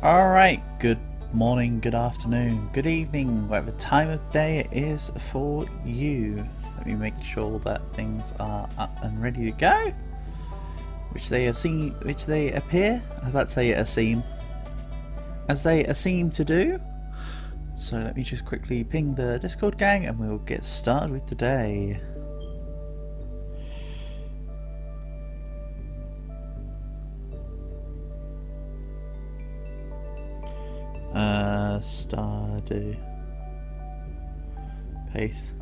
Alright, good morning, good afternoon, good evening, whatever time of day it is for you. Let me make sure that things are up and ready to go. Which they appear, I was about to say as they seem to do. So let me just quickly ping the Discord gang and we'll get started with today. Stardew. Paste.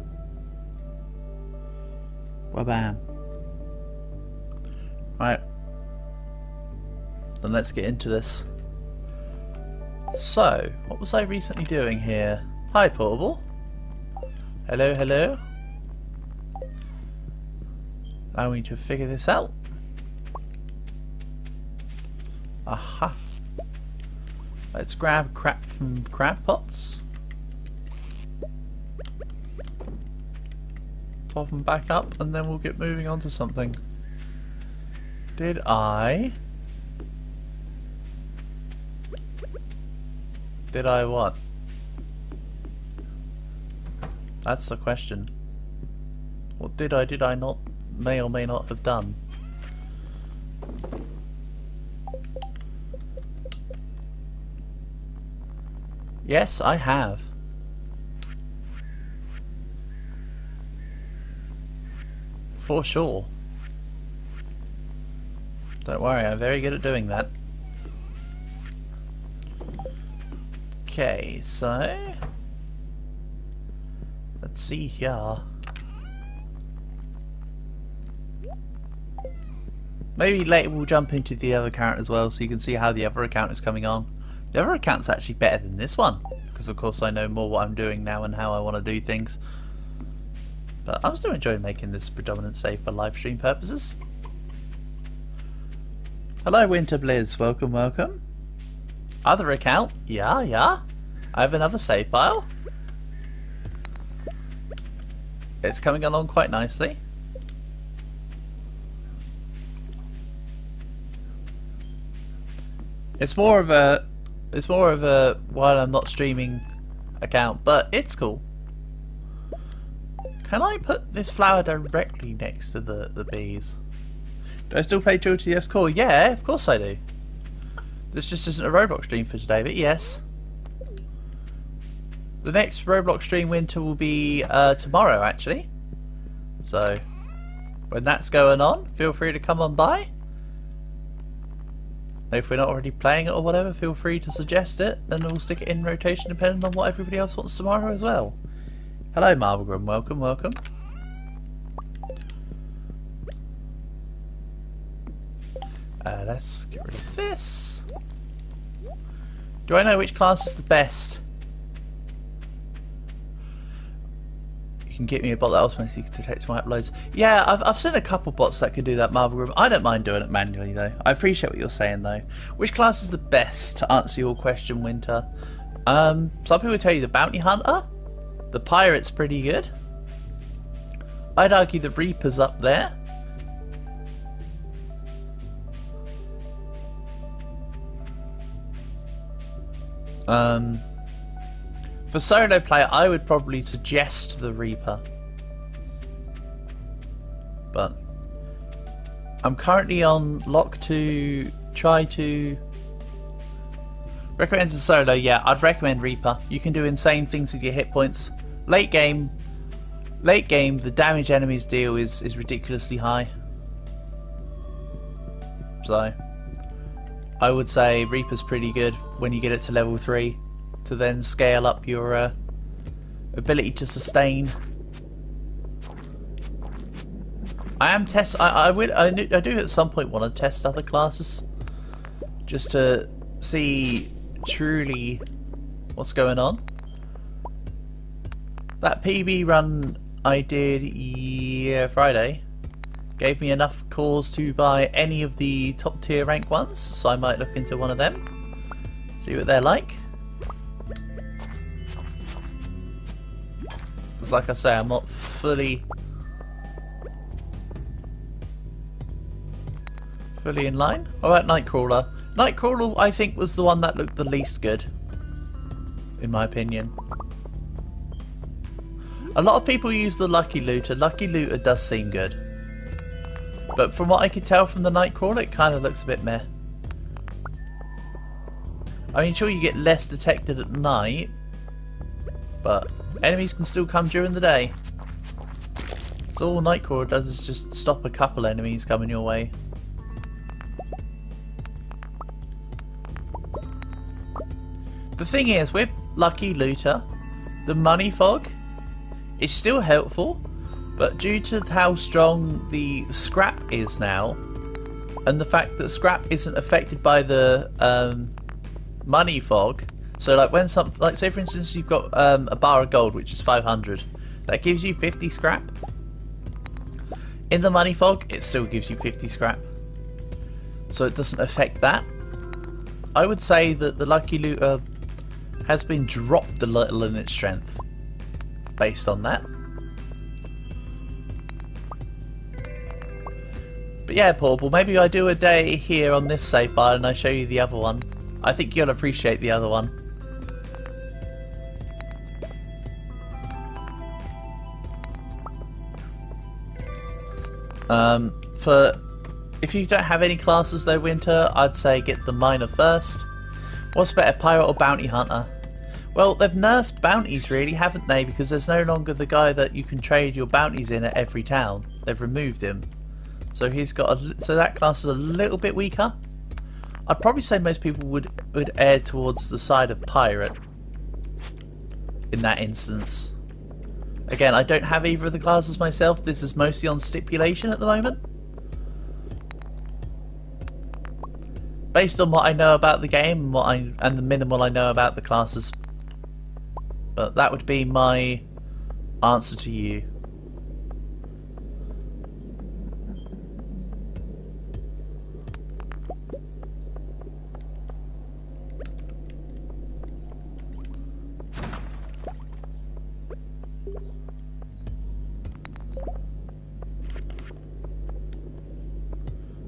Wabam. Right. Then let's get into this. So, what was I recently doing here? Hi, Portable. Hello, hello. Allow me to figure this out. Aha. Let's grab crap from crab pots. Top them back up and then we'll get moving on to something. Did I what? That's the question. What did I not, may or may not have done? Yes, I have. For sure. Don't worry, I'm very good at doing that. Okay, so let's see here. Maybe later we'll jump into the other account as well so you can see how the other account is coming on. The other account's actually better than this one because of course I know more what I'm doing now and how I want to do things. But I'm still enjoying making this predominant save for live stream purposes. Hello Winter Blizz, welcome, welcome. Other account, yeah. I have another save file. It's coming along quite nicely. It's more of a while I'm not streaming account, but it's cool. Can I put this flower directly next to the bees? Do I still play GTS Core? Yeah, of course I do. This just isn't a Roblox stream for today, but yes. The next Roblox stream winter will be tomorrow actually. So when that's going on, feel free to come on by. If we're not already playing it or whatever, feel free to suggest it, and we'll stick it in rotation depending on what everybody else wants tomorrow as well. Hello Marblegrim, welcome, welcome. Let's get rid of this. Do I know which class is the best? You can get me a bot that automatically detects my uploads. Yeah, I've seen a couple bots that can do that, Marblegrim. I don't mind doing it manually though. I appreciate what you're saying though. Which class is the best to answer your question, Winter? Some people tell you the Bounty Hunter. The Pirate's pretty good. I'd argue the Reaper's up there. For solo play, I would probably suggest the Reaper. But I'm currently on lock to try to recommend to solo. Yeah, I'd recommend Reaper. You can do insane things with your hit points. Late game, the damage enemies deal is ridiculously high. So I would say Reaper's pretty good when you get it to level 3 to then scale up your ability to sustain. I do at some point want to test other classes just to see truly what's going on. That PB run I did Friday gave me enough cause to buy any of the top tier rank ones, so I might look into one of them, see what they're like. Because like I say, I'm not fully in line. Alright, Nightcrawler. Nightcrawler, I think, was the one that looked the least good, in my opinion. A lot of people use the Lucky Looter. Lucky Looter does seem good. But from what I could tell from the Nightcrawler, it kind of looks a bit meh. I mean, sure, you get less detected at night, but enemies can still come during the day. So all Nightcrawler does is just stop a couple enemies coming your way. The thing is, with Lucky Looter, the money fog is still helpful, but due to how strong the scrap is now, and the fact that scrap isn't affected by the money fog, so like when like say for instance you've got a bar of gold which is 500, that gives you 50 scrap. In the money fog, it still gives you 50 scrap, so it doesn't affect that. I would say that the Lucky Looter has been dropped a little in its strength based on that. But yeah, Portable, maybe I do a day here on this save file and I show you the other one. I think you'll appreciate the other one. If you don't have any classes though, Winter, I'd say get the miner first. What's better, pirate or bounty hunter? Well, they've nerfed bounties really, haven't they? Because there's no longer the guy that you can trade your bounties in at every town. They've removed him. So he's got so that class is a little bit weaker. I'd probably say most people would err towards the side of pirate in that instance. Again, I don't have either of the classes myself. This is mostly on stipulation at the moment, based on what I know about the game and the minimal I know about the classes. But that would be my answer to you.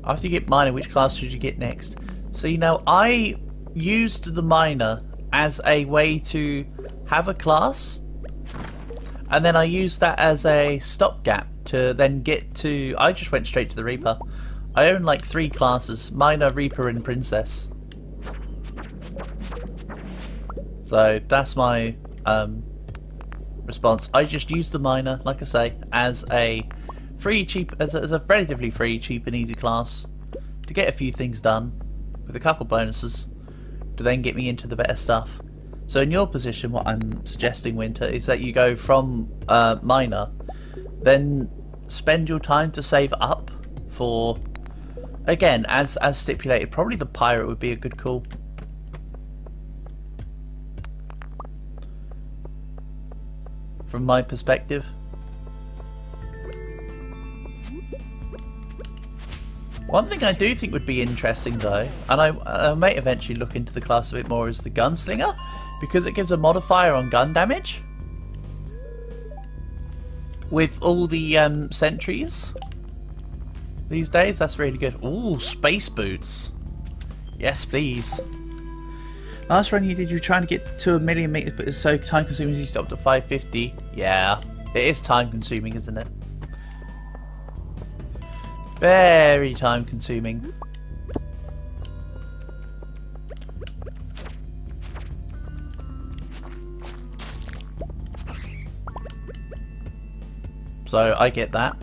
After you get miner, which class should you get next? So you know, I used the miner as a way to have a class, and then I used that as a stopgap to then get to... I just went straight to the Reaper. I own like 3 classes: Miner, Reaper and Princess. So that's my response. I just used the Miner, like I say, as a free, cheap, as a relatively free, cheap and easy class to get a few things done with a couple bonuses to then get me into the better stuff. So in your position, what I'm suggesting, Winter, is that you go from Miner, then spend your time to save up for, again, as stipulated, probably the pirate would be a good call. From my perspective. One thing I do think would be interesting though, and I may eventually look into the class a bit more, is the Gunslinger, because it gives a modifier on gun damage with all the sentries these days. That's really good. Ooh, space boots. Yes, please. Last run you did, you were trying to get to 1,000,000 meters, but it's so time consuming you stopped at 550. Yeah, it is time consuming, isn't it? Very time consuming. So I get that.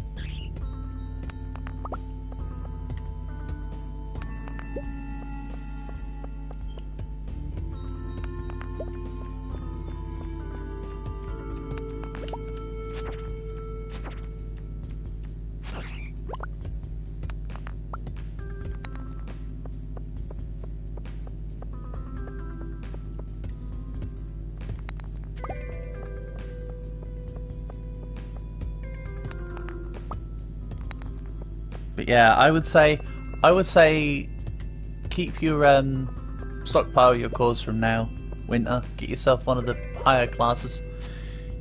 But yeah, I would say keep your stockpile your cores from now, Winter. Get yourself one of the higher classes.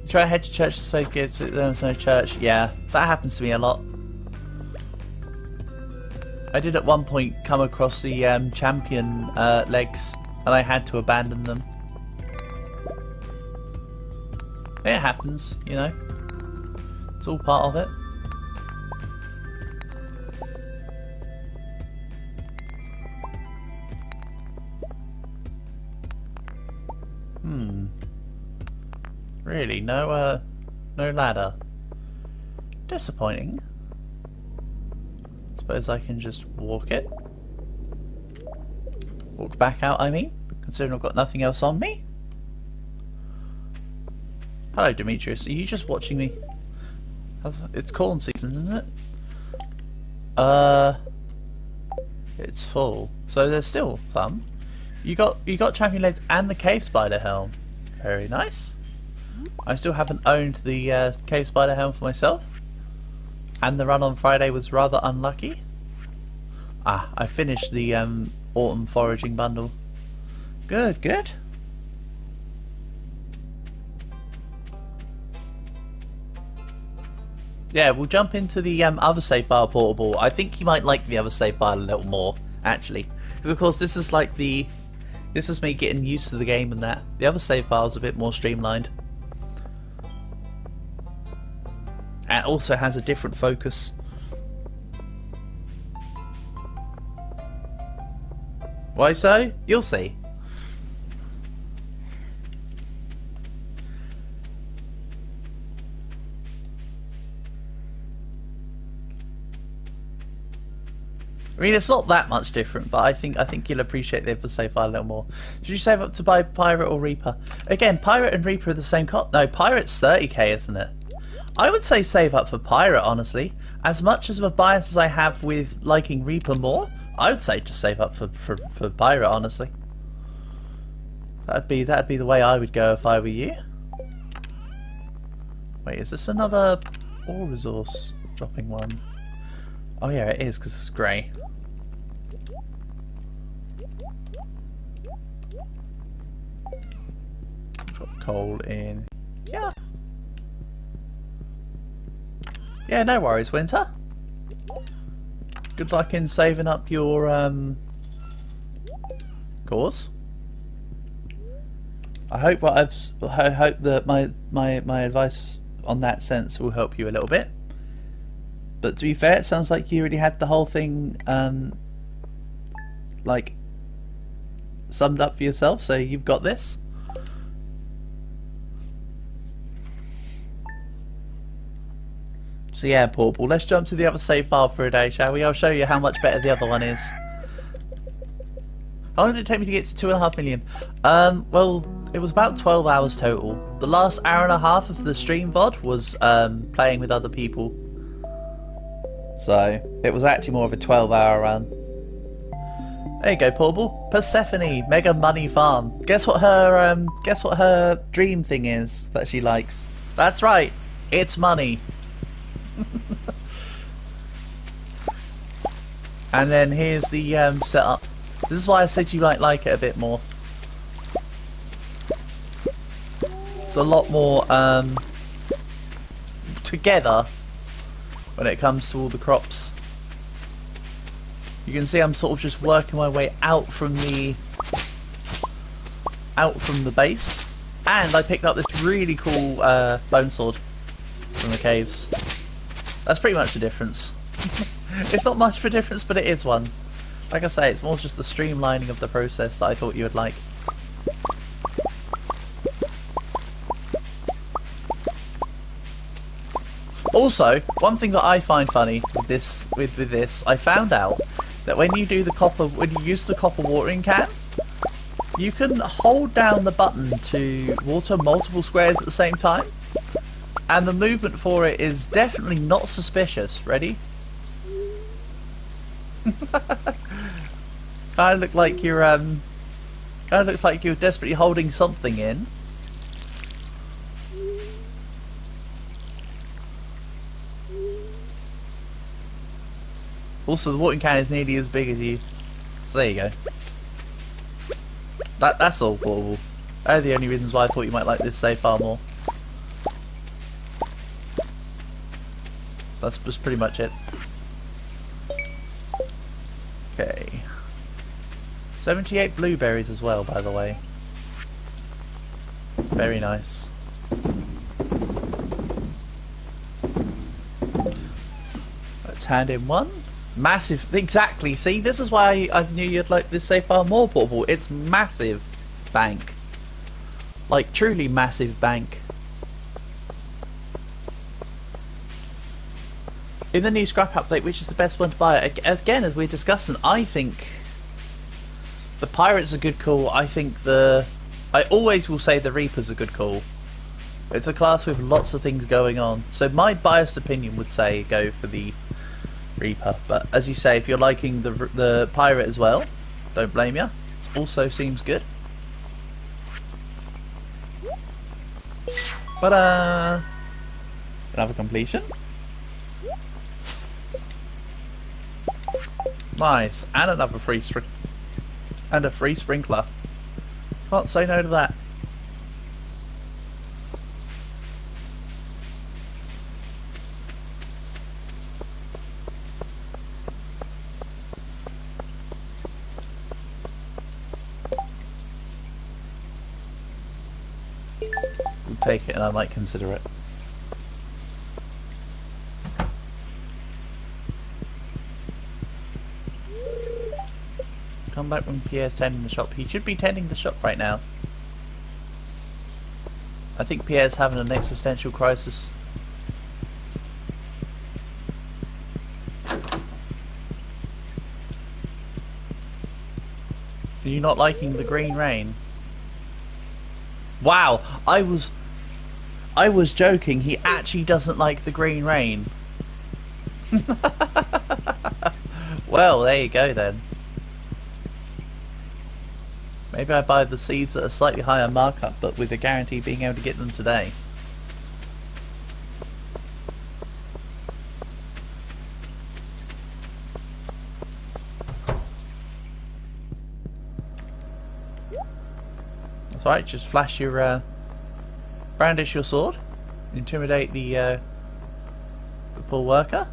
You try to head to church so good, so there's no church. Yeah, that happens to me a lot. I did at one point come across the champion legs, and I had to abandon them. It happens, you know. It's all part of it. Really, no ladder. Disappointing. Suppose I can just walk it. Walk back out, I mean, considering I've got nothing else on me. Hello, Demetrius. Are you just watching me? It's corn season, isn't it? It's full, so there's still some. You got champion legs and the cave spider helm. Very nice. I still haven't owned the cave spider helm for myself, and the run on Friday was rather unlucky. I finished the autumn foraging bundle. Good, good. Yeah, we'll jump into the other save file portable. I think you might like the other save file a little more, actually, because of course this is like this is me getting used to the game and that. The other save file is a bit more streamlined. And also has a different focus. Why so? You'll see. I mean, it's not that much different, but I think you'll appreciate the other save file a little more. Should you save up to buy Pirate or Reaper? Again, Pirate and Reaper are the same cost. No, Pirate's 30k, isn't it? I would say save up for Pirate, honestly. As much as of a bias as I have with liking Reaper more, I would say just save up for Pirate, honestly. That'd be the way I would go if I were you. Wait, is this another ore resource dropping one? Oh yeah, it is, because it's grey. Drop coal in. Yeah. Yeah, no worries, Winter. Good luck in saving up your cause. I hope that my advice on that sense will help you a little bit. But to be fair, it sounds like you already had the whole thing like summed up for yourself, so you've got this. So yeah, Portable, let's jump to the other save file for a day, shall we? I'll show you how much better the other one is. How long did it take me to get to 2.5 million? Well, it was about 12 hours total. The last hour and a half of the stream VOD was playing with other people. So, it was actually more of a 12-hour run. There you go, Portable. Persephone, Mega Money Farm. Guess what her dream thing is that she likes? That's right, it's money. And then here's the setup. This is why I said you might like it a bit more. It's a lot more together when it comes to all the crops. You can see I'm sort of just working my way out from the base, and I picked up this really cool bone sword from the caves. That's pretty much the difference. It's not much of a difference, but it is one. Like I say, it's more just the streamlining of the process that I thought you would like. Also, one thing that I find funny with this, I found out that when you use the copper watering can, you can hold down the button to water multiple squares at the same time, and the movement for it is definitely not suspicious. Ready? Kind of looks like you're desperately holding something in. Also, the watering can is nearly as big as you. So there you go. That's all portable. They're the only reasons why I thought you might like this save file more. That's just pretty much it. Okay. 78 blueberries as well, by the way. Very nice. Let's hand in one. Massive, exactly. See, this is why I knew you'd like this safe file more portable. It's massive bank. Like, truly massive bank. In the new scrap update, which is the best one to buy? Again, as we're discussing, I think the Pirate's a good call. I think I always will say the Reaper's a good call. It's a class with lots of things going on. So my biased opinion would say go for the Reaper. But as you say, if you're liking the Pirate as well, don't blame you. It also seems good. But another completion. Nice, and another free sprinkler. Can't say no to that. We'll take it, and I might consider it. Come back when Pierre's tending the shop. He should be tending the shop right now. I think Pierre's having an existential crisis. Are you not liking the green rain? Wow, I was joking. He actually doesn't like the green rain. Well, there you go then. Maybe I buy the seeds at a slightly higher markup, but with a guarantee of being able to get them today. That's right, just flash your, brandish your sword, intimidate the poor worker.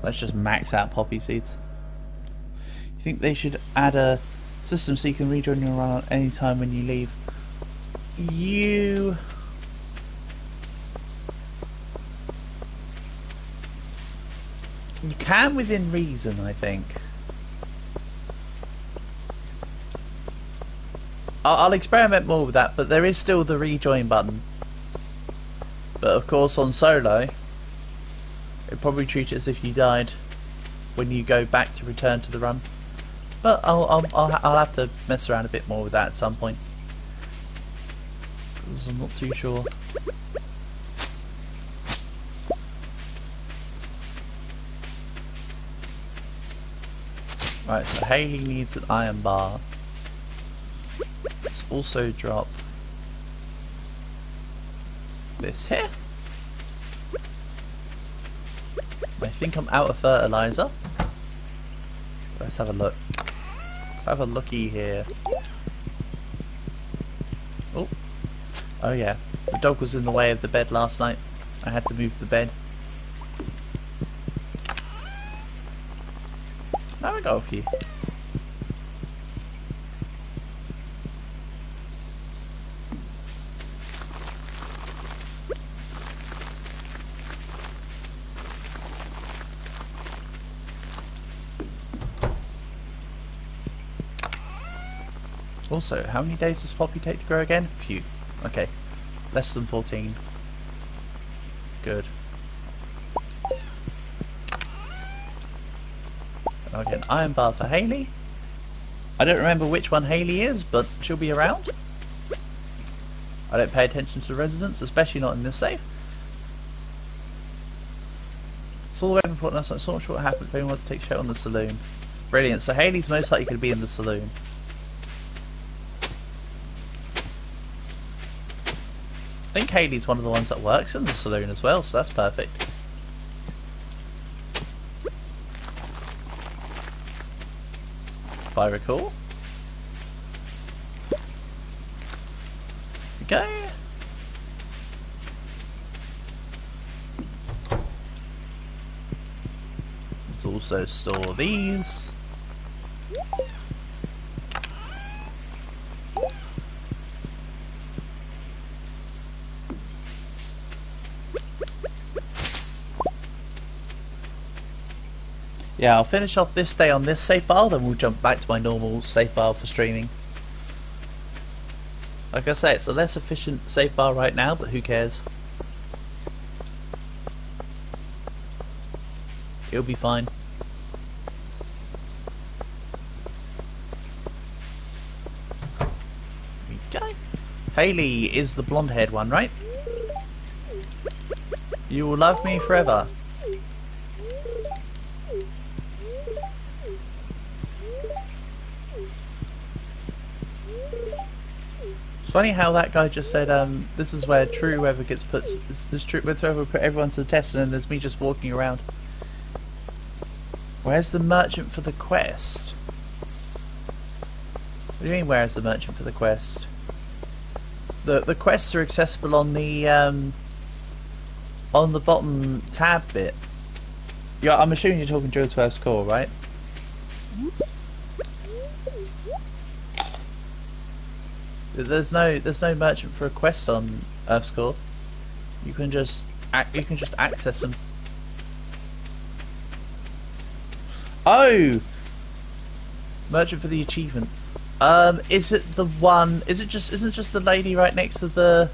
Let's just max out poppy seeds. You think they should add a system so you can rejoin your run at any time when you leave? You can within reason, I think. I'll experiment more with that, but there is still the rejoin button. But of course on solo, it'd probably treat it as if you died when you go back to return to the run. But I'll have to mess around a bit more with that at some point, because I'm not too sure. Right, so Haley needs an iron bar. Let's also drop this here. I think I'm out of fertilizer. Let's have a look. Have a looky here. Oh, oh yeah. The dog was in the way of the bed last night. I had to move the bed. Now we got a few. Also, how many days does poppy take to grow again? Few. Okay. Less than 14. Good. And I'll get an iron bar for Haley. I don't remember which one Haley is, but she'll be around. I don't pay attention to the residents, especially not in this safe. Saw the weather report last night, so not sure what happened if anyone wants to take shit on the saloon. Brilliant, so Haley's most likely going to be in the saloon. I think Haley's one of the ones that works in the saloon as well, so that's perfect. If I recall. There we go. Let's also store these. Yeah, I'll finish off this day on this save file, then we'll jump back to my normal save file for streaming. Like I say, it's a less efficient save file right now, but who cares? It'll be fine. Here we go. Hayley is the blonde-haired one, right? You will love me forever. It's funny how that guy just said, this is where true whoever gets put, this is true whoever put everyone to the test, and then there's me just walking around. Where's the merchant for the quest? What do you mean, where's the merchant for the quest? The quests are accessible on the bottom tab bit. Yeah, I'm assuming you're talking Joe's first call, right? There's no merchant for a quest on Earth's Core. You can just access them. Oh, merchant for the achievement. Is it the one? Isn't just the lady right next to the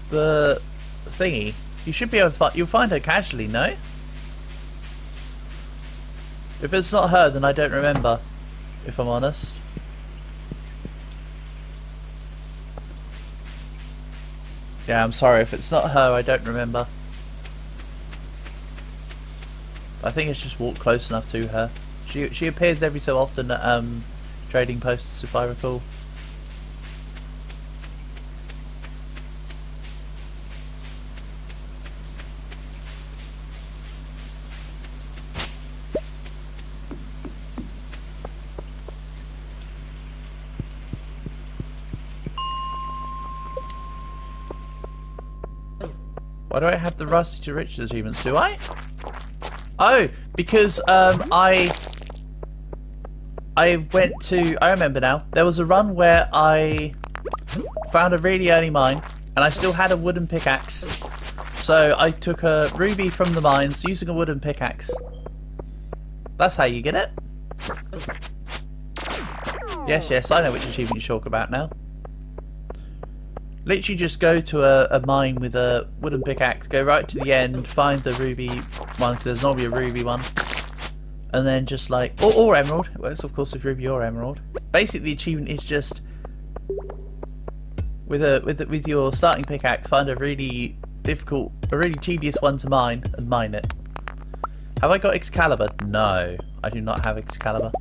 thingy? You should be able to you'll find her casually, no? If it's not her, then I don't remember. If I'm honest. Yeah, I'm sorry, if it's not her, I don't remember. I think it's just walked close enough to her. She appears every so often at trading posts, if I recall. Why do I have the Rusty to Riches achievements? Do I? Oh, because I went to. I remember now. There was a run where I found a really early mine, and I still had a wooden pickaxe. So I took a ruby from the mines using a wooden pickaxe. That's how you get it. Yes, I know which achievement you talk about now. Literally just go to a mine with a wooden pickaxe, go right to the end, find the ruby one, because there's normally a ruby one, and then just like, or emerald, it works of course with ruby or emerald. Basically the achievement is just, with your starting pickaxe, find a really difficult, a really tedious one to mine, and mine it. Have I got Excalibur? No, I do not have Excalibur.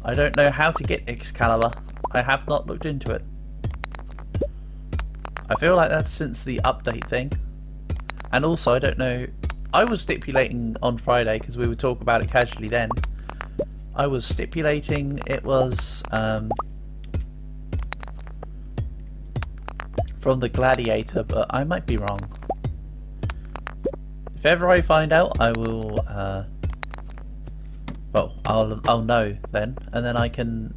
I don't know how to get Excalibur. I have not looked into it. I feel like that's since the update thing. And also, I don't know... I was stipulating on Friday, because we would talk about it casually then. I was stipulating it was... from the Gladiator, but I might be wrong. If ever I find out, I will... well, I'll know then, and then I can...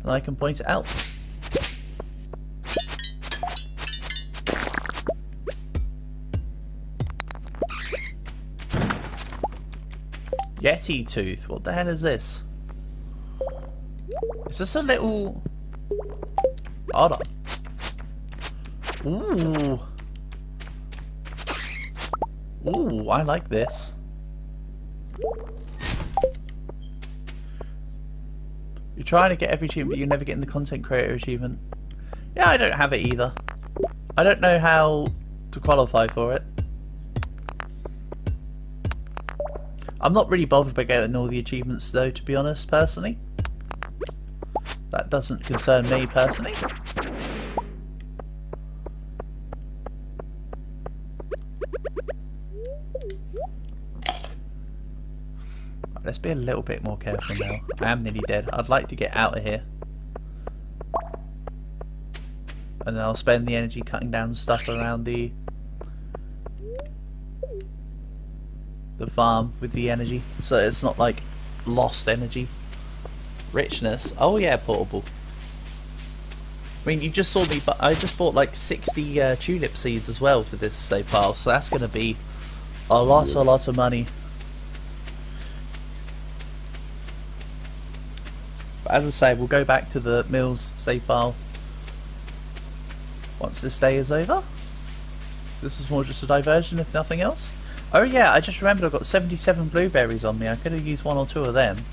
and I can point it out. Yeti tooth. What the hell is this? Is this a little... Hold on. Ooh. Ooh, I like this. You're trying to get every achievement, but you're never getting the content creator achievement. Yeah, I don't have it either. I don't know how to qualify for it. I'm not really bothered by getting all the achievements though, to be honest, personally. That doesn't concern me personally. Right, let's be a little bit more careful now. I am nearly dead. I'd like to get out of here. And then I'll spend the energy cutting down stuff around the the farm with the energy, so it's not like lost energy. Richness. Oh yeah, portable. I mean, you just saw me, but I just bought like 60 tulip seeds as well for this save file, so that's going to be a lot of money. But as I say, we'll go back to the Mills save file once this day is over. This is more just a diversion, if nothing else. Oh yeah, I just remembered I've got 77 blueberries on me. I could have used 1 or 2 of them.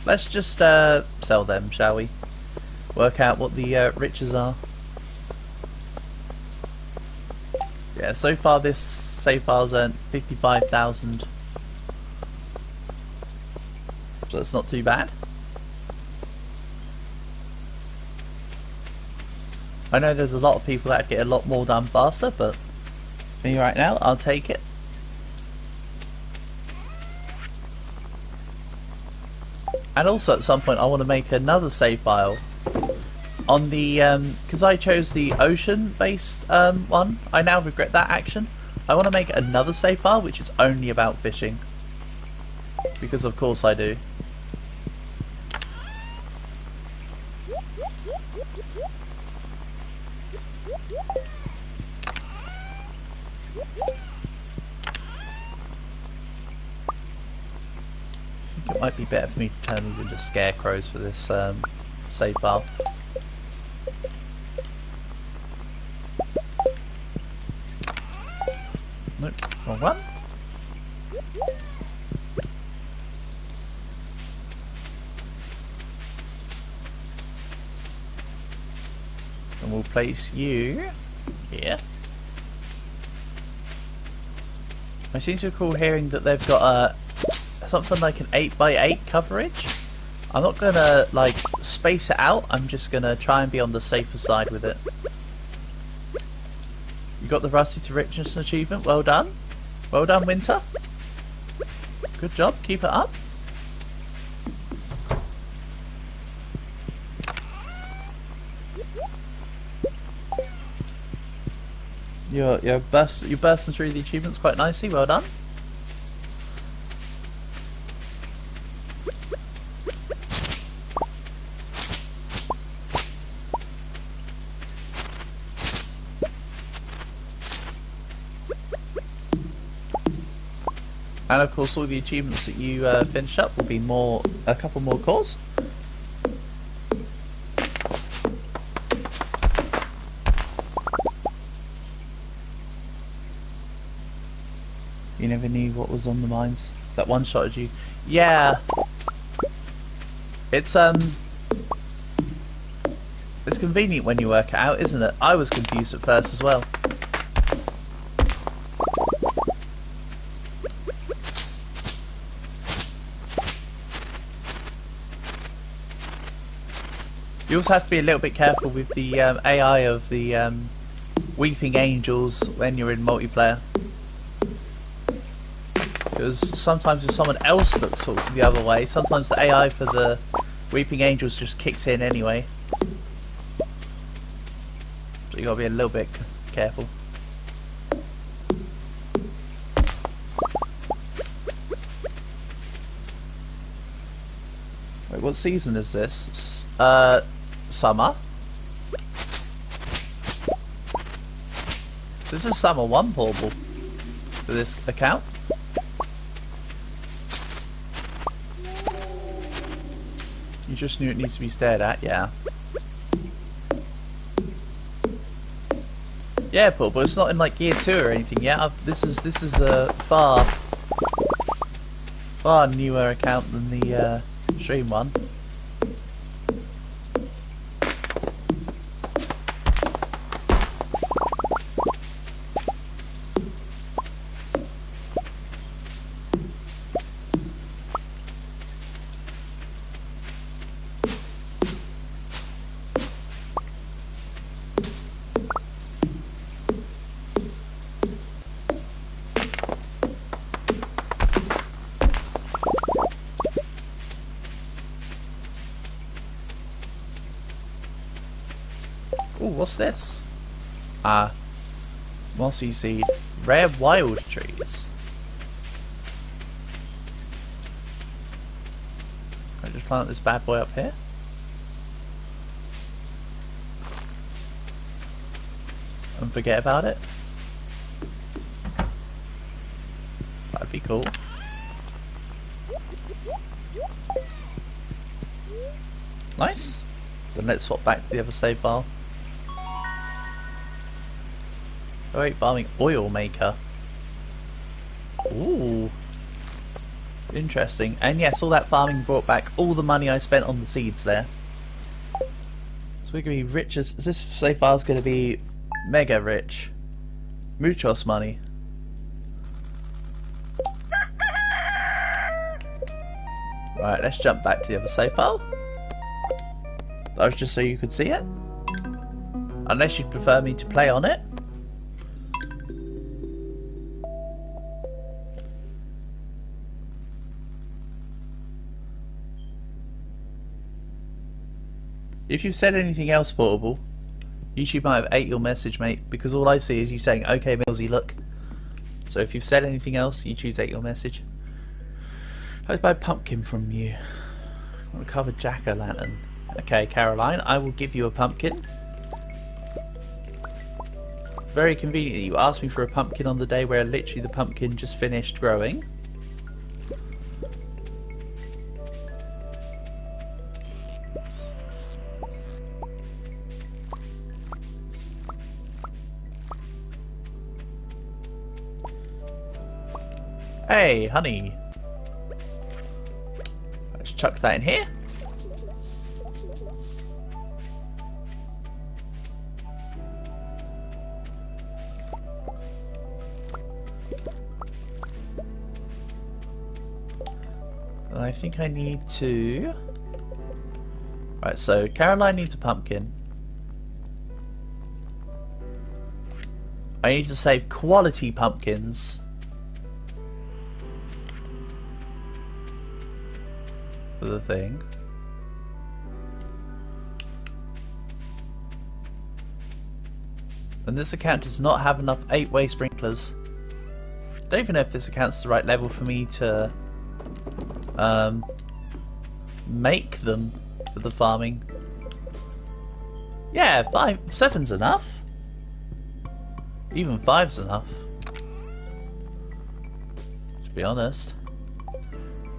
Let's just sell them, shall we? Work out what the riches are. Yeah, so far this save file's earned 55,000. So it's not too bad. I know there's a lot of people that get a lot more done faster, but me right now, I'll take it. And also at some point I want to make another save file on the because I chose the ocean based one. I now regret that action. I want to make another save file which is only about fishing, because of course I do. I think it might be better for me to turn these into scarecrows for this save file. Nope, wrong one. And we'll place you here. I seem to recall hearing that they've got something like an 8x8 coverage. I'm not gonna like space it out, I'm just gonna try and be on the safer side with it. You got the Rusty to Richness achievement, well done. Well done, Winter. Good job, keep it up. You're bursting through the achievements quite nicely, well done. And of course all the achievements that you finish up will be a couple more cores. You never knew what was on the mines. That one shotted you. Yeah. It's convenient when you work it out, isn't it? I was confused at first as well. You also have to be a little bit careful with the AI of the weeping angels when you're in multiplayer, because sometimes if someone else looks the other way, sometimes the AI for the weeping angels just kicks in anyway. So you gotta be a little bit careful. Wait, what season is this? Summer. This is summer 1 portable for this account. You just knew it needs to be stared at, yeah. Yeah, portable. It's not in like year 2 or anything yet. This is a far newer account than the stream one. Ooh, what's this? Mossy seed. Rare wild trees. plant this bad boy up here. And forget about it. That'd be cool. Nice. Then let's swap back to the other save file. Oh wait, farming oil maker. Ooh. Interesting. And yes, all that farming brought back all the money I spent on the seeds there. So we're going to be rich as... This save file's going to be mega rich. Muchos money. Right, let's jump back to the other save file. That was just so you could see it. Unless you'd prefer me to play on it. If you've said anything else portable, YouTube might have ate your message, mate, because all I see is you saying, okay, Millsy, look. So if you've said anything else, YouTube's ate your message. Let's buy a pumpkin from you. I want to cover jack-o'-lantern. Okay, Caroline, I will give you a pumpkin. Very convenient that you asked me for a pumpkin on the day where literally the pumpkin just finished growing. Hey, honey. Let's chuck that in here. And I think I need to... Right, so Caroline needs a pumpkin. I need to save quality pumpkins. For the thing. And this account does not have enough 8-way sprinklers. Don't even know if this account's the right level for me to make them for the farming. Yeah, 7's enough. Even 5's enough. To be honest.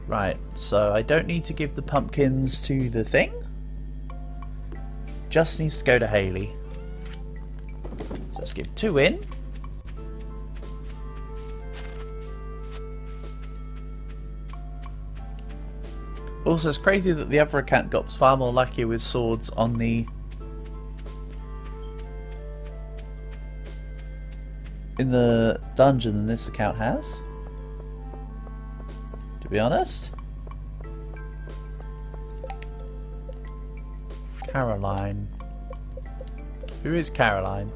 Right, so I don't need to give the pumpkins to the thing. Just needs to go to Haley. So let's give 2 in. Also, it's crazy that the other account got far more lucky with swords on the... in the dungeon than this account has. To be honest. Caroline. Who is Caroline?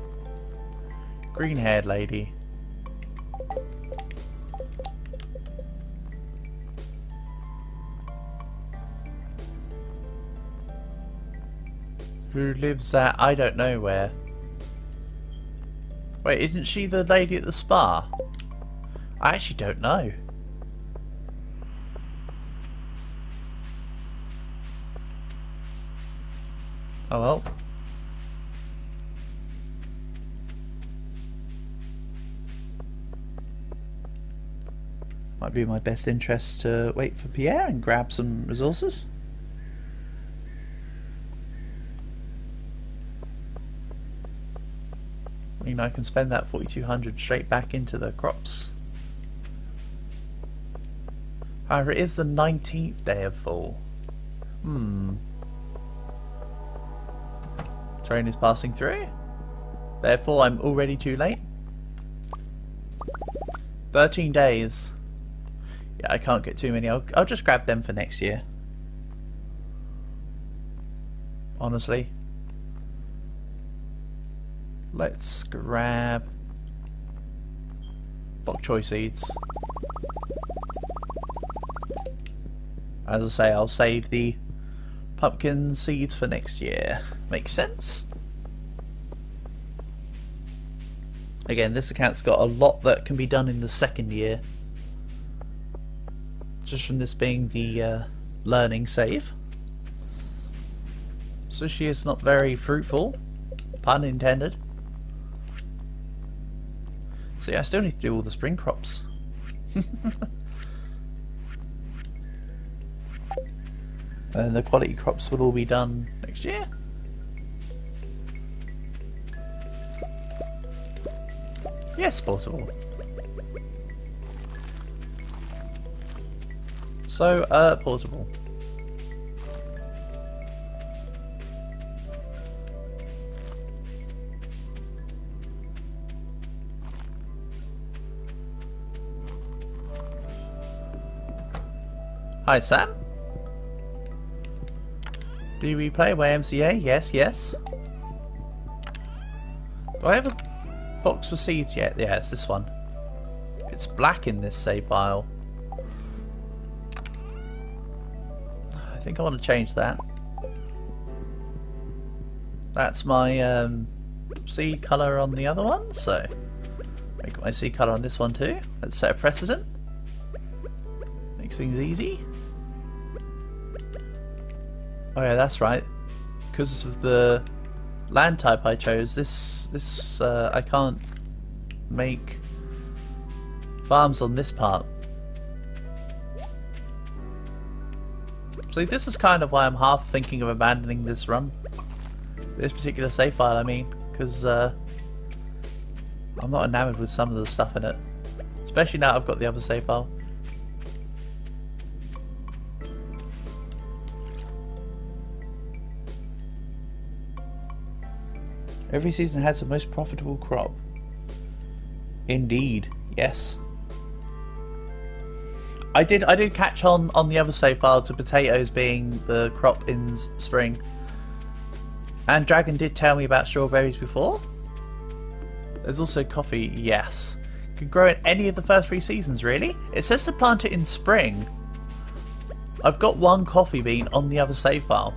Green haired lady. Who lives at I don't know where. Wait, isn't she the lady at the spa? I actually don't know. Oh well. Might be in my best interest to wait for Pierre and grab some resources. I mean, I can spend that 4,200 straight back into the crops. However, it is the 19th day of fall. Train is passing through. Therefore, I'm already too late. 13 days. Yeah, I can't get too many. I'll just grab them for next year. Honestly. Let's grab bok choy seeds. As I say, I'll save the pumpkin seeds for next year. Makes sense? Again, this account's got a lot that can be done in the second year. Just from this being the learning save. So she is not very fruitful, pun intended. So yeah, I still need to do all the spring crops. And the quality crops will all be done next year. Yes, portable. So, portable. Hi, Sam. Do we play YMCA? Yes, yes. Do I have a box for seeds yet? Yeah, it's this one. It's black in this save file. I think I want to change that. That's my seed colour on the other one, so make my seed colour on this one too. Let's set a precedent. Makes things easy. Oh yeah, that's right. Because of the land type I chose, this I can't make farms on this part. See, this is kind of why I'm half thinking of abandoning this run. This particular save file, I mean, because I'm not enamoured with some of the stuff in it. Especially now I've got the other save file. Every season has the most profitable crop. Indeed, yes. I did catch on the other save file to potatoes being the crop in spring. And Dragon did tell me about strawberries before. There's also coffee, yes. You can grow it any of the first 3 seasons, really. It says to plant it in spring. I've got one coffee bean on the other save file,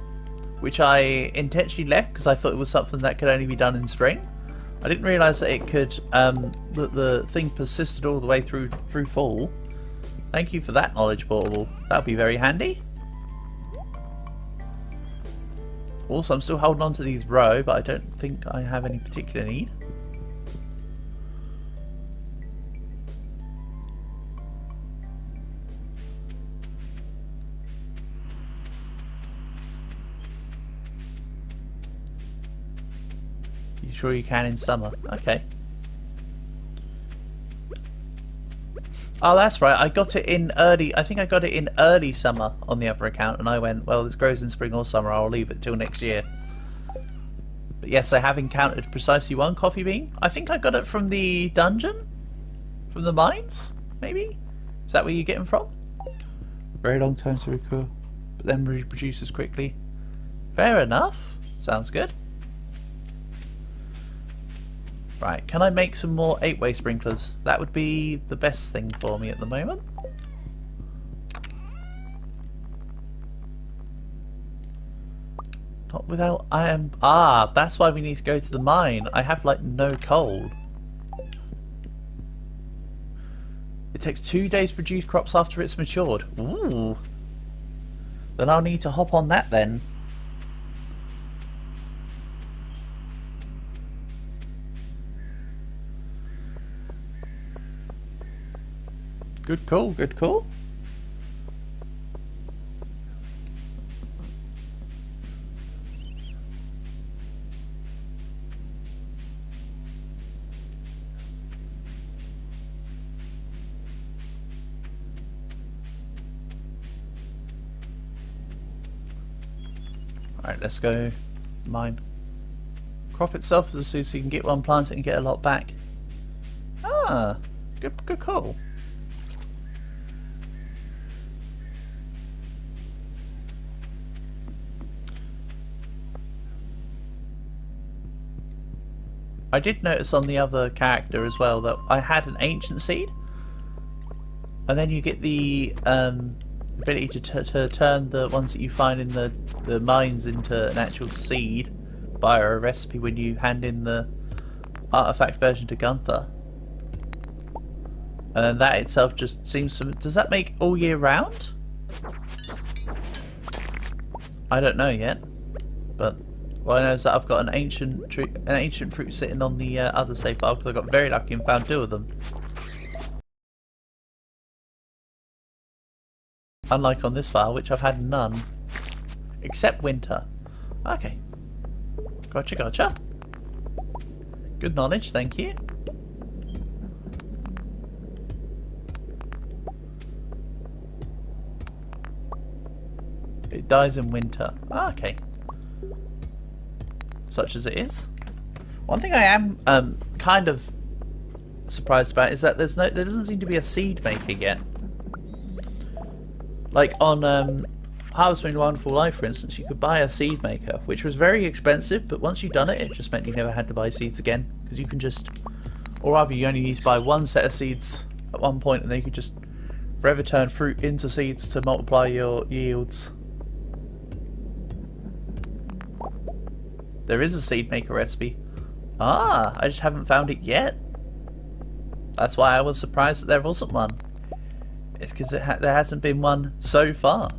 which I intentionally left because I thought it was something that could only be done in spring. I didn't realise that it could, the thing persisted all the way through fall. Thank you for that knowledge, Portable. That'll be very handy. Also, I'm still holding on to these row, but I don't think I have any particular need. You sure you can in summer? Okay. Oh, that's right. I got it in early. I think I got it in early summer on the other account, and I went, well, this grows in spring or summer. I'll leave it till next year. But yes, I have encountered precisely one coffee bean. I think I got it from the dungeon, from the mines. Maybe is that where you get them from? Very long time to recur, but then reproduces quickly. Fair enough. Sounds good. Right, can I make some more 8-way sprinklers? That would be the best thing for me at the moment. Not without iron. Ah, that's why we need to go to the mine. I have like no coal. It takes 2 days to produce crops after it's matured. Ooh. Then I'll need to hop on that then. Good call, good call. Alright, let's go mine. Crop itself as soon as you can get one planted and get a lot back. Ah, good call. I did notice on the other character as well that I had an ancient seed, and then you get the ability to turn the ones that you find in the mines into an actual seed via a recipe when you hand in the artifact version to Gunther. And then that itself just seems to... Does that make all year round? I don't know yet. But what I know is that I've got an ancient fruit sitting on the other save file because I got very lucky and found 2 of them. Unlike on this file, which I've had none. Except winter. Okay. Gotcha, gotcha. Good knowledge, thank you. It dies in winter. Okay. Such as it is. One thing I am kind of surprised about is that there doesn't seem to be a seed maker yet. Like on Harvest Moon Wonderful Life, for instance, you could buy a seed maker, which was very expensive, but once you've done it, it just meant you never had to buy seeds again, because you can just, or rather you only need to buy one set of seeds at one point, and then you could just forever turn fruit into seeds to multiply your yields. There is a seed maker recipe. Ah, I just haven't found it yet. That's why I was surprised that there wasn't one. It's because there hasn't been one so far.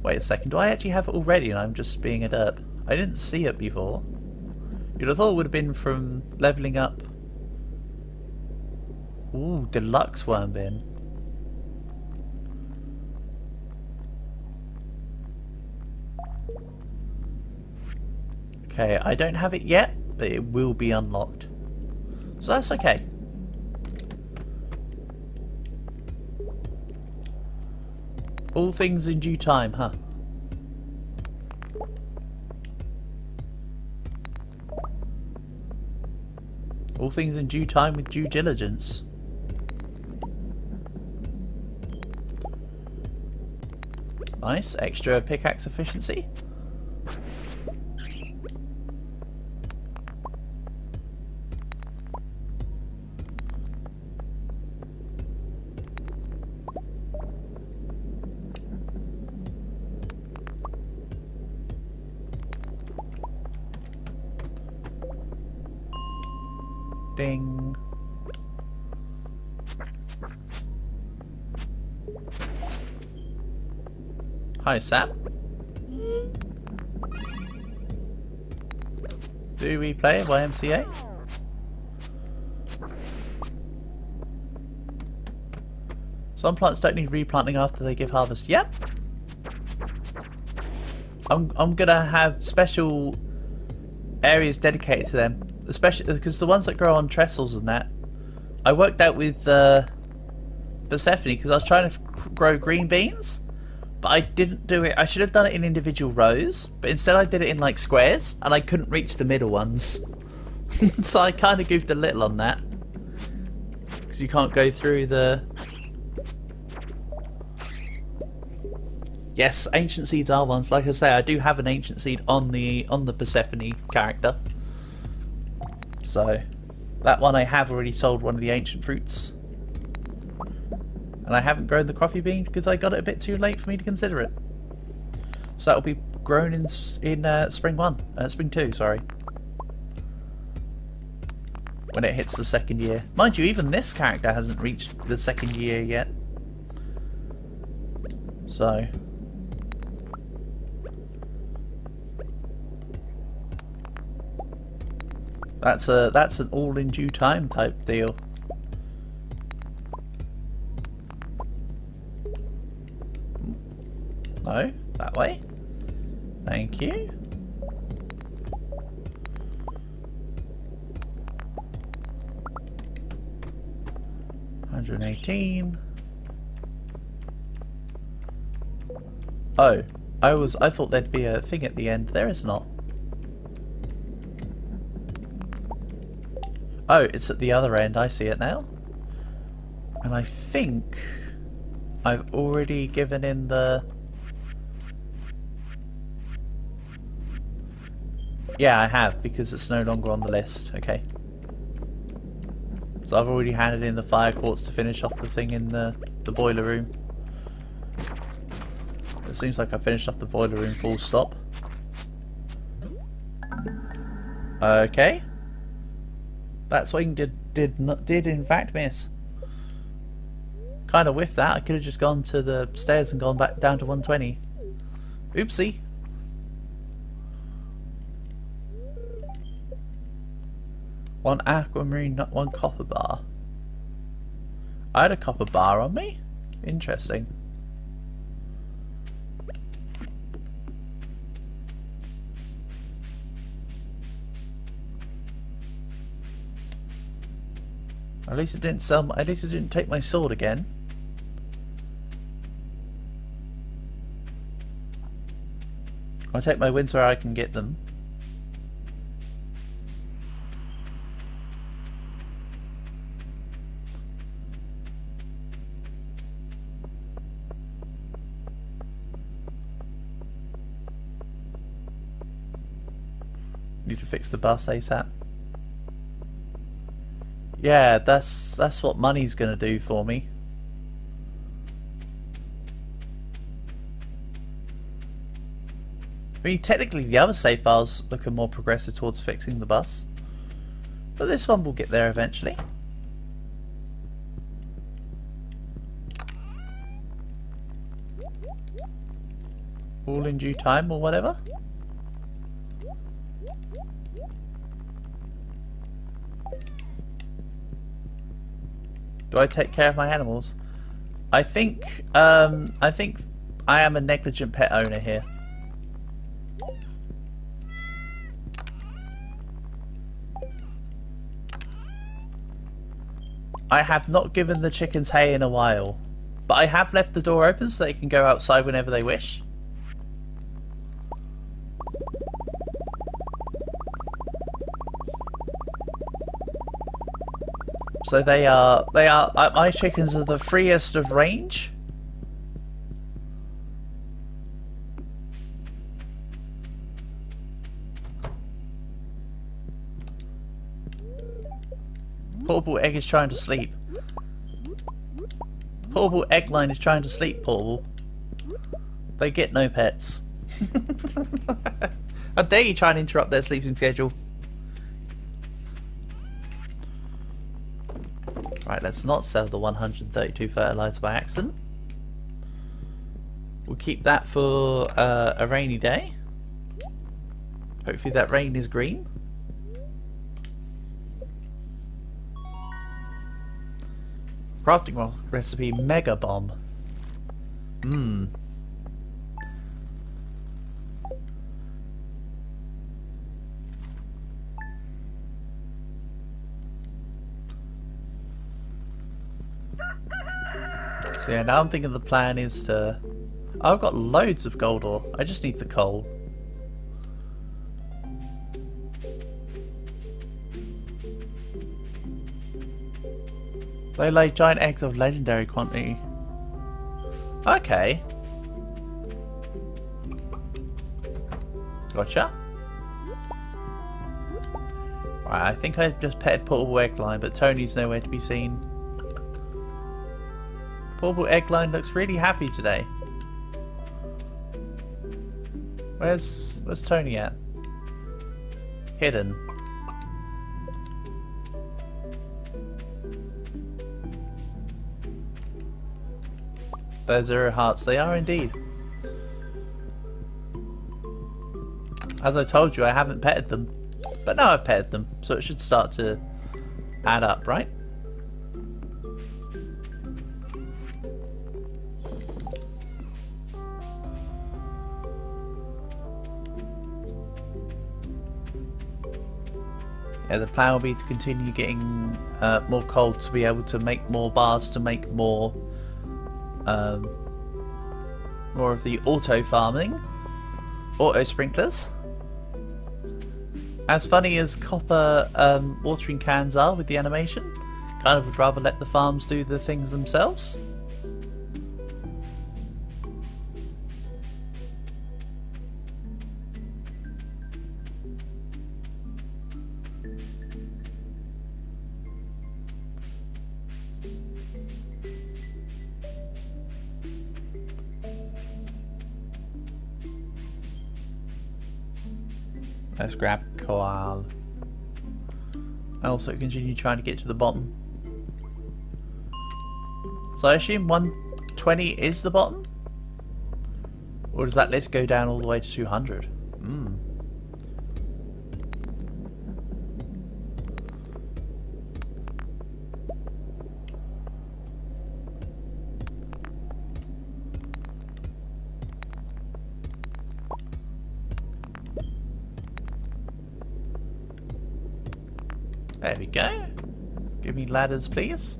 Wait a second, do I actually have it already and I'm just being a derp? I didn't see it before. You'd have thought it would have been from leveling up. Ooh, deluxe worm bin. Okay, I don't have it yet, but it will be unlocked. So that's okay. All things in due time, huh? All things in due time with due diligence. Nice, extra pickaxe efficiency. Ding. Hi, Sap. Do we play YMCA? Some plants don't need replanting after they give harvest. Yep. I'm gonna have special areas dedicated to them. Especially because the ones that grow on trestles and that, I worked out with Persephone because I was trying to grow green beans, but I didn't do it. I should have done it in individual rows, but instead I did it in like squares, and I couldn't reach the middle ones. So I kind of goofed a little on that because you can't go through the. Yes, ancient seeds are ones. Like I say, I do have an ancient seed on the Persephone character. So, that one I have already sold one of the ancient fruits. And I haven't grown the coffee bean because I got it a bit too late for me to consider it. So that will be grown in spring 2, sorry. When it hits the 2nd year. Mind you, even this character hasn't reached the 2nd year yet. So... That's an all in due time type deal. No, that way. Thank you. $118. Oh, I thought there'd be a thing at the end. There is not. Oh, it's at the other end. I see it now. And I think I've already given in the... Yeah, I have, because it's no longer on the list. Okay. So I've already handed in the fire quartz to finish off the thing in the boiler room. It seems like I finished off the boiler room full stop. Okay. That swing did in fact miss. Kind of whiffed that. I could have just gone to the stairs and gone back down to 120. Oopsie. One aquamarine, not one copper bar. I had a copper bar on me? Interesting. At least it didn't sell. At least it didn't take my sword again. I'll take my wins where I can get them. Need to fix the bus ASAP. Yeah, that's what money's gonna do for me. I mean, technically the other save files looking more progressive towards fixing the bus, but this one will get there eventually. All in due time or whatever. Do I take care of my animals? I think I am a negligent pet owner here. I have not given the chickens hay in a while, but I have left the door open so they can go outside whenever they wish. So my chickens are the freest of range. Portable egg is trying to sleep. Portable egg line is trying to sleep, Portable. They get no pets. How dare you try and interrupt their sleeping schedule? Right, let's not sell the 132 fertilizer by accident. We'll keep that for a rainy day. Hopefully that rain is green. Crafting recipe Mega Bomb. So yeah, now I'm thinking the plan is to... I've got loads of gold ore. I just need the coal. They lay giant eggs of legendary quantity. Okay. Gotcha. Right, I think I just petted Portable Egg Line, but Tony's nowhere to be seen. Portable Egg Line looks really happy today. Where's Tony at? Hidden. They're 0 hearts. They are indeed. As I told you, I haven't petted them. But now I've petted them, so it should start to add up, right? Yeah, the plan will be to continue getting more coal to be able to make more bars to make more of the auto farming, auto sprinklers. As funny as copper watering cans are with the animation, kind of would rather let the farms do the things themselves. Let's grab coal. I also continue trying to get to the bottom. So I assume 120 is the bottom? Or does that list go down all the way to 200? There we go. Give me ladders, please.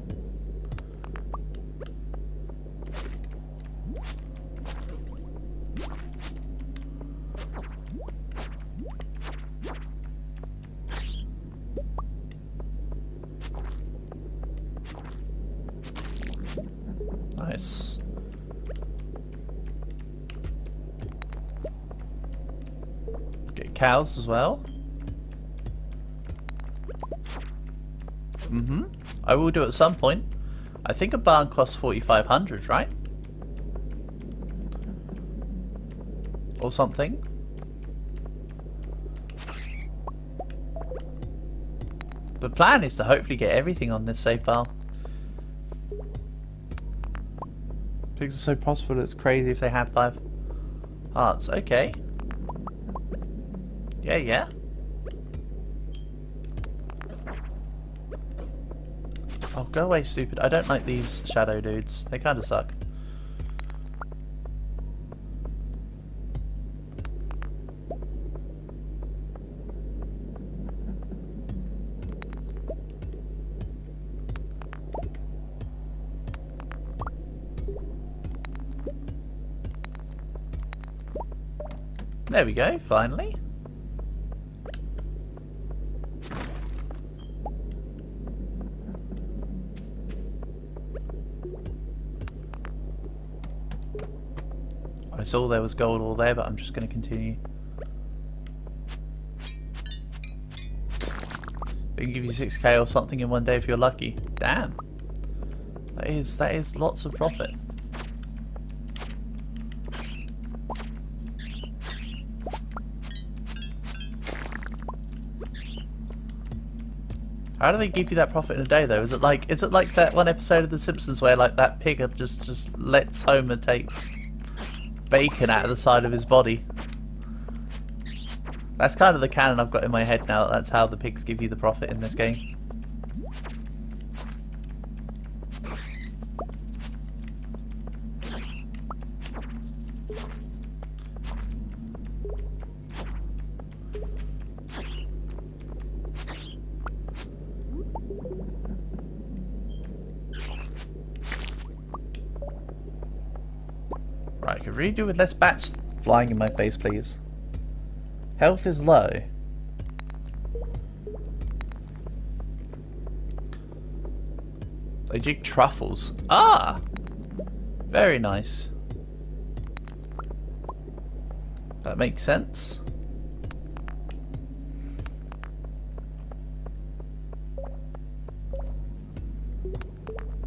Nice. Get cows as well. I will do at some point. I think a barn costs 4,500, right? Or something. The plan is to hopefully get everything on this save file. Pigs are so prosperous, it's crazy if they have 5 hearts. Okay. Yeah, yeah. Oh, go away, stupid. I don't like these shadow dudes. They kind of suck. There we go, finally. I saw there was gold all there, but I'm just going to continue. They can give you 6k or something in one day if you're lucky. Damn. That is lots of profit. How do they give you that profit in a day though? Is it like that one episode of The Simpsons where like that pig just lets Homer take bacon out of the side of his body? That's kind of the canon I've got in my head now. That's how the pigs give you the profit in this game. Right, I could really do with less bats flying in my face, please. Health is low. They dig truffles. Ah! Very nice. That makes sense.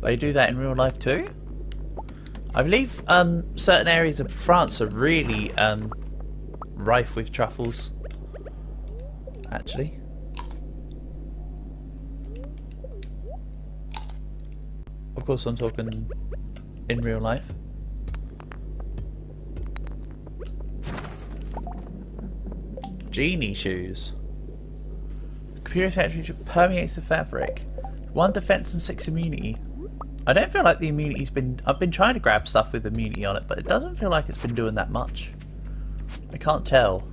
They do that in real life too? I believe certain areas of France are really rife with truffles, actually. Of course I'm talking in real life. Genie shoes. Computer temperature permeates the fabric. 1 defense and 6 immunity. I don't feel like the immunity's been... I've been trying to grab stuff with immunity on it, but it doesn't feel like it's been doing that much. I can't tell.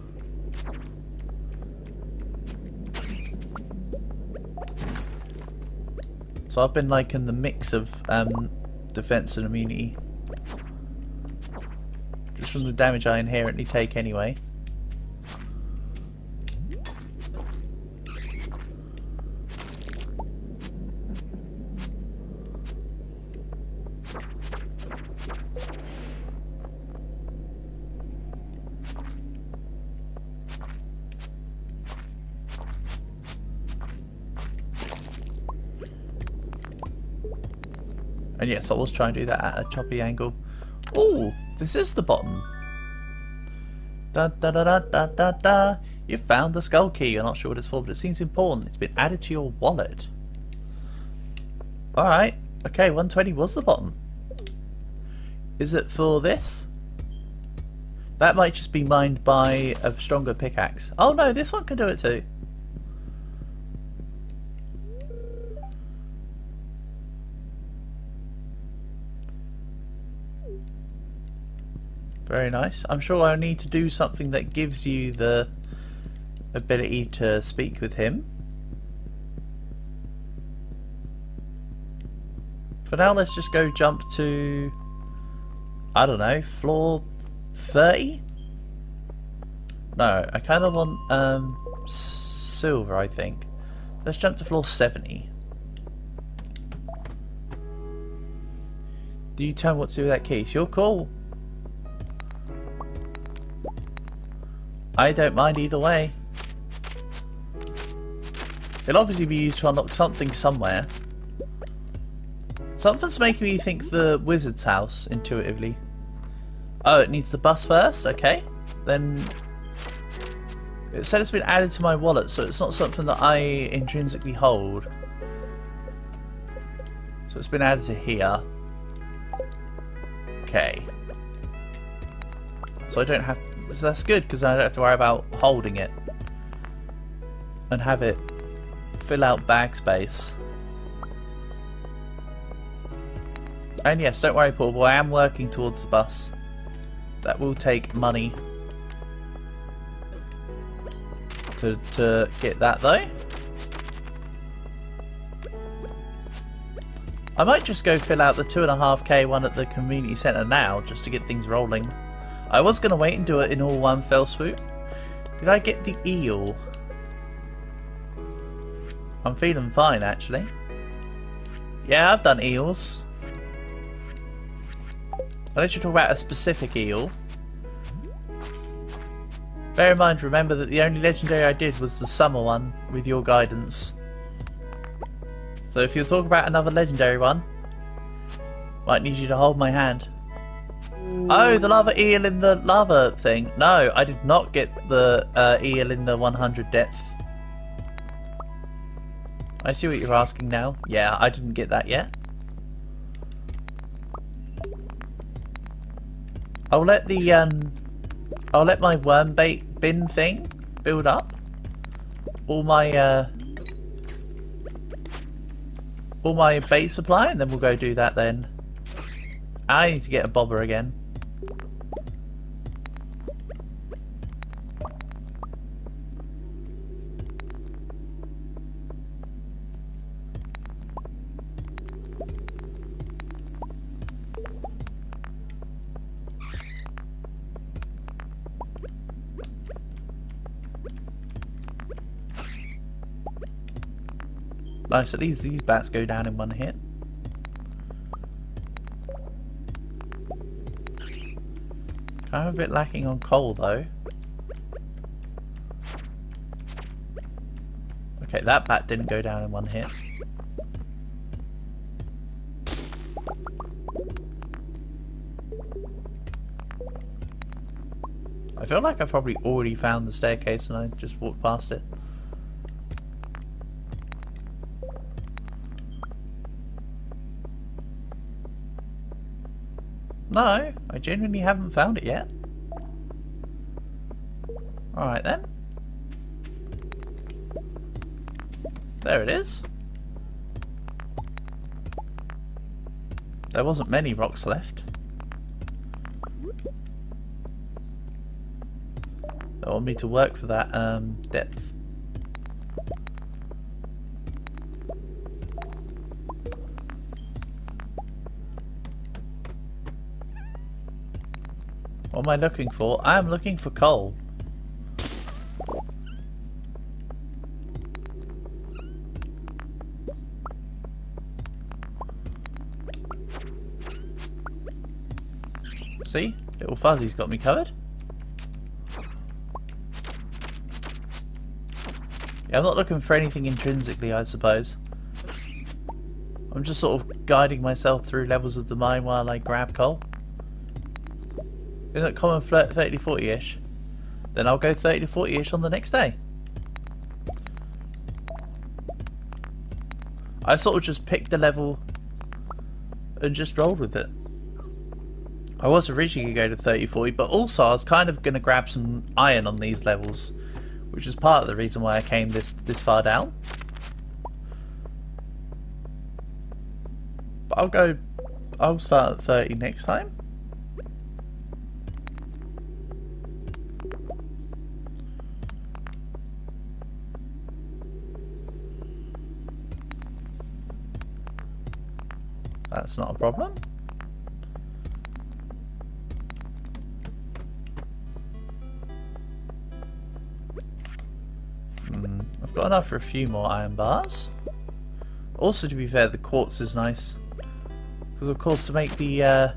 So I've been like in the mix of defense and immunity. Just from the damage I inherently take anyway. And yes, I was trying to do that at a choppy angle. Oh, this is the bottom. Da da da da da da da. You found the skull key. You're not sure what it's for, but it seems important. It's been added to your wallet. Alright. Okay, 120 was the bottom. Is it for this? That might just be mined by a stronger pickaxe. Oh no, this one can do it too. Very nice. I'm sure I'll need to do something that gives you the ability to speak with him. For now, let's just go jump to, I don't know, floor 30? No, I kind of want silver, I think. Let's jump to floor 70. Do you tell me what to do with that key? You're cool. I don't mind either way. It'll obviously be used to unlock something somewhere. Something's making me think the wizard's house, intuitively. Oh, it needs the bus first? Okay. Then... It said it's been added to my wallet, so it's not something that I intrinsically hold. So it's been added to here. Okay. So I don't have... So that's good, because I don't have to worry about holding it. And have it fill out bag space. And yes, don't worry, Paul Boy, I am working towards the bus. That will take money to get that, though. I might just go fill out the 2.5k one at the community centre now, just to get things rolling. I was going to wait and do it in all one fell swoop. Did I get the eel? I'm feeling fine, actually. Yeah, I've done eels. Unless you talk about a specific eel. Bear in mind, remember that the only legendary I did was the summer one, with your guidance. So if you talk about another legendary one, might need you to hold my hand. Oh, the lava eel in the lava thing. No, I did not get the eel in the 100 depth. I see what you're asking now. Yeah, I didn't get that yet. I'll let my worm bait bin thing build up. All my bait supply, and then we'll go do that then. I need to get a bobber again. Nice, at least these bats go down in one hit. I'm a bit lacking on coal though. Okay, that bat didn't go down in one hit. I feel like I've probably already found the staircase and I just walked past it. No, I genuinely haven't found it yet. Alright then. There it is. There wasn't many rocks left. They want me to work for that depth. What am I looking for? I am looking for coal. See? Little Fuzzy's got me covered. Yeah, I'm not looking for anything intrinsically, I suppose. I'm just sort of guiding myself through levels of the mine while I grab coal. Isn't it common 30 to 40-ish? Then I'll go 30 to 40-ish on the next day. I sort of just picked the level and just rolled with it. I was originally going to go to 30 40, but also I was kind of going to grab some iron on these levels, which is part of the reason why I came this far down. But I'll start at 30 next time. That's not a problem. I've got enough for a few more iron bars. Also, to be fair, the quartz is nice. Because of course to make the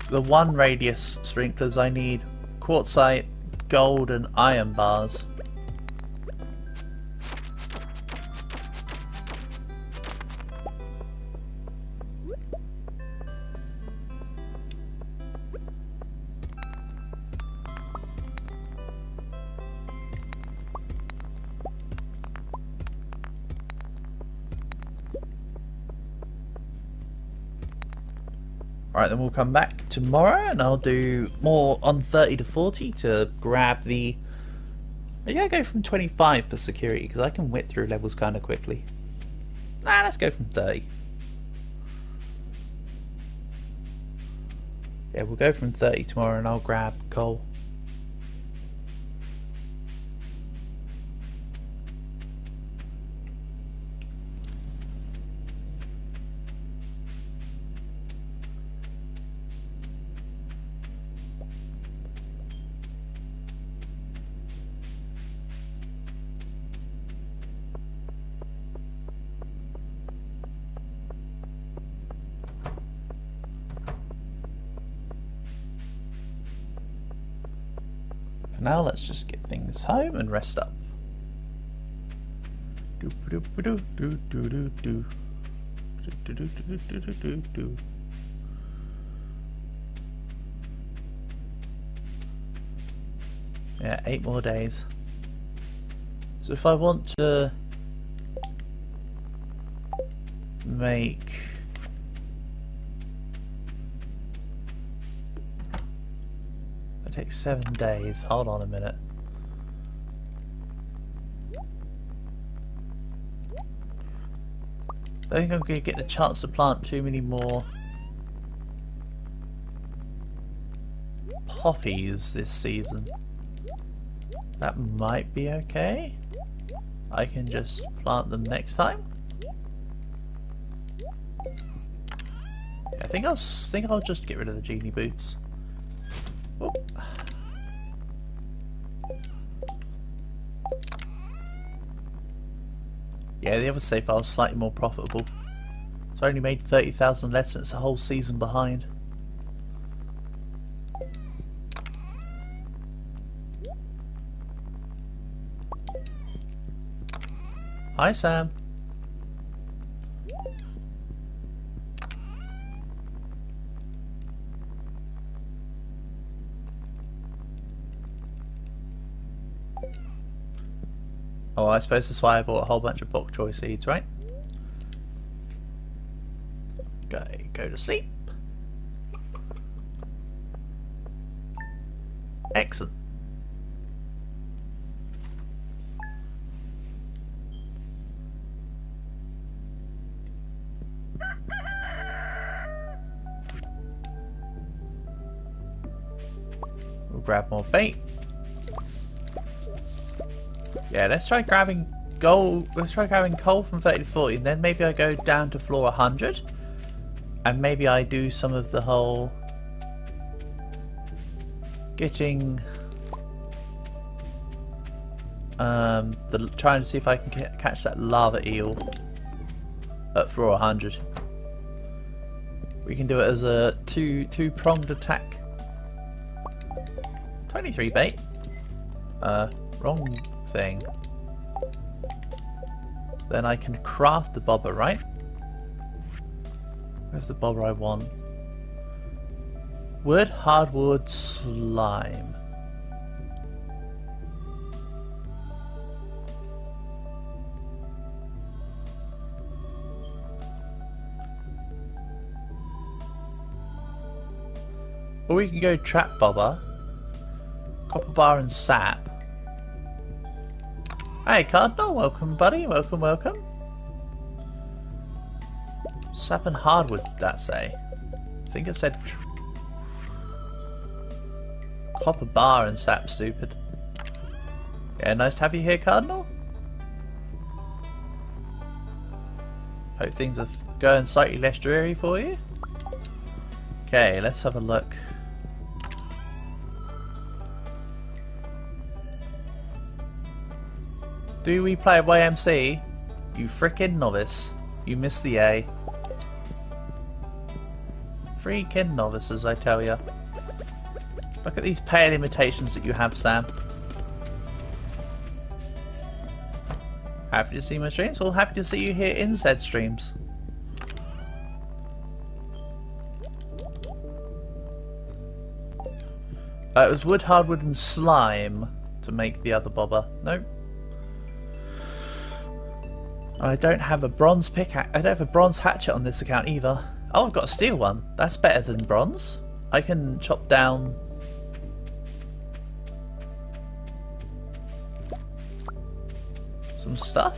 one radius sprinklers I need quartzite, gold and iron bars. Right, then we'll come back tomorrow and I'll do more on 30 to 40 to grab the... Maybe I'll go from 25 for security because I can whip through levels kind of quickly. Nah, let's go from 30. Yeah, we'll go from 30 tomorrow and I'll grab coal. Now let's just get things home and rest up. Yeah, 8 more days. So if I want to make it takes 7 days. Hold on a minute. I think I'm going to get the chance to plant too many more poppies this season. That might be okay. I can just plant them next time. I think I'll just get rid of the genie boots. Oh. Yeah, the other save file is slightly more profitable. So I only made 30,000 less and it's a whole season behind. Hi Sam. Oh, I suppose that's why I bought a whole bunch of bok choy seeds, right? Go to sleep. Excellent. We'll grab more bait. Yeah, let's try grabbing gold. Let's try grabbing coal from 30 to 40, and then maybe I go down to floor 100, and maybe I do some of the whole getting trying to see if I can catch that lava eel at floor 100. We can do it as a two-pronged attack. 23 bait. Wrong thing. Then I can craft the bobber, right? Where's the bobber I want? Wood, hardwood, slime. Or we can go trap bobber, copper bar and sap. Hey Cardinal, welcome buddy, welcome, welcome. Sap and hardwood, did that say? I think it said copper bar and sap, stupid. Yeah, nice to have you here, Cardinal. Hope things are going slightly less dreary for you. Okay, let's have a look. Do we play YMC? You frickin' novice. You missed the A. Freaking novices, I tell ya. Look at these pale imitations that you have, Sam. Happy to see my streams? Well, happy to see you here in said streams. It was wood, hardwood and slime to make the other bobber. Nope. I don't have a bronze pickaxe. I don't have a bronze hatchet on this account either. Oh, I've got a steel one. That's better than bronze. I can chop down... some stuff.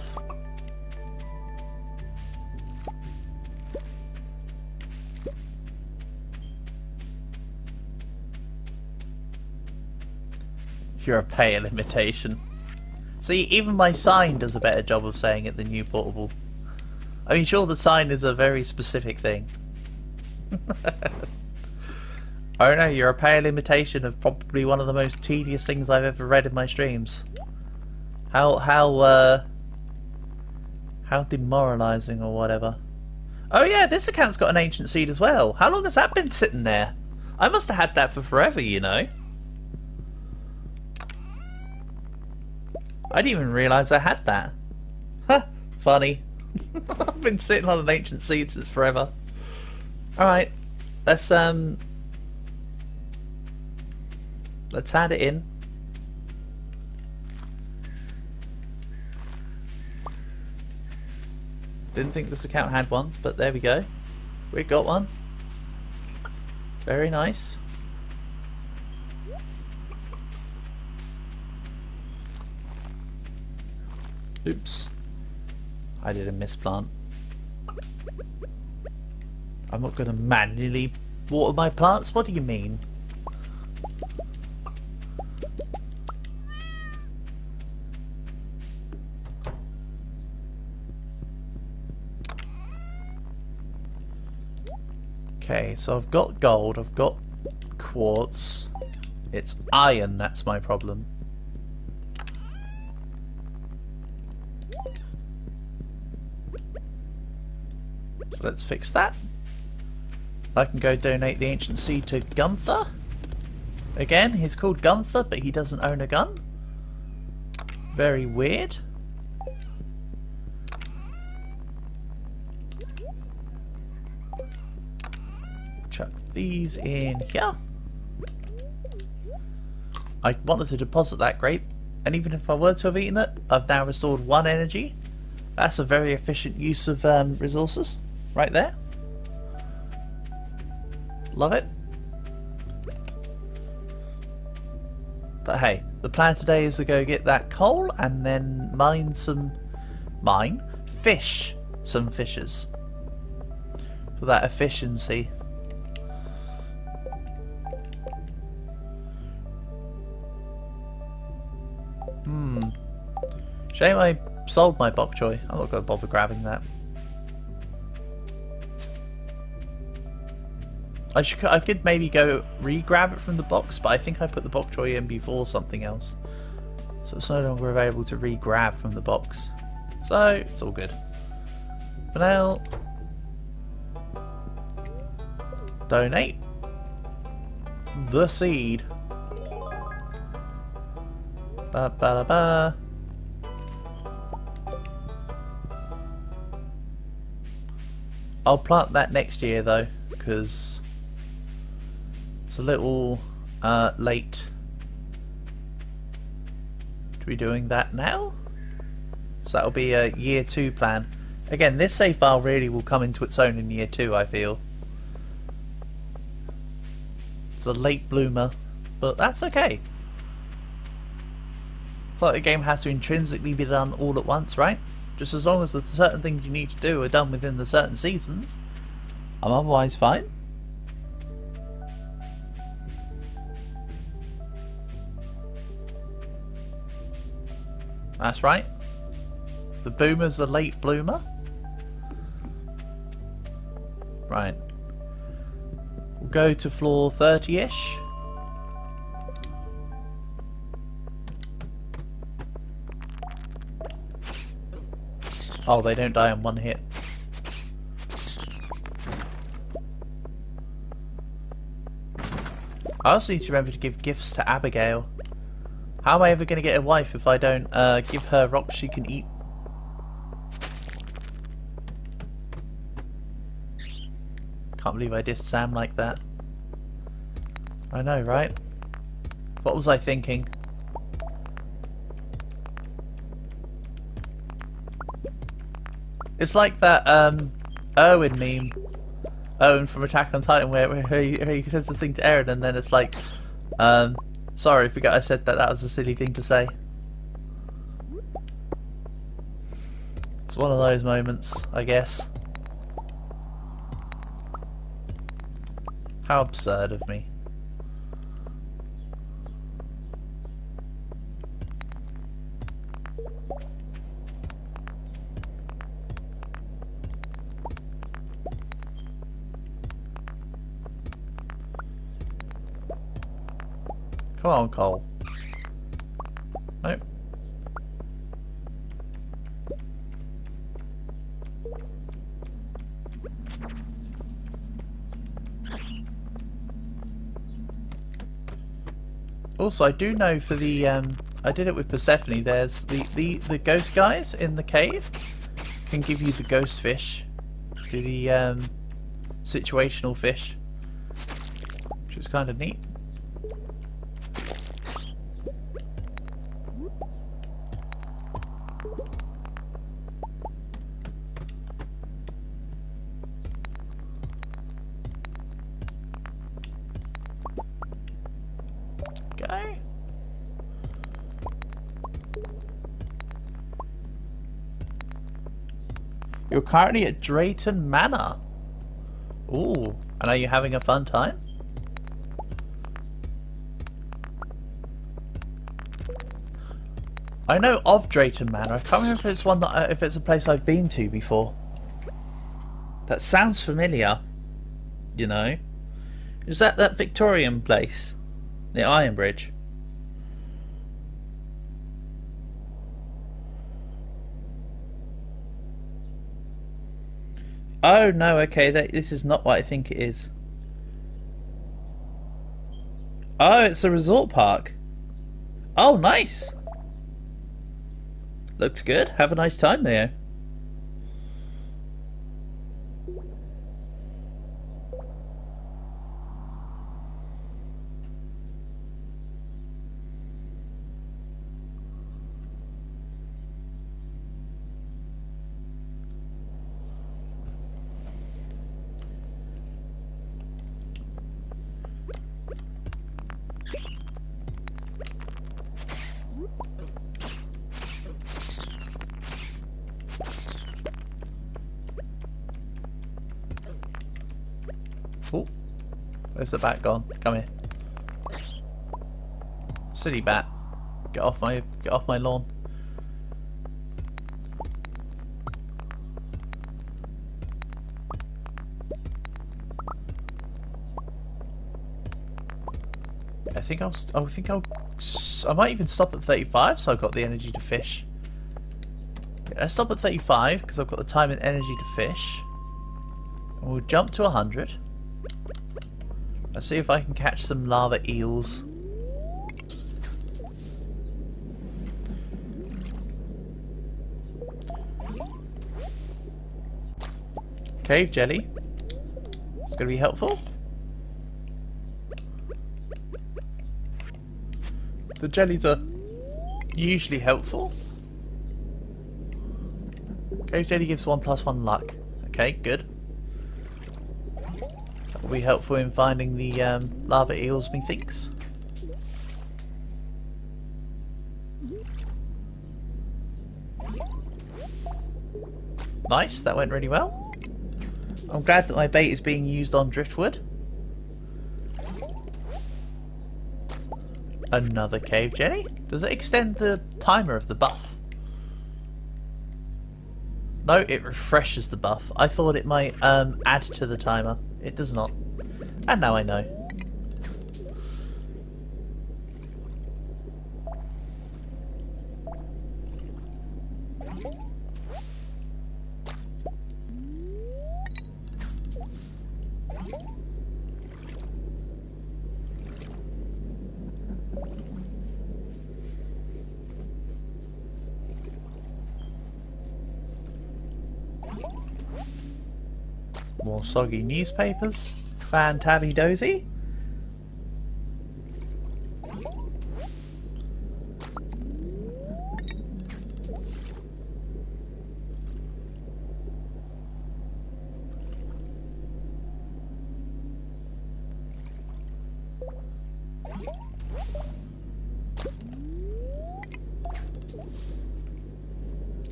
You're a pale imitation. See, even my sign does a better job of saying it than you, Portable. I mean, sure, the sign is a very specific thing. I don't know, you're a pale imitation of probably one of the most tedious things I've ever read in my streams. How demoralising or whatever. Oh yeah, this account's got an ancient seed as well. How long has that been sitting there? I must have had that for forever, you know. I didn't even realise I had that. Huh, funny. I've been sitting on an ancient seed since forever. Alright, let's add it in. Didn't think this account had one, but there we go. We got one. Very nice. Oops. I did a misplant. I'm not going to manually water my plants? What do you mean? Okay, so I've got gold, I've got quartz. It's iron that's my problem. So let's fix that. I can go donate the ancient seed to Gunther. Again, he's called Gunther, but he doesn't own a gun. Very weird. Chuck these in here. I wanted to deposit that grape, and even if I were to have eaten it, I've now restored 1 energy. That's a very efficient use of resources, right there. Love it. But hey, the plan today is to go get that coal and then fish some fishes for that efficiency. Shame I sold my bok choy. I'm not going to bother grabbing that. I could maybe go re-grab it from the box, but I think I put the bok choy in before something else. So it's no longer available to re-grab from the box. So, it's all good. For now, donate the seed. Ba ba da ba. I'll plant that next year though, because it's a little late to be doing that now. So that'll be a year 2 plan. Again, this save file really will come into its own in year 2, I feel. It's a late bloomer, but that's okay. It's like the game has to intrinsically be done all at once, right? Just as long as the certain things you need to do are done within the certain seasons, I'm otherwise fine. That's right. The boomer's a late bloomer. Right. We'll go to floor 30-ish. Oh, they don't die on one hit. I also need to remember to give gifts to Abigail. How am I ever going to get a wife if I don't give her rocks she can eat? Can't believe I dissed Sam like that. I know, right? What was I thinking? It's like that Erwin meme. Owen from Attack on Titan where he says the thing to Eren and then it's like, sorry, forgot I said that. That was a silly thing to say. It's one of those moments, I guess. How absurd of me. Come on, Cole. Nope. Also, I do know for the I did it with Persephone. There's the ghost guys in the cave can give you the ghost fish, the situational fish, which is kind of neat. Okay. You're currently at Drayton Manor. Ooh, and are you having a fun time? I know of Drayton Manor. I can't remember if it's one that if it's a place I've been to before. That sounds familiar. You know, is that Victorian place, the Iron Bridge? Oh no, okay, this is not what I think it is. Oh, it's a resort park. Oh, nice. Looks good. Have a nice time there. Oh, where's the bat gone? Come here. Silly bat. Get off my lawn. I might even stop at 35 so I've got the energy to fish. Yeah, let's stop at 35 because I've got the time and energy to fish. And we'll jump to 100. Let's see if I can catch some lava eels. Cave jelly. It's going to be helpful. The jellies are usually helpful. Cave jelly gives 1+1 luck. Okay, good. That will be helpful in finding the lava eels, methinks. Nice, that went really well. I'm glad that my bait is being used on driftwood. Another cave jelly? Does it extend the timer of the buff? No, it refreshes the buff. I thought it might add to the timer. It does not. And now I know. More soggy newspapers. Fantabby-dozy.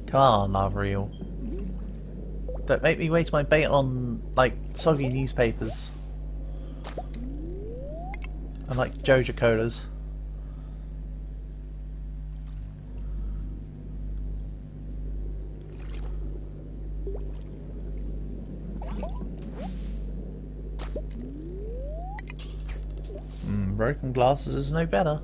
Come on, lava eel. Don't make me waste my bait on, like, soggy newspapers. And, like, Joja Colas. Broken glasses is no better.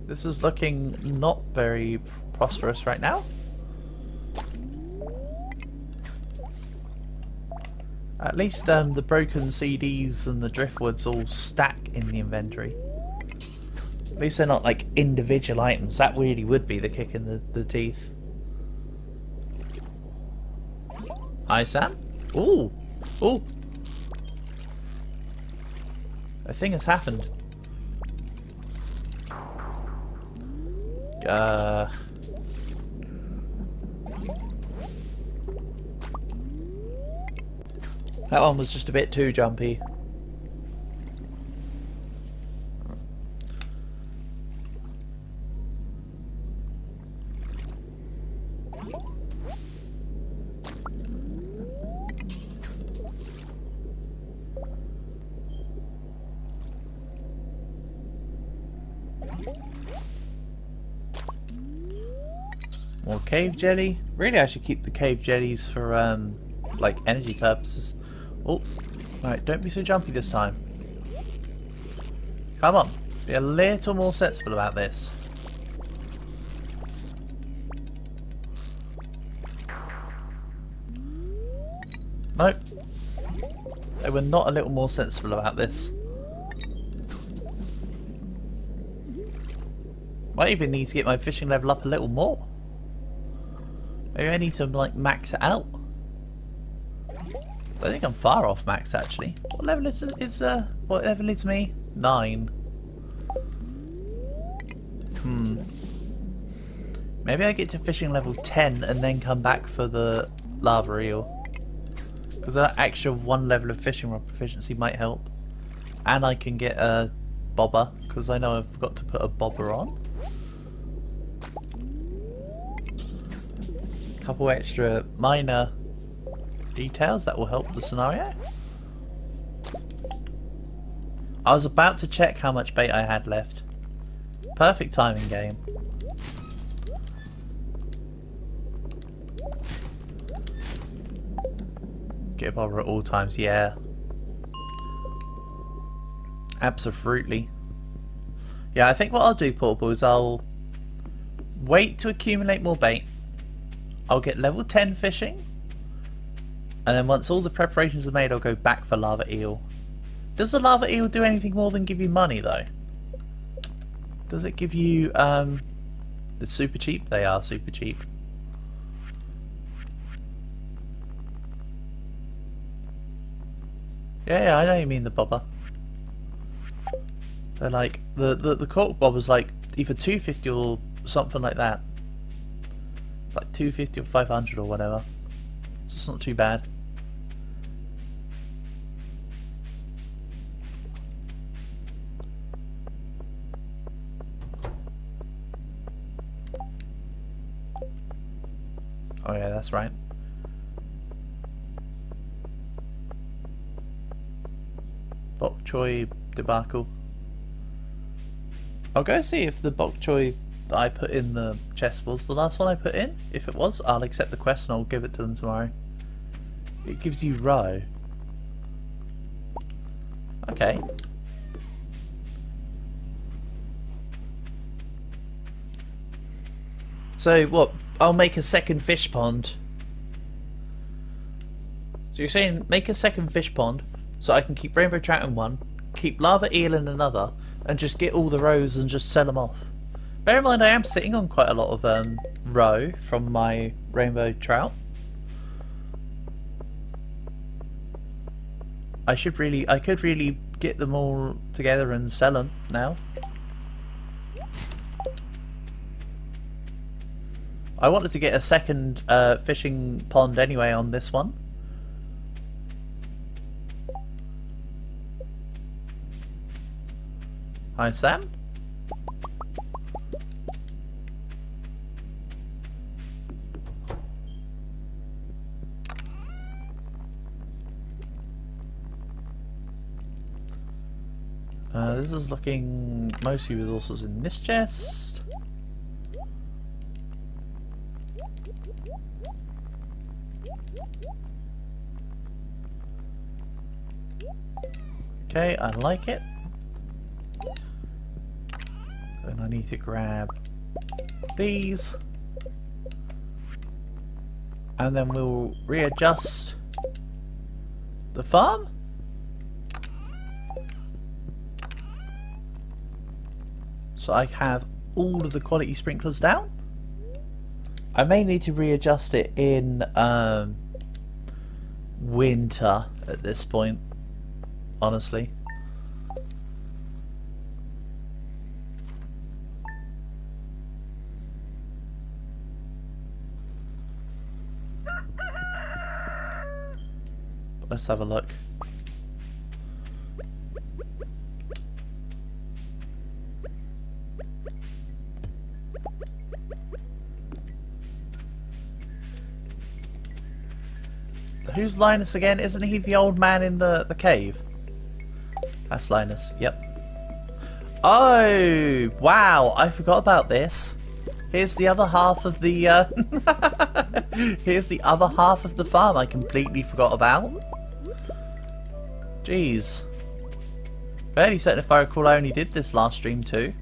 This is looking not very prosperous right now. At least the broken CDs and the driftwoods all stack in the inventory. At least they're not like individual items. That really would be the kick in the teeth. Hi, Sam. Ooh. Ooh. A thing has happened. That one was just a bit too jumpy. More cave jelly. Really, I should keep the cave jellies for like energy purposes. Oh, right, don't be so jumpy this time. Come on, be a little more sensible about this. Nope, they were not a little more sensible about this. Might even need to get my fishing level up a little more. Maybe I need to like max it out. I think I'm far off max actually. What level is what level is me? 9. Maybe I get to fishing level 10 and then come back for the lava eel. Because that extra 1 level of fishing rod proficiency might help. And I can get a bobber, because I know I've got to put a bobber on. Couple extra minor details that will help the scenario. I was about to check how much bait I had left. Perfect timing, game. Get a bobber at all times, yeah. Absolutely. Yeah, I think what I'll do, Portable, is I'll wait to accumulate more bait. I'll get level 10 fishing, and then once all the preparations are made, I'll go back for lava eel. Does the lava eel do anything more than give you money, though? Does it give you, it's super cheap? They are super cheap. Yeah, I know you mean the bobber. They're like, the cork bobber's like either 250 or something like that. It's like 250 or 500 or whatever. So it's not too bad. Oh yeah, that's right. bok choy debacle. I'll go see if the bok choy that I put in the chest was the last one I put in. If it was, I'll accept the quest and I'll give it to them tomorrow. It gives you roe. Okay. So what? I'll make a second fish pond. So you're saying make a second fish pond so I can keep rainbow trout in one, keep lava eel in another, and just get all the roes and just sell them off. Bear in mind I am sitting on quite a lot of roe from my rainbow trout. I could really get them all together and sell them now. I wanted to get a second fishing pond anyway on this one. Hi Sam. This is looking mostly resources in this chest. Okay, I like it. And I need to grab these. And then we'll readjust the farm. So I have all of the quality sprinklers down. I may need to readjust it in winter at this point, honestly. But let's have a look. Who's Linus again? Isn't he the old man in the cave? That's Linus, yep. Oh, wow, I forgot about this. Here's the other half of the here's the other half of the farm I completely forgot about. Jeez. Fairly certain if I recall I only did this last stream too.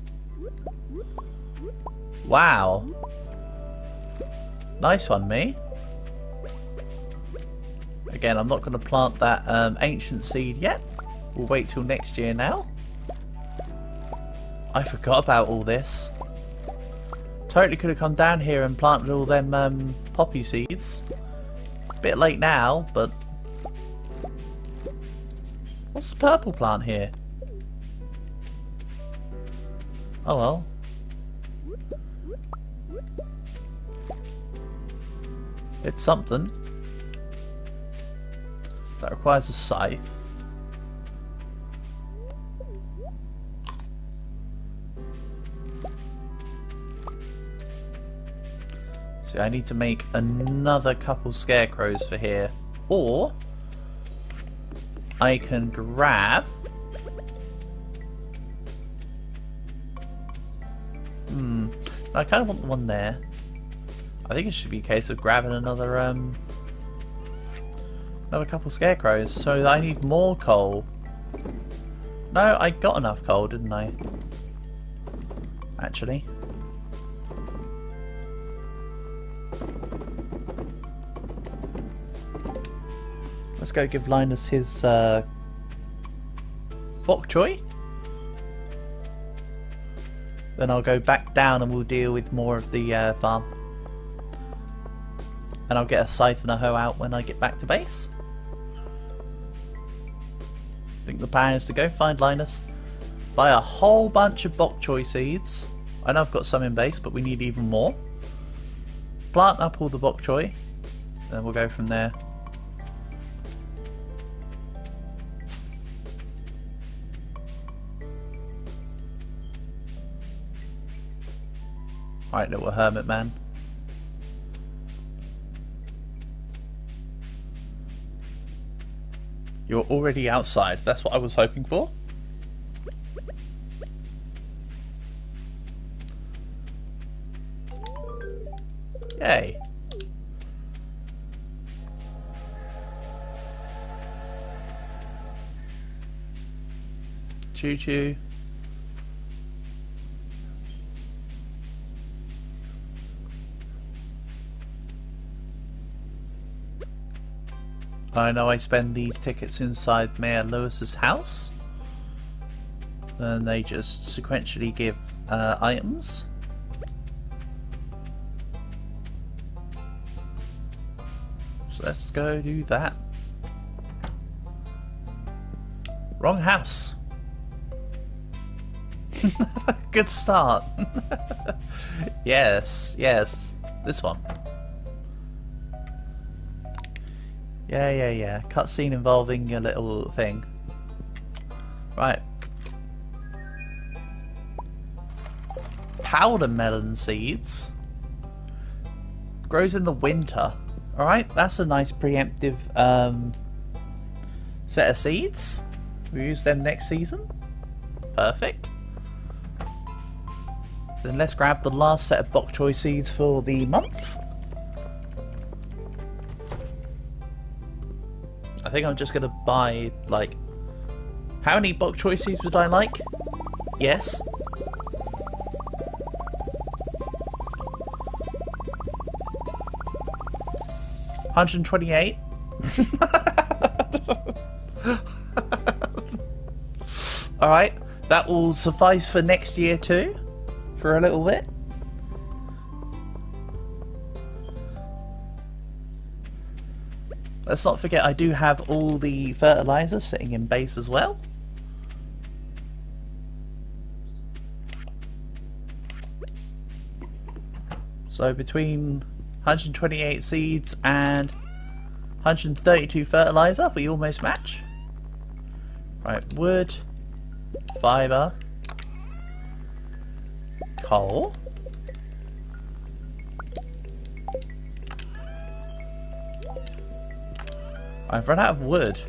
Wow. Nice one, me. Again, I'm not going to plant that ancient seed yet. We'll wait till next year now. I forgot about all this. Totally could have come down here and planted all them poppy seeds. Bit late now, but... What's the purple plant here? Oh well. It's something. That requires a scythe. See, I need to make another couple scarecrows for here. Or I can grab... I kind of want the one there. I think it should be a case of grabbing another couple scarecrows. So I need more coal. No, I got enough coal, didn't I? Actually. Let's go give Linus his bok choy. Then I'll go back down and we'll deal with more of the farm. And I'll get a scythe and a hoe out when I get back to base. I think the plan is to go find Linus, buy a whole bunch of bok choy seeds. I know I've got some in base, but we need even more. Plant up all the bok choy, then we'll go from there. Alright, little hermit man. You're already outside. That's what I was hoping for. Yay. Choo choo. I know I spend these tickets inside Mayor Lewis's house, and they just sequentially give items. So let's go do that. Wrong house. Good start. Yes, this one. Yeah. Cutscene involving a little thing. Right. Powder melon seeds. Grows in the winter. Alright, that's a nice preemptive set of seeds. We'll use them next season. Perfect. Then let's grab the last set of bok choy seeds for the month. I think I'm just going to buy, like... How many bok choy seeds would I like? Yes. $128. Alright, that will suffice for next year too, for a little bit. Let's not forget I do have all the fertilizer sitting in base as well. So between 128 seeds and 132 fertilizer, we almost match. Right, wood, fibre, coal. I've run out of wood.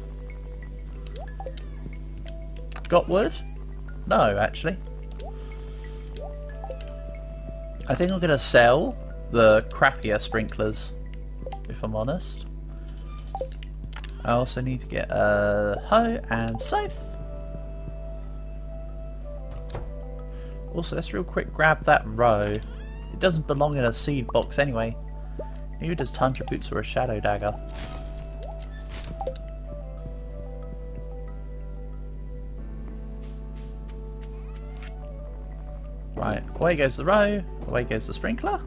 Got wood? No, actually. I think I'm going to sell the crappier sprinklers, if I'm honest. I also need to get a hoe and scythe. Also, let's real quick grab that row. It doesn't belong in a seed box anyway. Neither does Tundra Boots or a Shadow Dagger. Right, away goes the row, away goes the sprinkler.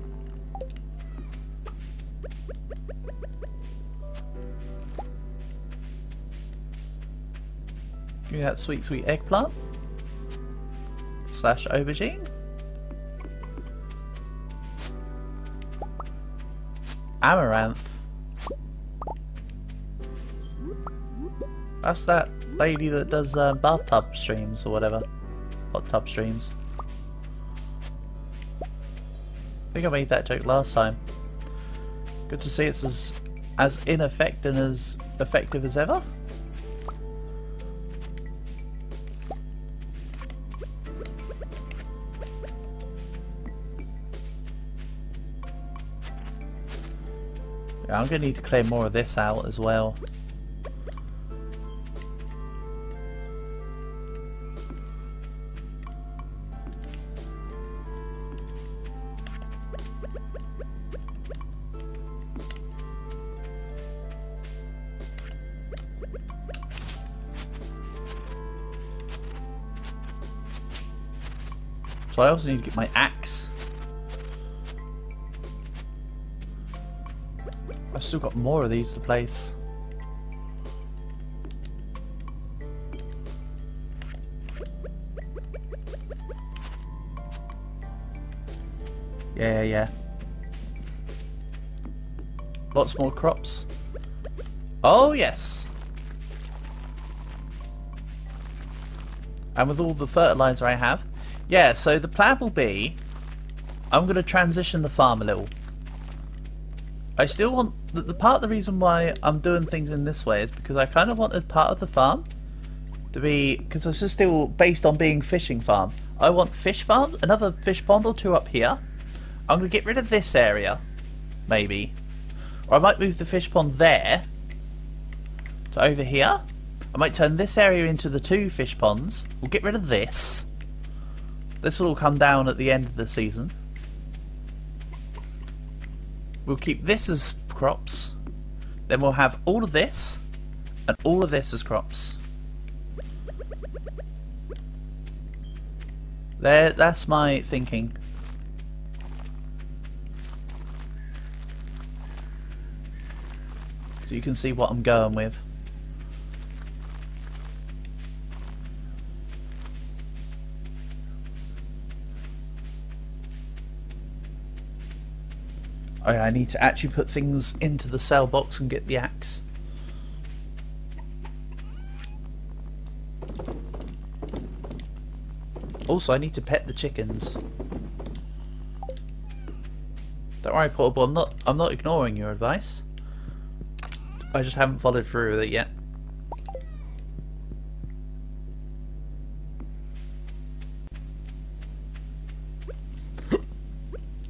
Give me that sweet, sweet eggplant. Slash aubergine. Amaranth. That's that lady that does bathtub streams or whatever. Hot tub streams. I think I made that joke last time. Good to see it's as ineffective and as effective as ever. Yeah, I'm going to need to clear more of this out as well. So I also need to get my axe. I've still got more of these to place. Yeah. Lots more crops. Oh yes. And with all the fertilizer I have. Yeah, so the plan will be, I'm going to transition the farm a little. I still want the part of the reason why I'm doing things in this way is because I kind of wanted part of the farm to be, because it's just still based on being fishing farm. I want fish farm, another fish pond or two up here. I'm going to get rid of this area, maybe. Or I might move the fish pond there to over here. I might turn this area into the 2 fish ponds. We'll get rid of this. This will all come down at the end of the season. We'll keep this as crops. Then we'll have all of this and all of this as crops. There, that's my thinking. So you can see what I'm going with. Oh yeah, I need to actually put things into the sell box and get the axe. Also, I need to pet the chickens. Don't worry, Portable, I'm not ignoring your advice. I just haven't followed through with it yet.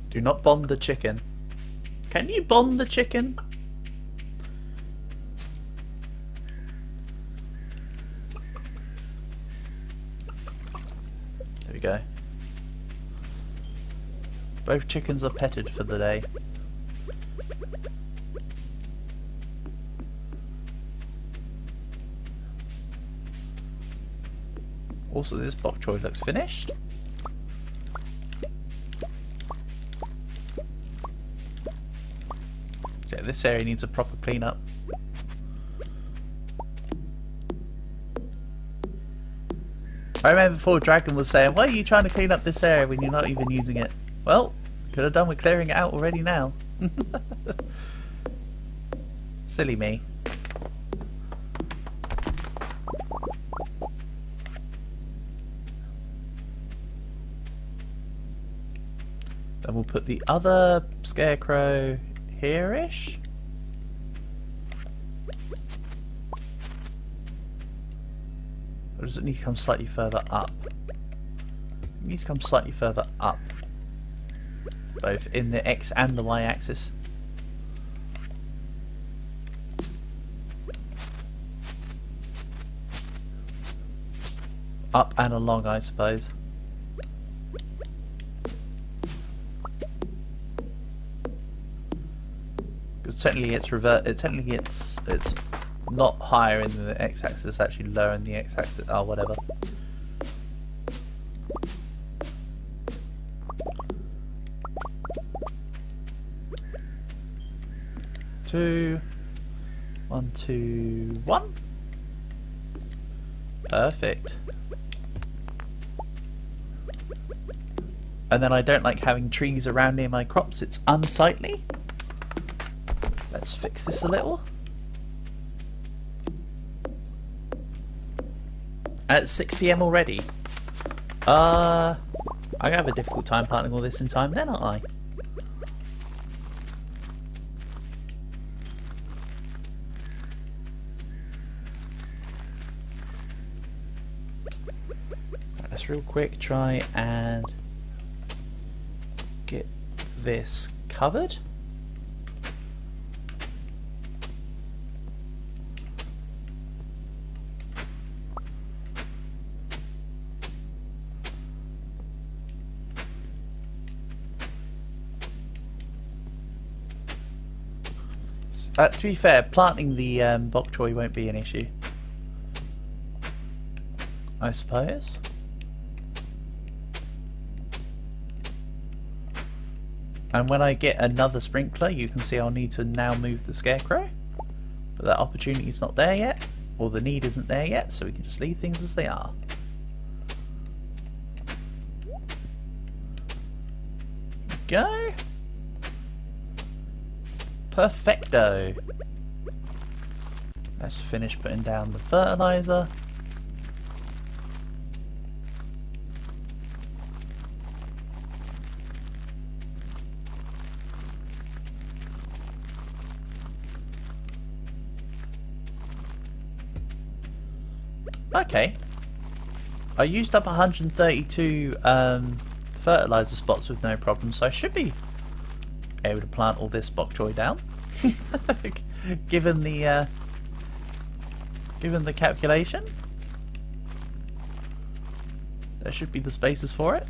Do not bomb the chicken. Can you bomb the chicken? There we go. Both chickens are petted for the day. Also, this bok choy looks finished. So this area needs a proper clean up. I remember before Dragon was saying, why are you trying to clean up this area when you're not even using it? Well, could have done with clearing it out already now. Silly me. Then we'll put the other scarecrow here-ish. Or does it need to come slightly further up? It needs to come slightly further up. Both in the X and the Y axis. Up and along, I suppose. Because technically it's not higher in the X-axis, it's actually lower in the X-axis. Oh, whatever. Two, 1, 2, 1. Perfect. And then I don't like having trees around near my crops, it's unsightly. Let's fix this a little. At 6 PM already. I'm gonna have a difficult time planting all this in time then, aren't I? Right, let's real quick try and get this covered. To be fair, planting the bok choy won't be an issue, I suppose. And when I get another sprinkler, you can see I'll need to now move the scarecrow. But that opportunity is not there yet, or the need isn't there yet, so we can just leave things as they are. Go! Perfecto! Let's finish putting down the fertilizer. Okay. I used up 132 fertilizer spots with no problem, so I should be able to plant all this bok choy down. given the calculation, there should be the spaces for it.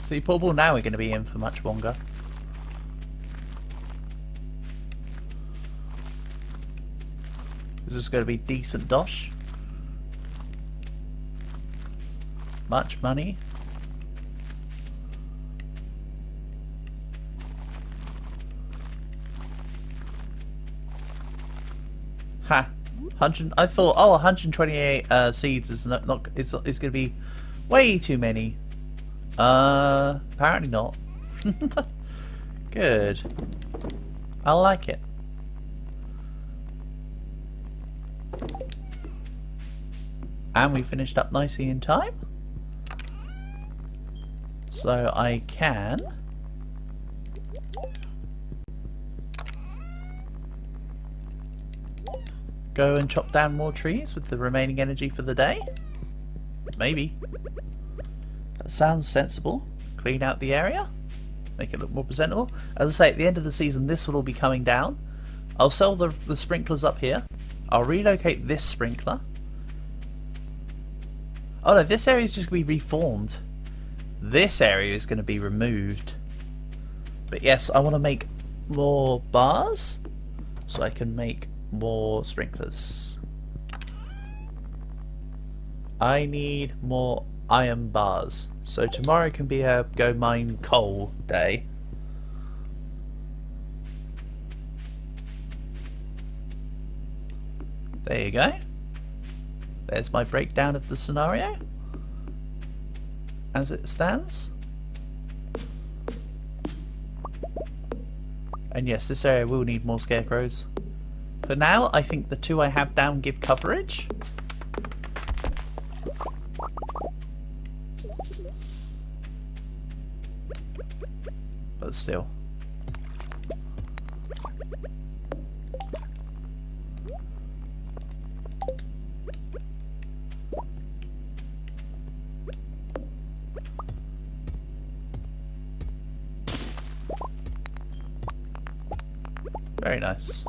See, Paul, now we're going to be in for much longer. This is going to be decent dosh. Much money. Ha! 100. I thought, oh, 128 seeds is not. It's going to be way too many. Apparently not. Good. I like it. And we finished up nicely in time. So I can go and chop down more trees with the remaining energy for the day. Maybe. That sounds sensible. Clean out the area. Make it look more presentable. As I say, at the end of the season this will all be coming down. I'll sell the sprinklers up here. I'll relocate this sprinkler. Oh no, this area is just going to be reformed. This area is going to be removed. But yes, I want to make more bars so I can make more sprinklers. I need more iron bars. So tomorrow can be a go mine coal day. There you go. There's my breakdown of the scenario as it stands. And yes, this area will need more scarecrows. For now, I think the two I have down give coverage. But still. Very nice.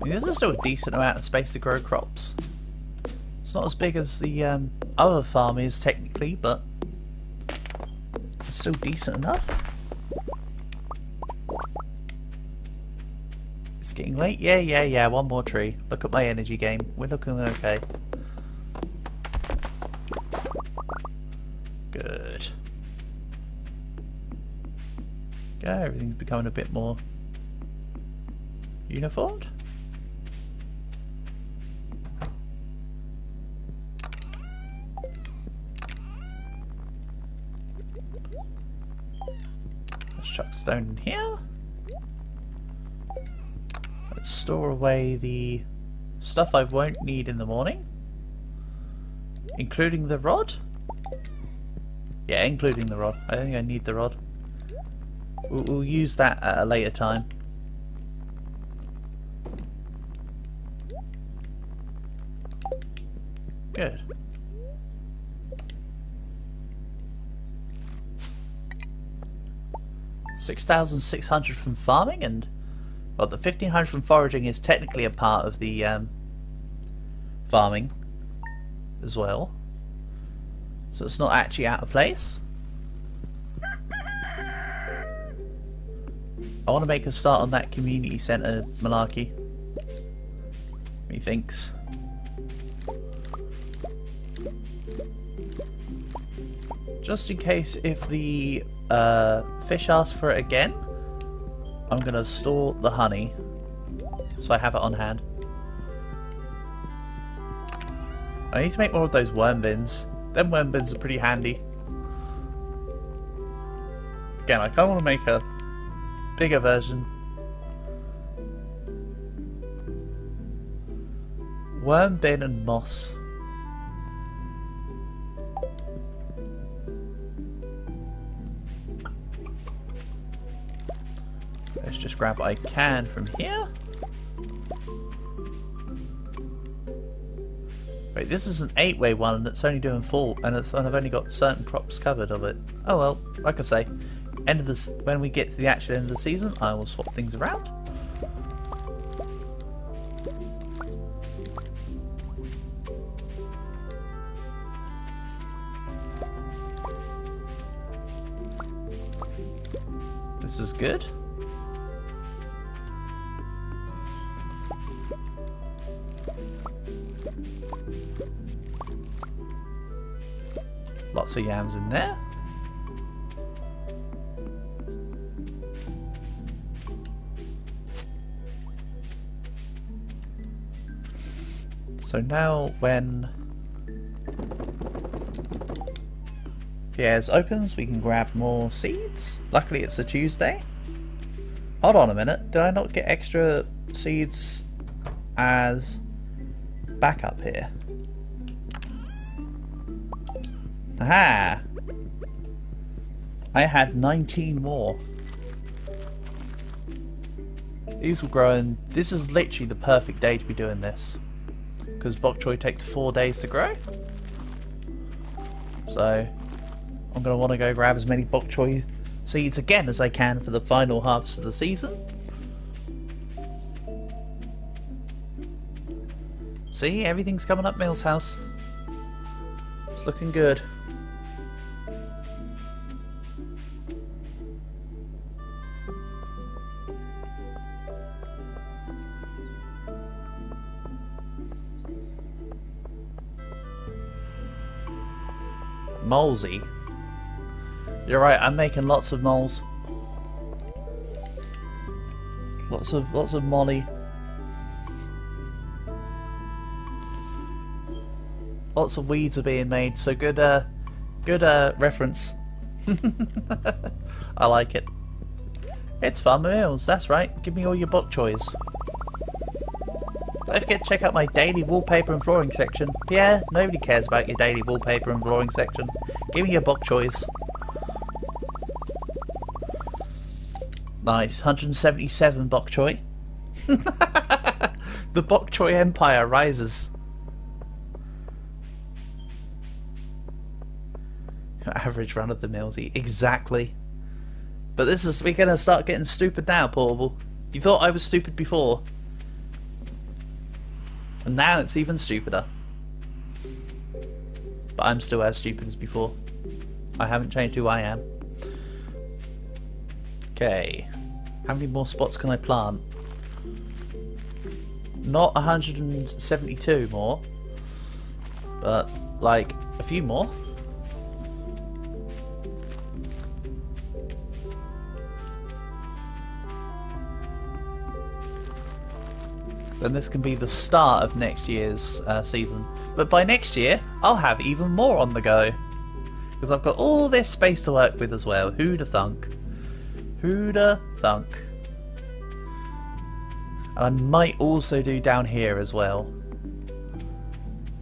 There's still a decent amount of space to grow crops. It's not as big as the other farm is technically, but it's still decent enough. It's getting late. Yeah. One more tree. Look at my energy game. We're looking okay. Good. Yeah, everything's becoming a bit more uniformed. Chuck stone in here. Let's store away the stuff I won't need in the morning, including the rod. Yeah, including the rod. I think I need the rod. We'll use that at a later time. Good. 6,600 from farming, and well, the 1,500 from foraging is technically a part of the farming as well, so it's not actually out of place. I want to make a start on that community centre malarkey. Methinks. Just in case if the fish asks for it again, I'm going to store the honey so I have it on hand. I need to make more of those worm bins. Them worm bins are pretty handy. Again, I kind of want to make a bigger version. Worm bin and moss. Let's just grab what I can from here. Wait, this is an 8-way one and it's only doing 4, and I've only got certain crops covered of it. Oh well, like I say, end of this, when we get to the actual end of the season, I will swap things around. This is good. Lots of yams in there. So now when Pierre's opens, we can grab more seeds. Luckily it's a Tuesday. Hold on a minute, did I not get extra seeds as backup here? Aha! I had 19 more. These will grow in... This is literally the perfect day to be doing this, because bok choy takes 4 days to grow. So I'm going to want to go grab as many bok choy seeds again as I can for the final harvest of the season. See, everything's coming up Mill's house. It's looking good. Millsy. You're right, I'm making lots of moles. Lots of molly. Lots of weeds are being made, so good reference. I like it. It's Farmer Mills, that's right. Give me all your bok choys. Don't forget to check out my daily wallpaper and flooring section. Pierre, nobody cares about your daily wallpaper and flooring section. Give me your bok choys. Nice, 177 bok choy. The bok choy empire rises. Average run of the Millsy, exactly. But this is, we're gonna start getting stupid now, Portable. You thought I was stupid before, and now it's even stupider. But I'm still as stupid as before. I haven't changed who I am. Okay, how many more spots can I plant? Not 172 more, but like a few more. Then this can be the start of next year's season. But by next year, I'll have even more on the go, because I've got all this space to work with as well. Who'da thunk? Who'da thunk? And I might also do down here as well.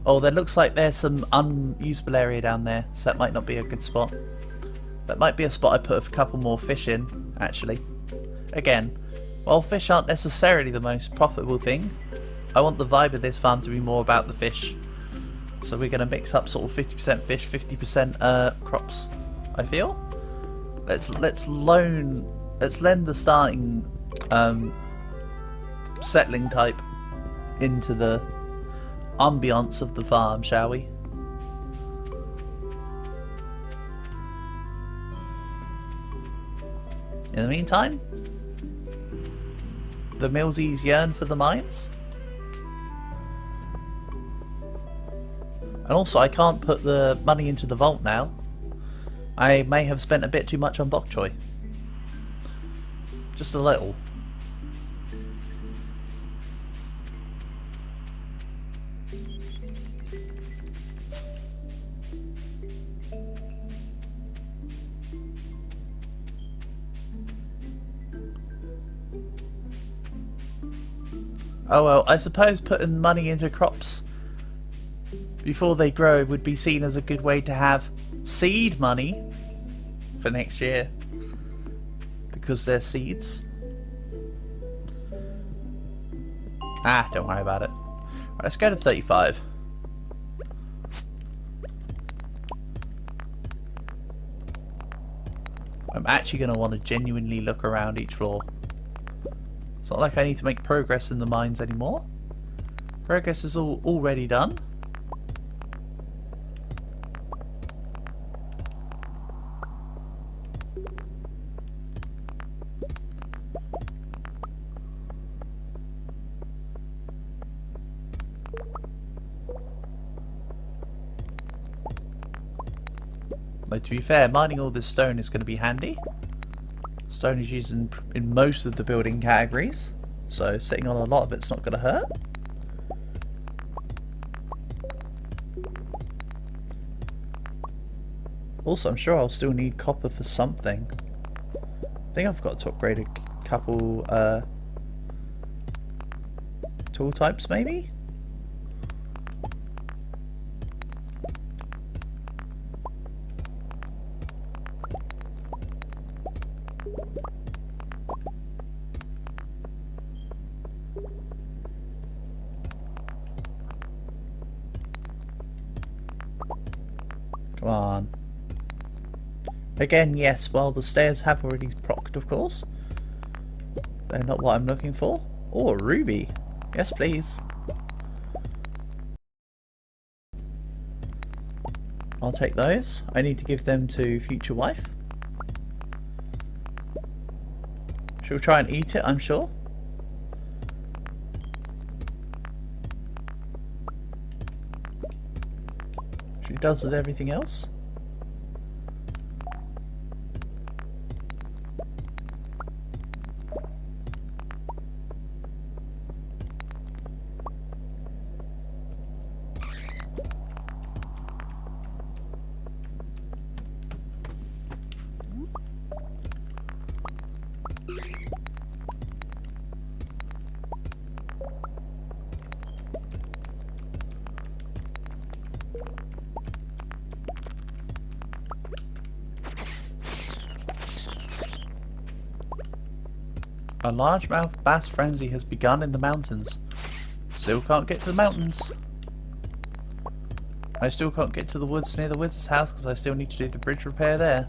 Oh, there looks like there's some unusable area down there, so that might not be a good spot. That might be a spot I put a couple more fish in, actually. Again, while fish aren't necessarily the most profitable thing, I want the vibe of this farm to be more about the fish. So we're going to mix up sort of 50% fish, 50% crops, I feel. Let's lend the starting settling type into the ambiance of the farm, shall we? In the meantime, the Millsies yearn for the mines. And also, I can't put the money into the vault now. I may have spent a bit too much on bok choy. Just a little. Oh well, I suppose putting money into crops before they grow would be seen as a good way to have seed money for next year. Because they're seeds. Ah, don't worry about it. Right, let's go to 35. I'm actually going to want to genuinely look around each floor. It's not like I need to make progress in the mines anymore. Progress is already done. Though to be fair, mining all this stone is going to be handy. Stone is used in most of the building categories, so sitting on a lot of it's not going to hurt. Also, I'm sure I'll still need copper for something. I think I've got to upgrade a couple tool types, maybe? Come on. Again, yes, well, the stairs have already procced, of course. They're not what I'm looking for. Oh, a ruby. Yes, please. I'll take those. I need to give them to future wife. She'll try and eat it, I'm sure. She does with everything else. A largemouth bass frenzy has begun in the mountains. Still can't get to the mountains. I still can't get to the woods near the wizard's house because I still need to do the bridge repair there.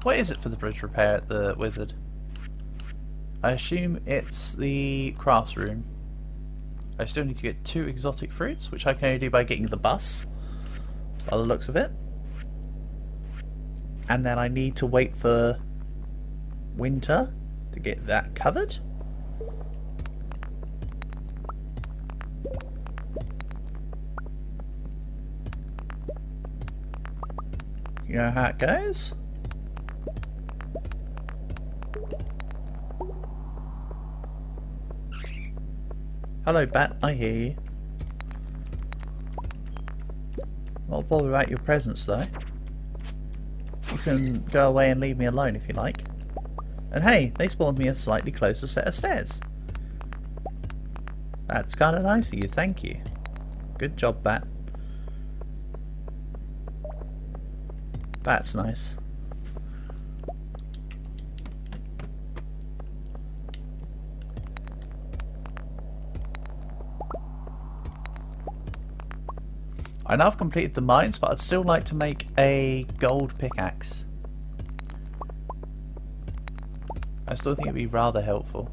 What is it for the bridge repair at the wizard? I assume it's the crafts room. I still need to get 2 exotic fruits, which I can only do by getting the bus, by the looks of it. And then I need to wait for winter to get that covered. You know how it goes? Hello, Bat, I hear you. Not bothered about your presence, though. You can go away and leave me alone if you like. And hey, they spawned me a slightly closer set of stairs. That's kind of nice of you, thank you. Good job, Bat. That's nice. I know I've completed the mines, but I'd still like to make a gold pickaxe. I still think it'd be rather helpful.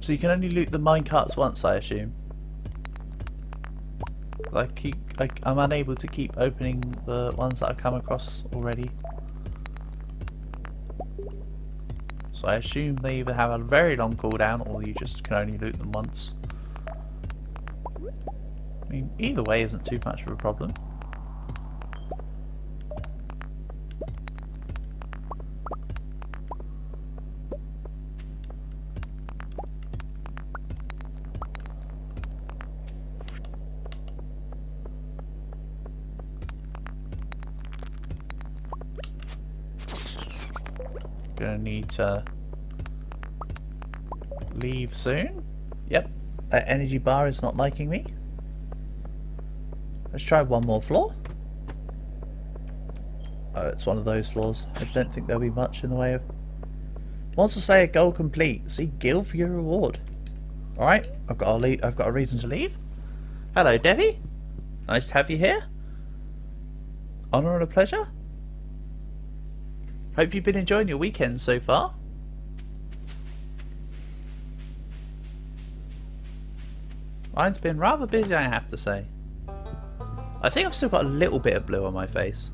So you can only loot the minecarts once, I assume. I'm unable to keep opening the ones that I've come across already. So I assume they either have a very long cooldown or you just can only loot them once. I mean, either way isn't too much of a problem. Gonna need to leave soon. Yep, that energy bar is not liking me. Let's try one more floor. Oh, it's one of those floors. I don't think there'll be much in the way of... Monster Slayer goal complete. See guild for your reward. Alright, I've got a reason to leave. Hello, Devi. Nice to have you here. Honour and a pleasure. Hope you've been enjoying your weekend so far. Mine's been rather busy, I have to say. I think I've still got a little bit of blue on my face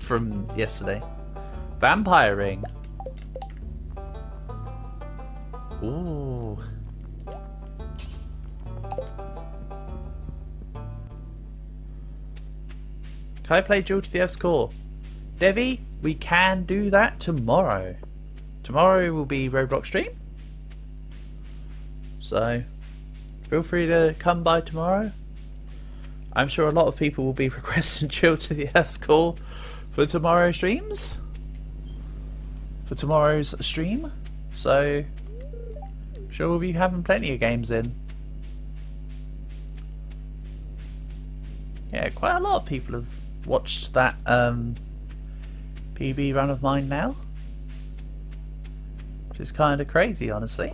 from yesterday. Vampire ring. Ooh. Can I play Duel to the Earth's Core? Devi, we can do that tomorrow. Tomorrow will be Roblox stream. So, feel free to come by tomorrow. I'm sure a lot of people will be requesting Duel to the Earth's Core for tomorrow's streams. For tomorrow's stream. So, sure we'll be having plenty of games in. Yeah, quite a lot of people have watched that PB run of mine now, which is kind of crazy, honestly.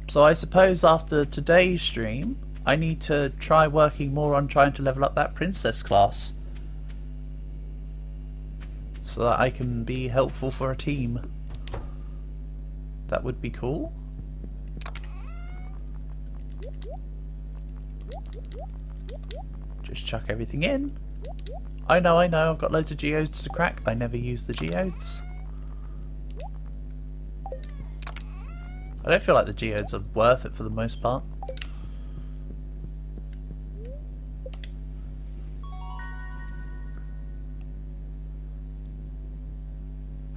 So I suppose after today's stream I need to try working more on trying to level up that princess class, so that I can be helpful for a team. That would be cool. Just chuck everything in. I know, I've got loads of geodes to crack. I never use the geodes. I don't feel like the geodes are worth it for the most part.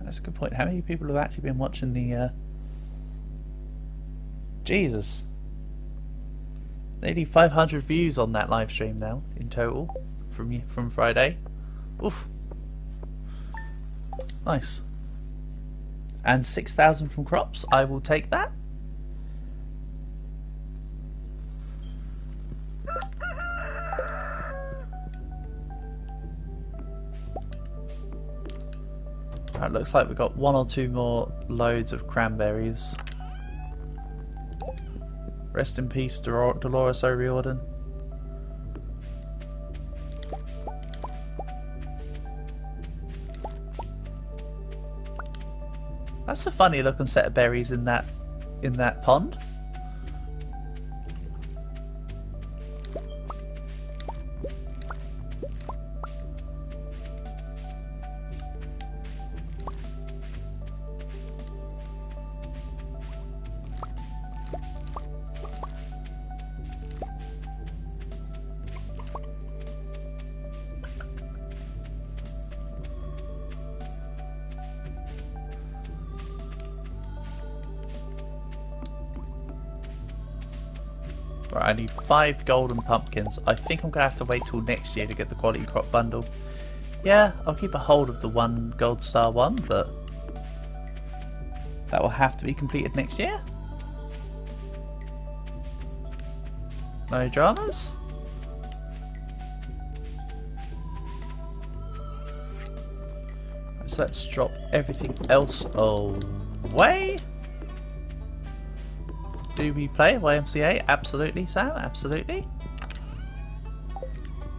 That's a good point. How many people have actually been watching the... Jesus. Nearly 500 views on that live stream now, in total, from Friday. Oof. Nice. And 6,000 from crops. I will take that. Right, looks like we've got one or two more loads of cranberries. Rest in peace, Dolores O'Riordan. That's a funny looking set of berries in that pond. Right, I need 5 golden pumpkins. I think I'm going to have to wait till next year to get the quality crop bundle. Yeah, I'll keep a hold of the one gold star one, but that will have to be completed next year. No dramas. So let's drop everything else away. Do we play YMCA? Absolutely, Sam, absolutely.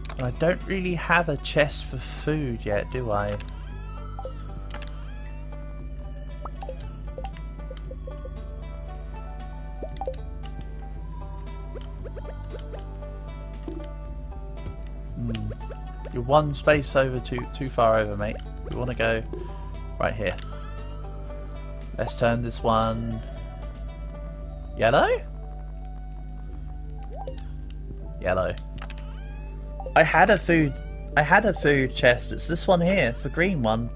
But I don't really have a chest for food yet, do I? You're one space over too far over, mate. We want to go right here. Let's turn this one yellow? Yellow. I had a food chest. It's this one here. It's the green one.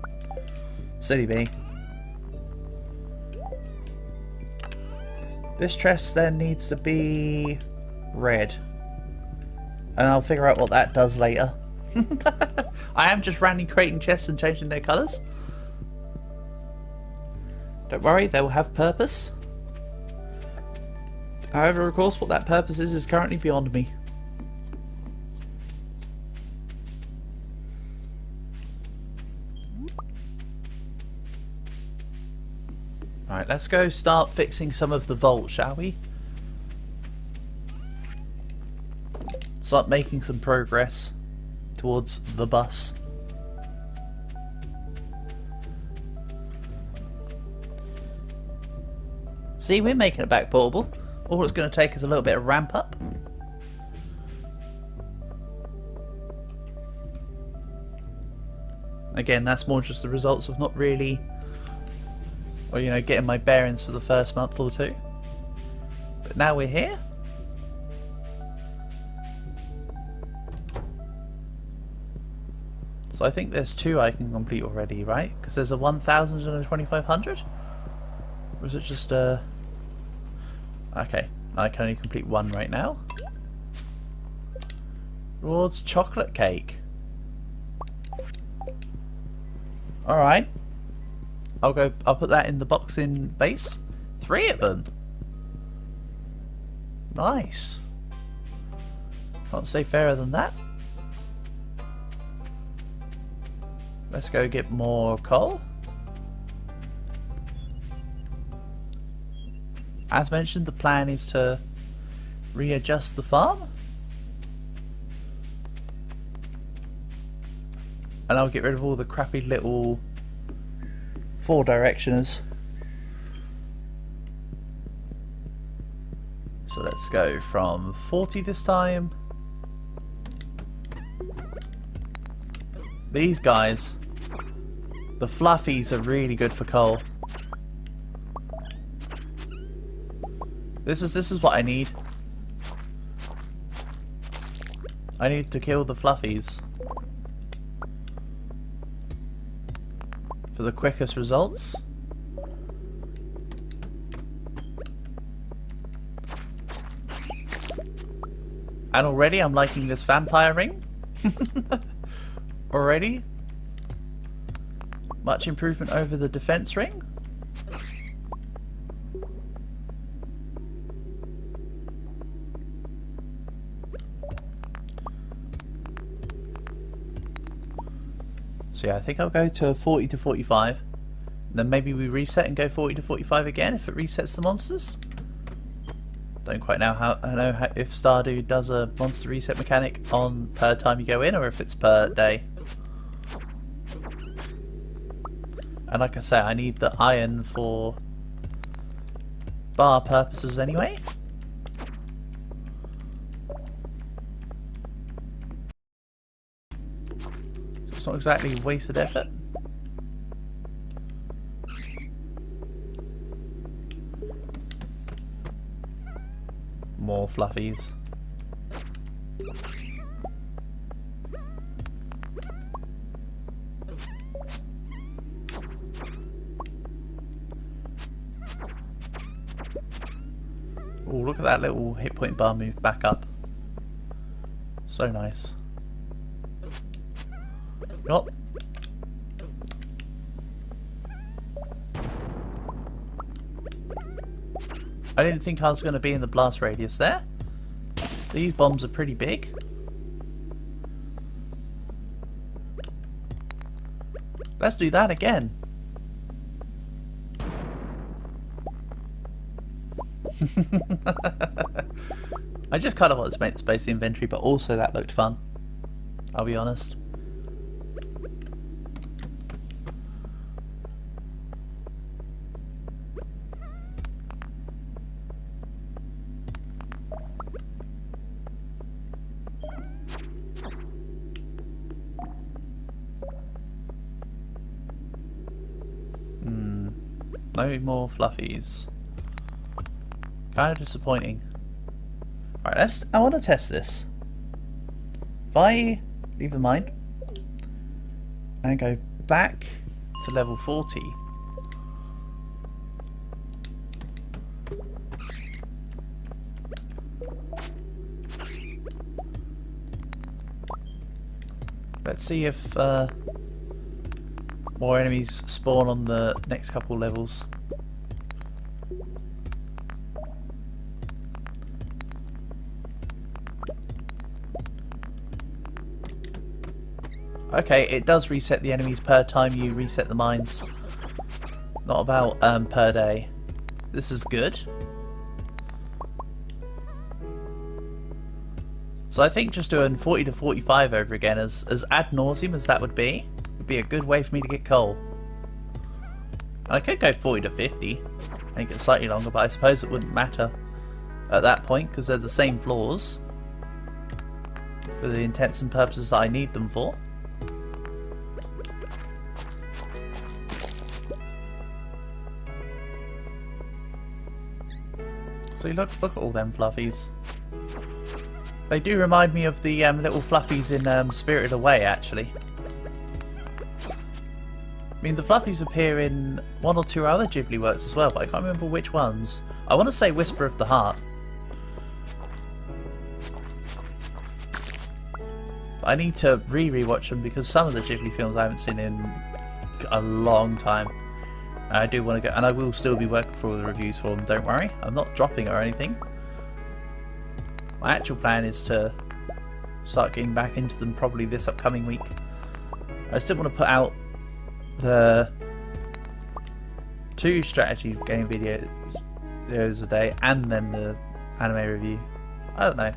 Silly me. This chest then needs to be red. And I'll figure out what that does later. I am just randomly creating chests and changing their colours. Don't worry, they will have purpose. However, of course, what that purpose is currently beyond me. Alright, let's go start fixing some of the vault, shall we? Start making some progress towards the bus. See, we're making it back portable. All it's going to take is a little bit of ramp up. Again, that's more just the results of not really, or you know, getting my bearings for the first month or two. But now we're here. So I think there's 2 I can complete already, right? Because there's a 1000 and a 2500? Or is it just a... Okay, I can only complete 1 right now. Rewards chocolate cake. Alright. I'll put that in the box in base. 3 of them. Nice. Can't say fairer than that. Let's go get more coal. As mentioned, the plan is to readjust the farm. And I'll get rid of all the crappy little 4-directioners. So let's go from 40 this time. These guys, the fluffies, are really good for coal. This is what I need. I need to kill the fluffies for the quickest results. And already I'm liking this vampire ring. Already. Much improvement over the defense ring. So yeah, I think I'll go to 40 to 45. Then maybe we reset and go 40 to 45 again if it resets the monsters. Don't quite know if Stardew does a monster reset mechanic on per time you go in or if it's per day. And like I say, I need the iron for bar purposes anyway. It's not exactly wasted effort. More fluffies. Oh, look at that little hit point bar move back up. So nice. Oh. I didn't think I was going to be in the blast radius there. These bombs are pretty big. Let's do that again. I just kind of wanted to make the space inventory, but also that looked fun. I'll be honest. No more fluffies. Kind of disappointing. Right, I want to test this. If I leave the mine and go back to level 40, Let's see if more enemies spawn on the next couple levels. Okay, it does reset the enemies per time you reset the mines. Not about per day. This is good. So I think just doing 40 to 45 over again, as ad nauseum as that would be a good way for me to get coal. I could go 40 to 50, make it slightly longer, but I suppose it wouldn't matter at that point because they're the same floors for the intents and purposes that I need them for. So look at all them fluffies. They do remind me of the little fluffies in Spirited Away, actually. I mean, the fluffies appear in one or two other Ghibli works as well, but I can't remember which ones. I want to say Whisper of the Heart. But I need to re-rewatch them because some of the Ghibli films I haven't seen in a long time. I do want to go, and I will still be working for all the reviews for them, don't worry. I'm not dropping or anything. My actual plan is to start getting back into them probably this upcoming week. I still want to put out the 2 strategy game videos a day and then the anime review. I don't know.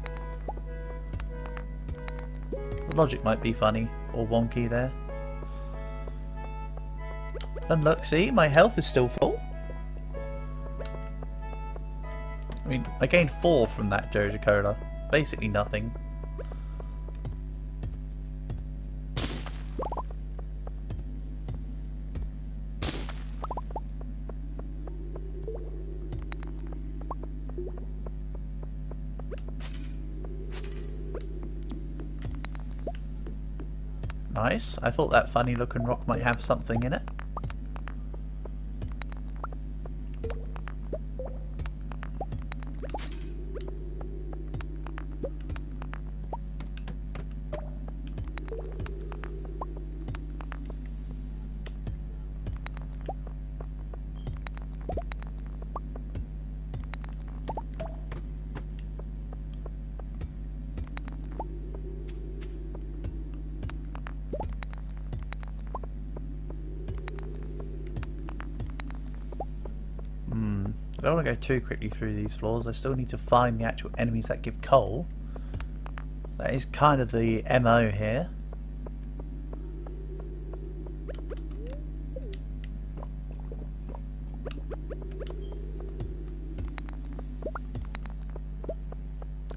The logic might be funny or wonky there. And look, see, my health is still full. I mean, I gained 4 from that Joja Cola. Basically nothing. Nice. I thought that funny looking rock might have something in it. I don't want to go too quickly through these floors. I still need to find the actual enemies that give coal. That is kind of the MO here.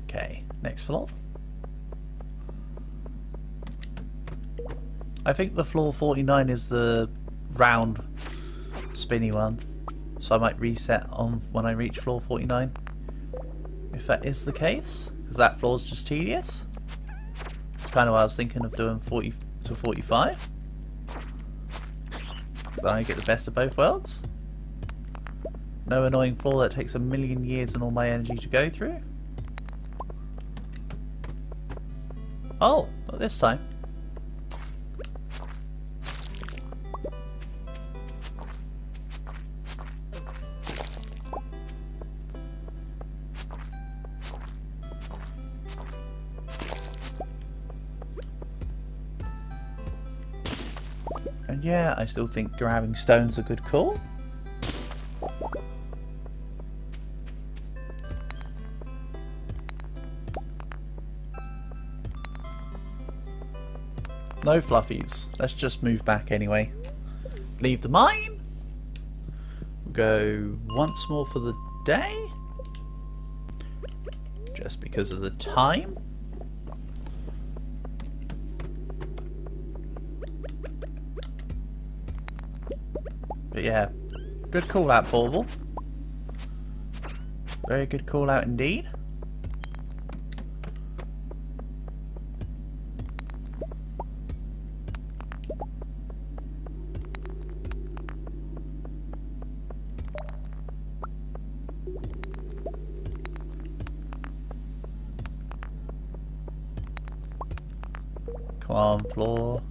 Okay, next floor. I think the floor 49 is the round spinny one. So I might reset on when I reach floor 49. If that is the case, because that floor's just tedious. It's kind of what I was thinking of doing 40 to 45. Then I get the best of both worlds. No annoying floor that takes a million years and all my energy to go through. Oh, not this time. And yeah, I still think grabbing stone's a good call. No fluffies. Let's just move back anyway. Leave the mine. Go once more for the day. Just because of the time. But yeah, good call out, Bauble. Very good call out indeed. Come on, floor.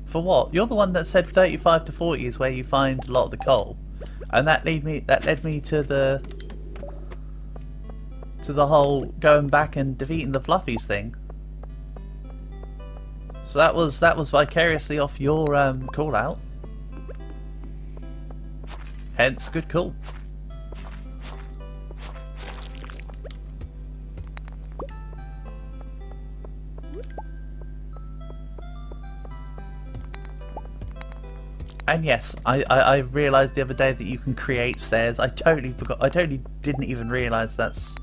For what? You're the one that said 35 to 40 is where you find a lot of the coal, and that led me to the whole going back and defeating the Fluffies thing. So that was vicariously off your call out. Hence, good call. And yes, I realised the other day that you can create stairs. I totally forgot. I totally didn't even realise that's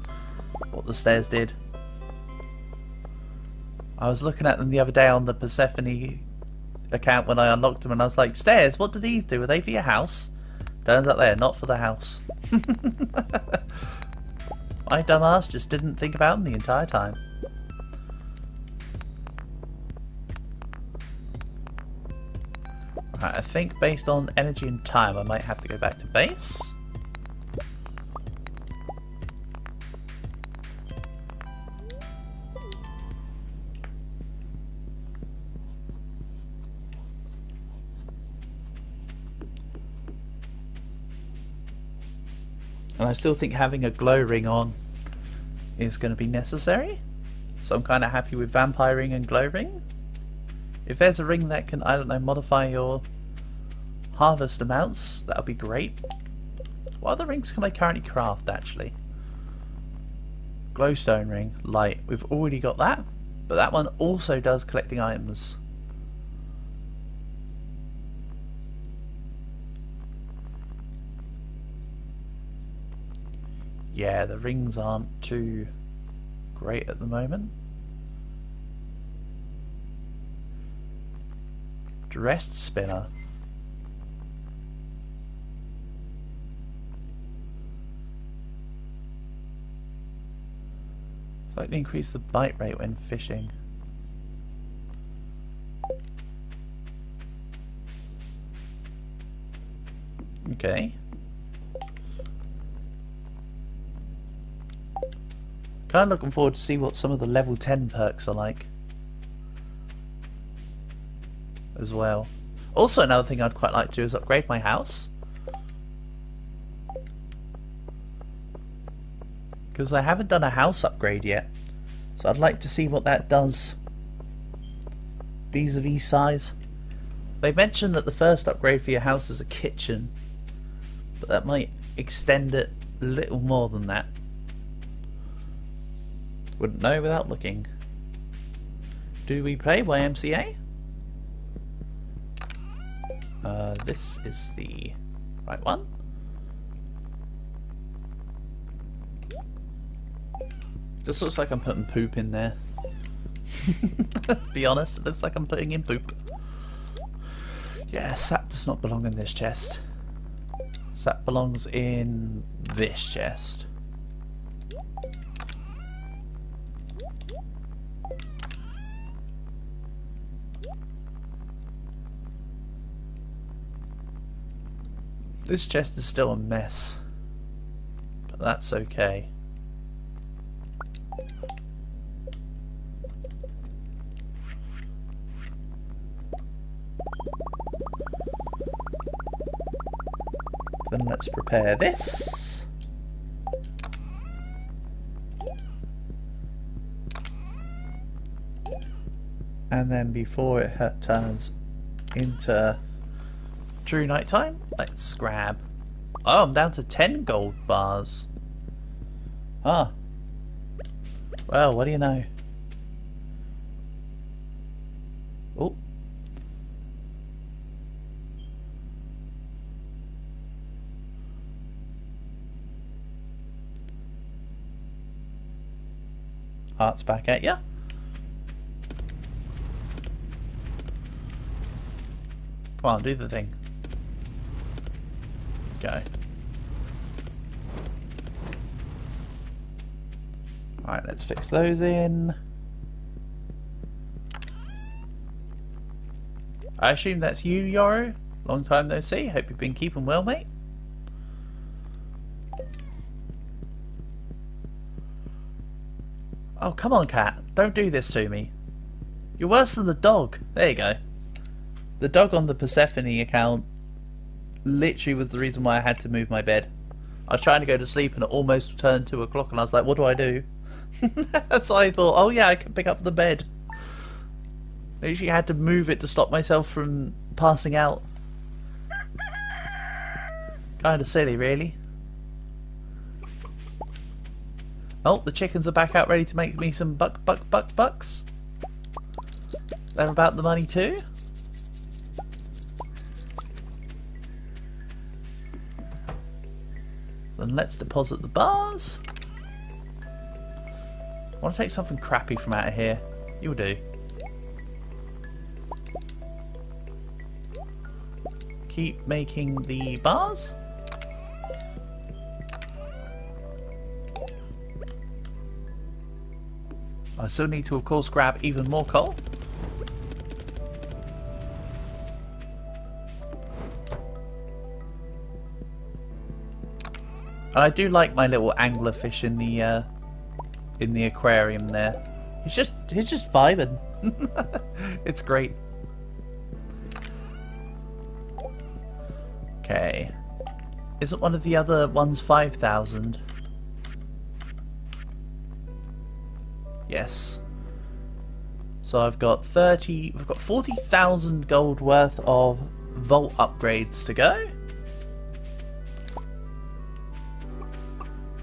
what the stairs did. I was looking at them the other day on the Persephone account when I unlocked them, and I was like, stairs? What do these do? Are they for your house? Turns out they're not for the house. My dumbass just didn't think about them the entire time. Right, I think based on energy and time I might have to go back to base. And I still think having a glow ring on is going to be necessary. So I'm kind of happy with vampire ring and glow ring. If there's a ring that can, I don't know, modify your harvest amounts, that would be great. What other rings can I currently craft, actually? Glowstone ring, light. We've already got that, but that one also does collecting items. Yeah, the rings aren't too great at the moment. Dressed spinner. Slightly increase the bite rate when fishing. Okay. Kind of looking forward to see what some of the level 10 perks are like as well. Also, another thing I'd quite like to do is upgrade my house, because I haven't done a house upgrade yet, so I'd like to see what that does vis-a-vis size. They mentioned that the first upgrade for your house is a kitchen, but that might extend it a little more than that. Wouldn't know without looking. Do we play YMCA? This is the right one. Just looks like I'm putting poop in there. Be honest, it looks like I'm putting in poop. Yeah, sap does not belong in this chest. Sap belongs in this chest. This chest is still a mess, but that's okay. Then let's prepare this. And then before it turns into true nighttime, let's grab... Oh, I'm down to 10 gold bars. Ah. Well, what do you know? Oh. Heart's back at ya. Come on, do the thing. Go. Alright, let's fix those in. I assume that's you, Yoru. Long time no see. Hope you've been keeping well, mate. Oh, come on, cat. Don't do this to me. You're worse than the dog. There you go. The dog on the Persephone account literally was the reason why I had to move my bed. I was trying to go to sleep and it almost turned 2 o'clock and I was like, what do I do? So I thought, oh yeah, I can pick up the bed. I usually had to move it to stop myself from passing out. Kind of silly, really. Oh, the chickens are back out ready to make me some bucks. They're about the money too. Then let's deposit the bars. I want to take something crappy from out of here. You'll do. Keep making the bars. I still need to, of course, grab even more coal. And I do like my little anglerfish in the aquarium there. He's just vibing. It's great. Okay. Isn't one of the other ones 5,000? Yes. So I've got 40,000 gold worth of vault upgrades to go.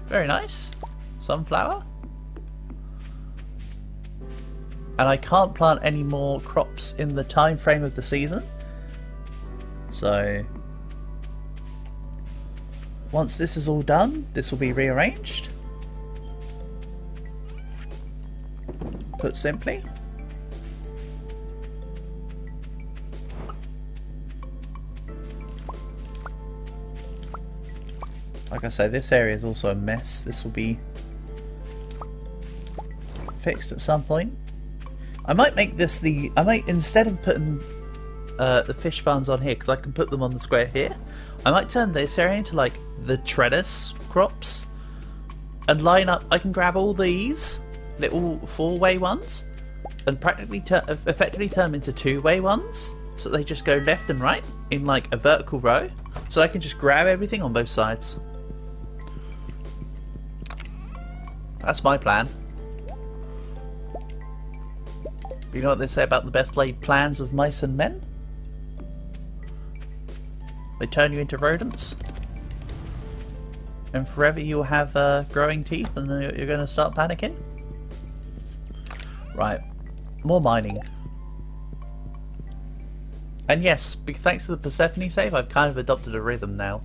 Very nice. Sunflower. And I can't plant any more crops in the time frame of the season. So once this is all done, this will be rearranged. Put simply. Like I say, this area is also a mess. This will be fixed at some point. I might make this instead of putting the fish farms on here, because I can put them on the square here, I might turn this area into like the trellis crops and line up. I can grab all these little 4-way ones and practically effectively turn them into 2-way ones, so they just go left and right in like a vertical row, so I can just grab everything on both sides. That's my plan. You know what they say about the best laid plans of mice and men? They turn you into rodents. And forever you'll have growing teeth and you're going to start panicking. Right. More mining. And yes, thanks to the Persephone save, I've kind of adopted a rhythm now.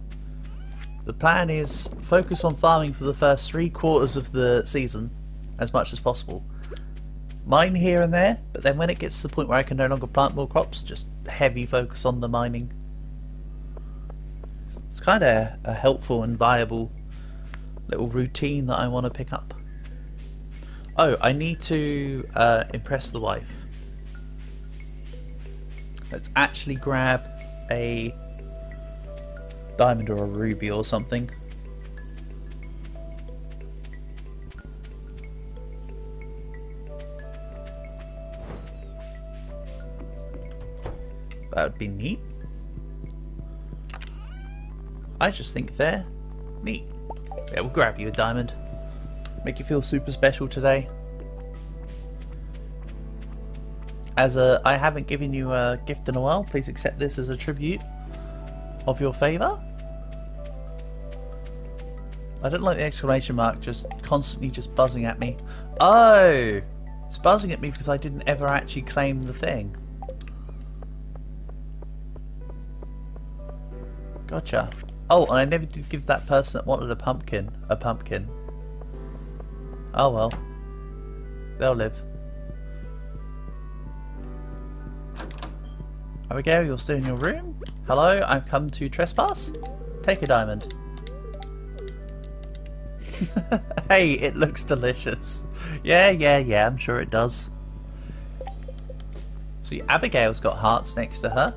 The plan is focus on farming for the first 3 quarters of the season as much as possible. Mine here and there, but then when it gets to the point where I can no longer plant more crops, just heavy focus on the mining. It's kind of a helpful and viable little routine that I want to pick up. Oh, I need to impress the wife. Let's actually grab a diamond or a ruby or something. That would be neat. I just think they're neat. Yeah, we'll grab you a diamond. Make you feel super special today. As I haven't given you a gift in a while, please accept this as a tribute of your favour. I don't like the exclamation mark just constantly just buzzing at me. Oh! It's buzzing at me because I didn't ever actually claim the thing. Gotcha. Oh, and I never did give that person that wanted a pumpkin. Oh well. They'll live. Abigail, you're still in your room? Hello, I've come to trespass? Take a diamond. Hey, it looks delicious. Yeah, I'm sure it does. See, Abigail's got hearts next to her.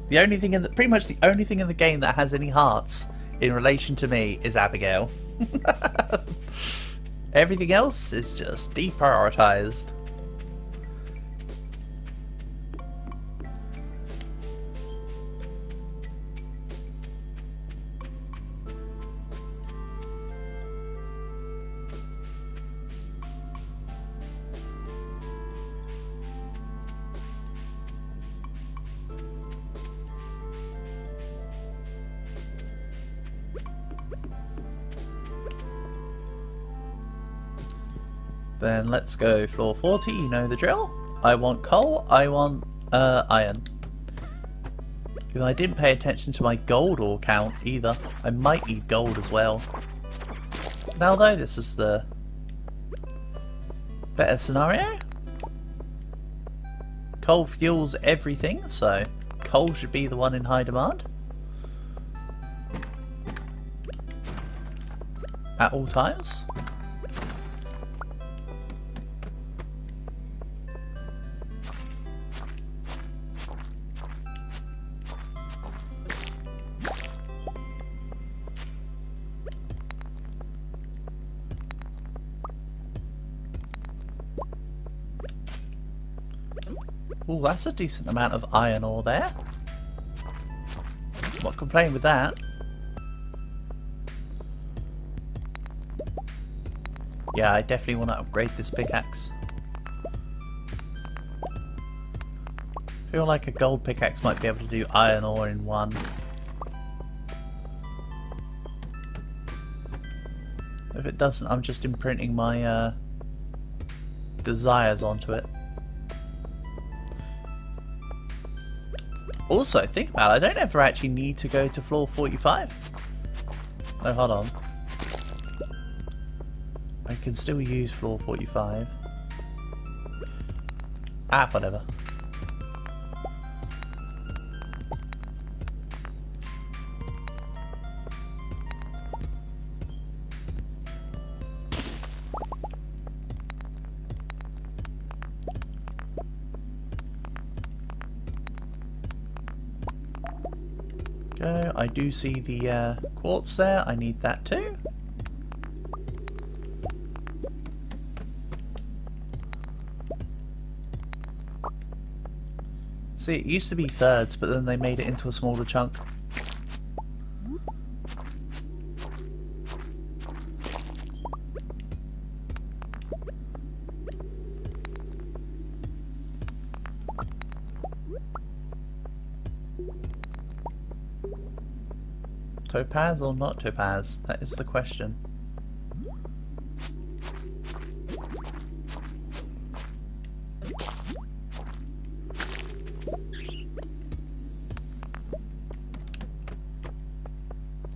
The only thing pretty much the only thing in the game that has any hearts in relation to me is Abigail. Everything else is just deprioritized. Then let's go floor 40, you know the drill. I want coal, I want iron. Because I didn't pay attention to my gold ore count either. I might need gold as well. Now though, this is the better scenario. Coal fuels everything, so coal should be the one in high demand. At all times. Oh, that's a decent amount of iron ore there. Not complaining with that. Yeah, I definitely want to upgrade this pickaxe. I feel like a gold pickaxe might be able to do iron ore in one. If it doesn't, I'm just imprinting my desires onto it. Also, think about it, I don't ever actually need to go to floor 45. Oh, hold on. I can still use floor 45. Ah, whatever. Go. I do see the quartz there. I need that too. See, it used to be thirds, but then they made it into a smaller chunk. Topaz or not topaz? That is the question.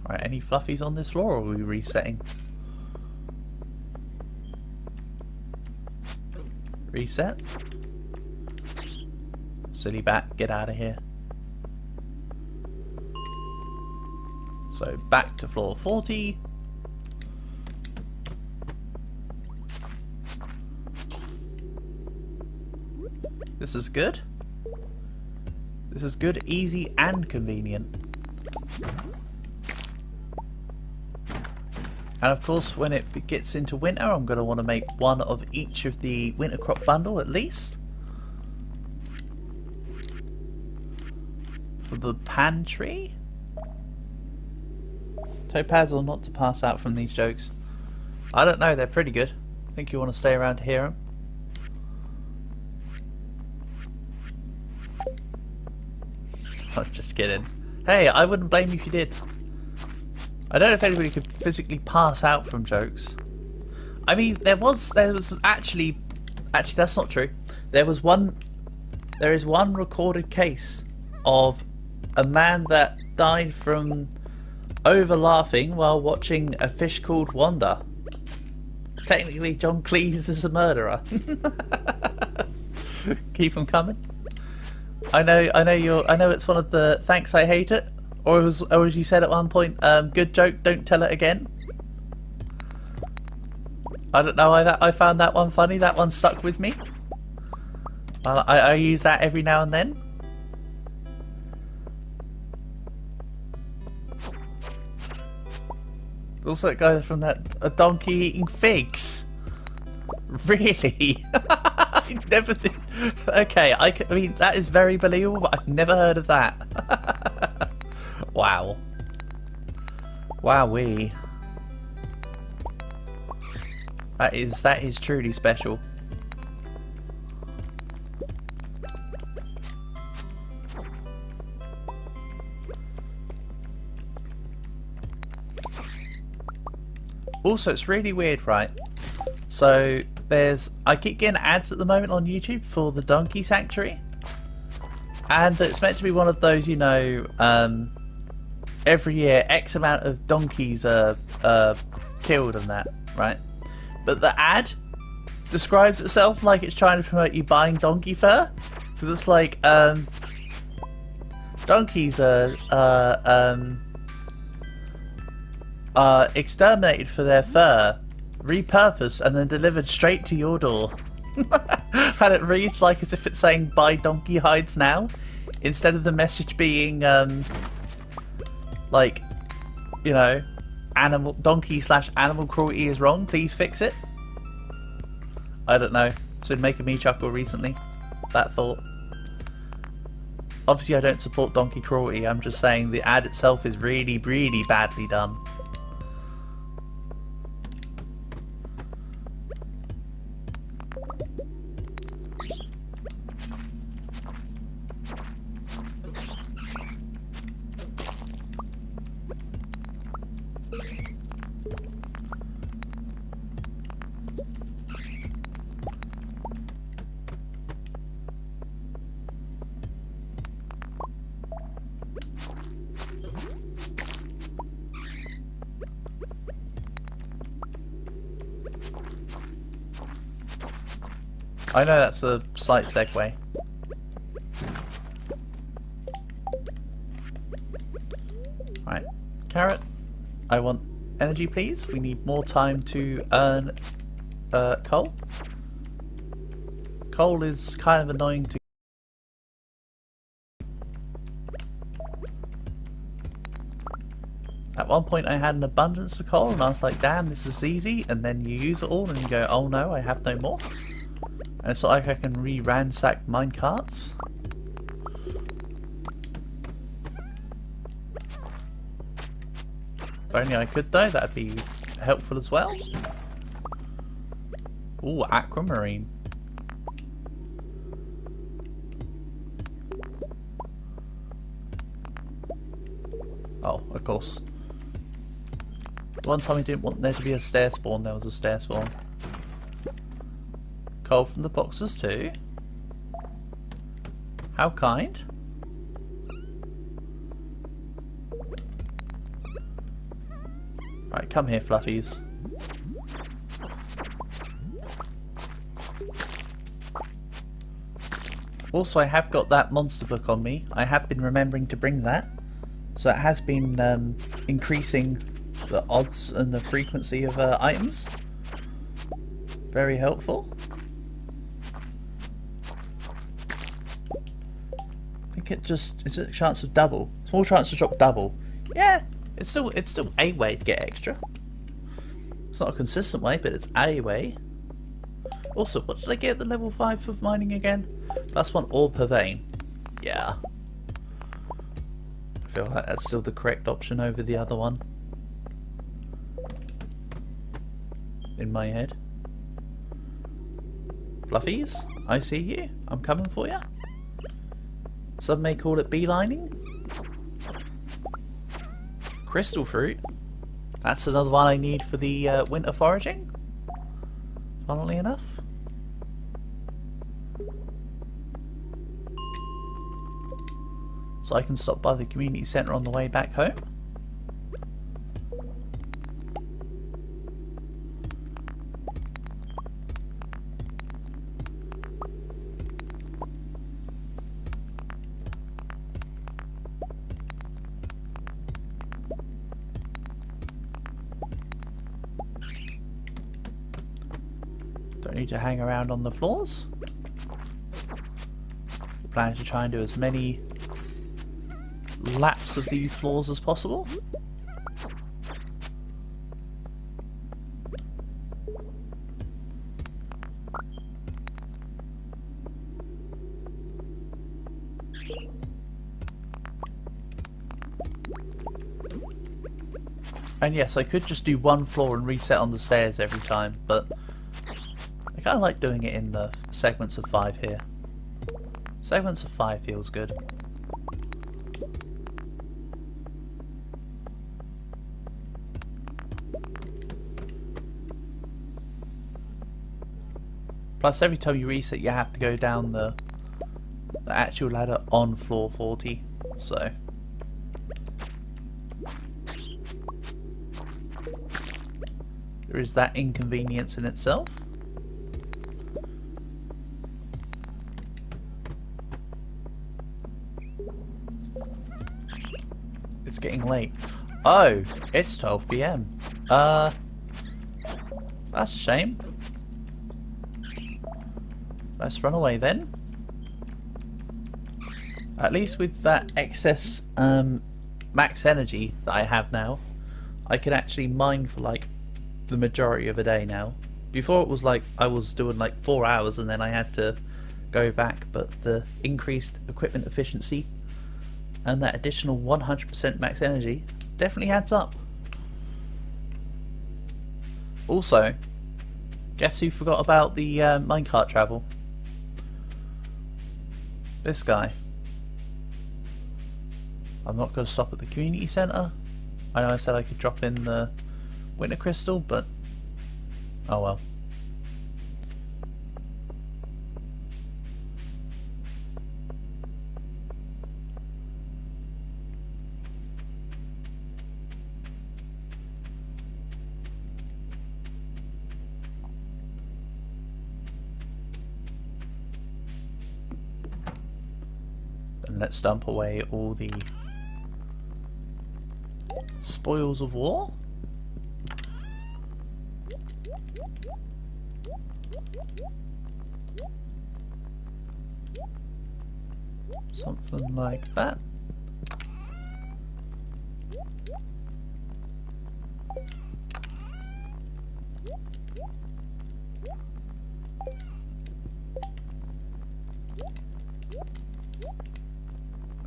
Alright, any fluffies on this floor, or are we resetting? Reset? Silly bat, get out of here. So back to floor 40. This is good. This is good, easy and convenient. And of course when it gets into winter I'm going to want to make one of each of the winter crop bundle at least. For the pantry. Topaz or not to pass out from these jokes? I don't know, they're pretty good. I think you want to stay around to hear them. I was just kidding. Hey, I wouldn't blame you if you did. I don't know if anybody could physically pass out from jokes. I mean, there was actually that's not true. There is one recorded case of a man that died from over laughing while watching a fish called Wanda. Technically, John Cleese is a murderer. Keep them coming. I know it's one of the thanks I hate it, or as you said at one point, good joke, don't tell it again. I don't know. I found that one funny. That one stuck with me. I use that every now and then. Also, that guy from a donkey eating figs. Really? I never did. Okay, I mean, that is very believable, but I've never heard of that. Wow. Wowee. That is truly special. Also, it's really weird, right? So I keep getting ads at the moment on YouTube for the Donkey Sanctuary, and it's meant to be one of those, you know, every year X amount of donkeys are killed and that, right? But the ad describes itself like it's trying to promote you buying donkey fur, because it's like donkeys are exterminated for their fur, repurposed, and then delivered straight to your door. And it reads like as if it's saying buy donkey hides now, instead of the message being like, you know, donkey/animal cruelty is wrong, please fix it. I don't know, it's been making me chuckle recently, that thought. Obviously I don't support donkey cruelty, I'm just saying the ad itself is really, really badly done. I know that's a slight segue. Right, Carrot, I want energy please. We need more time to earn coal. Coal is kind of annoying to... At one point I had an abundance of coal and I was like, damn, this is easy, and then you use it all and you go, oh no, I have no more. And it's like I can re-ransack minecarts. If only I could though, that'd be helpful as well. Ooh, aquamarine. Oh, of course. One time we didn't want there to be a stair spawn, there was a stair spawn. Coal from the boxes too. How kind. Right, come here, fluffies. Also, I have got that monster book on me. I have been remembering to bring that. So it has been increasing the odds and the frequency of items. Very helpful. I think it just... is it a chance of double? Small chance to drop double. Yeah, it's still a way to get extra. It's not a consistent way, but it's a way. Also, what did I get at the level 5 of mining again? That's one ore per vein. Yeah. I feel like that's still the correct option over the other one. In my head. Fluffies, I see you. I'm coming for you. Some may call it beelining. Crystal fruit. That's another one I need for the winter foraging. Funnily enough. So I can stop by the community centre on the way back home. Don't need to hang around on the floors. Plan to try and do as many laps of these floors as possible. And yes, I could just do one floor and reset on the stairs every time, but I kind of like doing it in the segments of 5 here. Segments of 5 feels good. Plus, every time you reset, you have to go down the actual ladder on floor 40. So there is that inconvenience in itself. It's getting late. Oh, it's 12 PM. That's a shame. Let's run away then. At least with that excess max energy that I have now, I can actually mine for like the majority of a day now. Before it was like I was doing like 4 hours and then I had to go back, but the increased equipment efficiency and that additional 100% max energy definitely adds up. Also, guess who forgot about the minecart travel? This guy. I'm not going to stop at the community centre. I know I said I could drop in the winter crystal, but oh well. And let's dump away all the spoils of war. Something like that.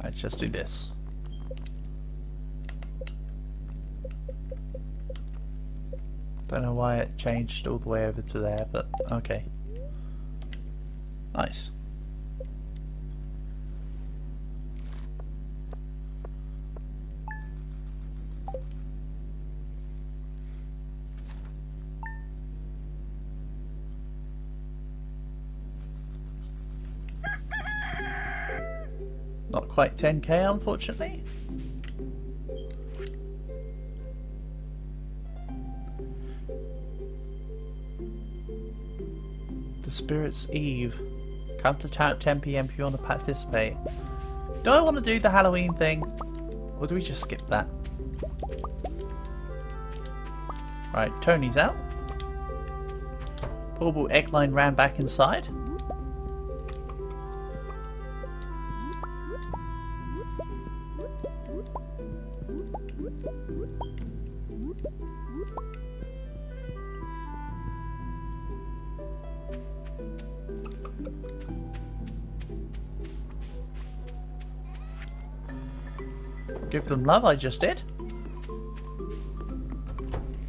Let's just do this. Don't know why it changed all the way over to there, but okay. Nice. Not quite 10k, unfortunately. The Spirit's Eve. Come to chat at 10 PM if you want to participate. Do I want to do the Halloween thing? Or do we just skip that? Right, Tony's out. Portable egg line ran back inside. Give them love, I just did.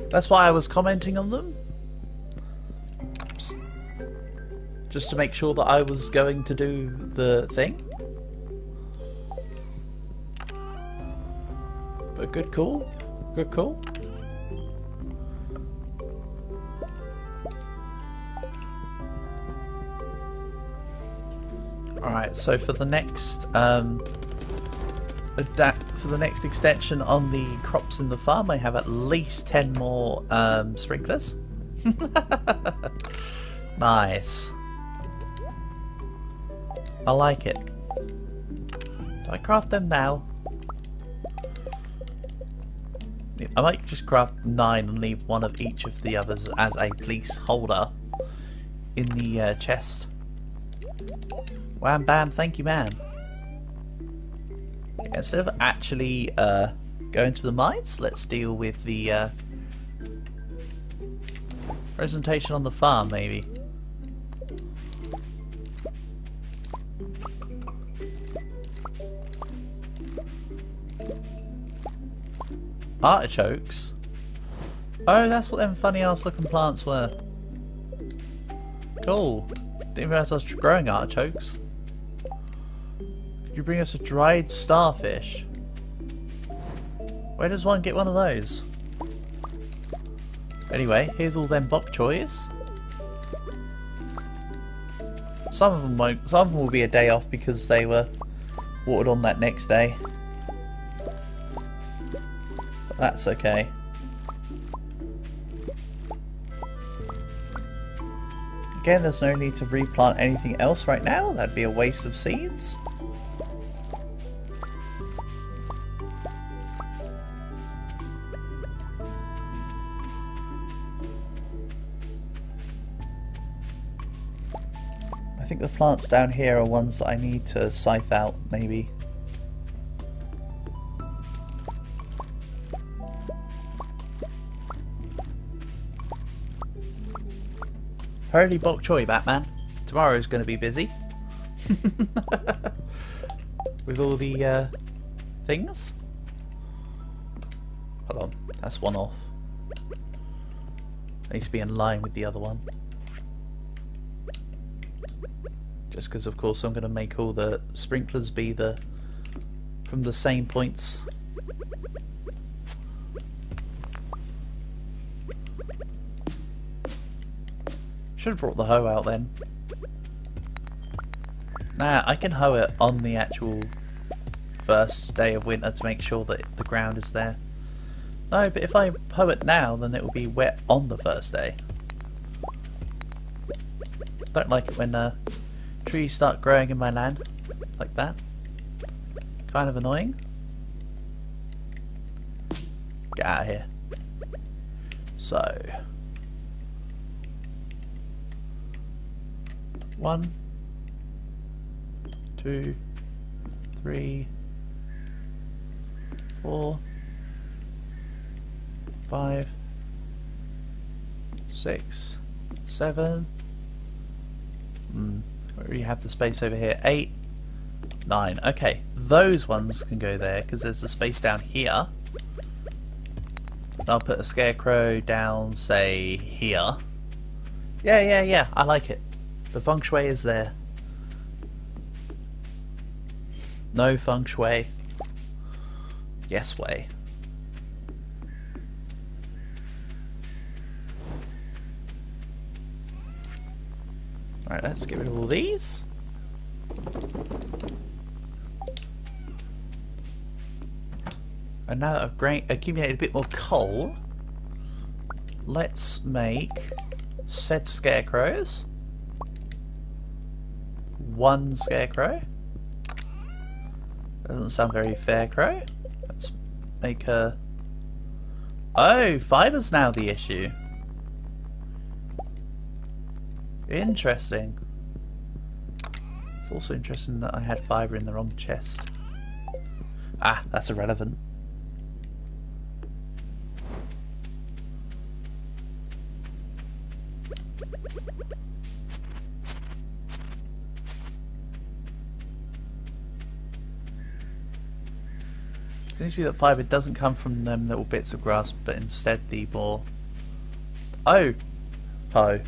That's why I was commenting on them. Just to make sure that I was going to do the thing. But good call. Good call. Alright, so for the next for the next extension on the crops in the farm, I have at least 10 more sprinklers. Nice. I like it. Do I craft them now? I might just craft 9 and leave one of each of the others as a placeholder in the chest. Wham bam, thank you man. Instead of actually going to the mines, let's deal with the presentation on the farm, maybe. Artichokes? Oh, that's what them funny ass looking plants were. Cool. Didn't realise I was growing artichokes. Could you bring us a dried starfish? Where does one get one of those? Anyway, here's all them bok choys. Some of them won't. Some of them will be a day off because they were watered on that next day. But that's okay. Again, there's no need to replant anything else right now. That'd be a waste of seeds. I think the plants down here are ones that I need to scythe out, maybe. Hurry bok choy, Batman. Tomorrow's going to be busy. With all the things. Hold on, that's one off. Needs to be in line with the other one. Just because, of course, I'm going to make all the sprinklers be from the same points. Should have brought the hoe out then. Nah, I can hoe it on the actual first day of winter to make sure that the ground is there. No, but if I hoe it now, then it will be wet on the first day. Don't like it when trees start growing in my land like that. Kind of annoying. Get out of here. So 1, 2, 3, 4, 5, 6, 7. We have the space over here. 8, 9. Okay, those ones can go there because there's the space down here. I'll put a scarecrow down, say, here. Yeah, I like it. The feng shui is there. No feng shui. Yes way. Right, let's get rid of all these. And now that I've accumulated a bit more coal, let's make said scarecrows. 1 scarecrow. Doesn't sound very fair, crow. Let's make a... Oh, fiber's now the issue. Interesting. It's also interesting that I had fibre in the wrong chest. Ah, that's irrelevant. It seems to be that fibre doesn't come from them little bits of grass, but instead the more... Oh! Oh.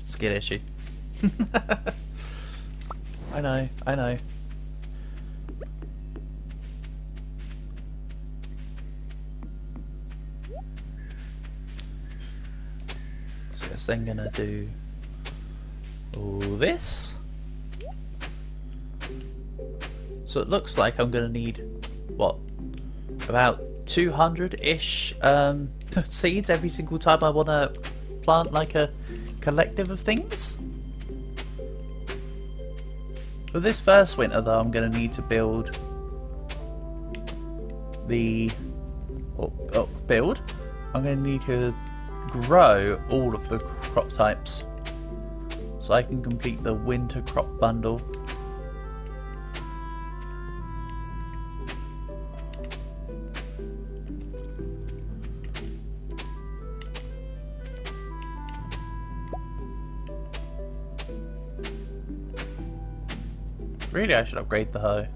Skill issue. I know. So guess I'm gonna do all this. So it looks like I'm gonna need, what, about 200-ish seeds every single time I want to plant like a collective of things. For this first winter though, I'm going to need to build the... I'm going to need to grow all of the crop types so I can complete the winter crop bundle. Really, I should upgrade the hoe.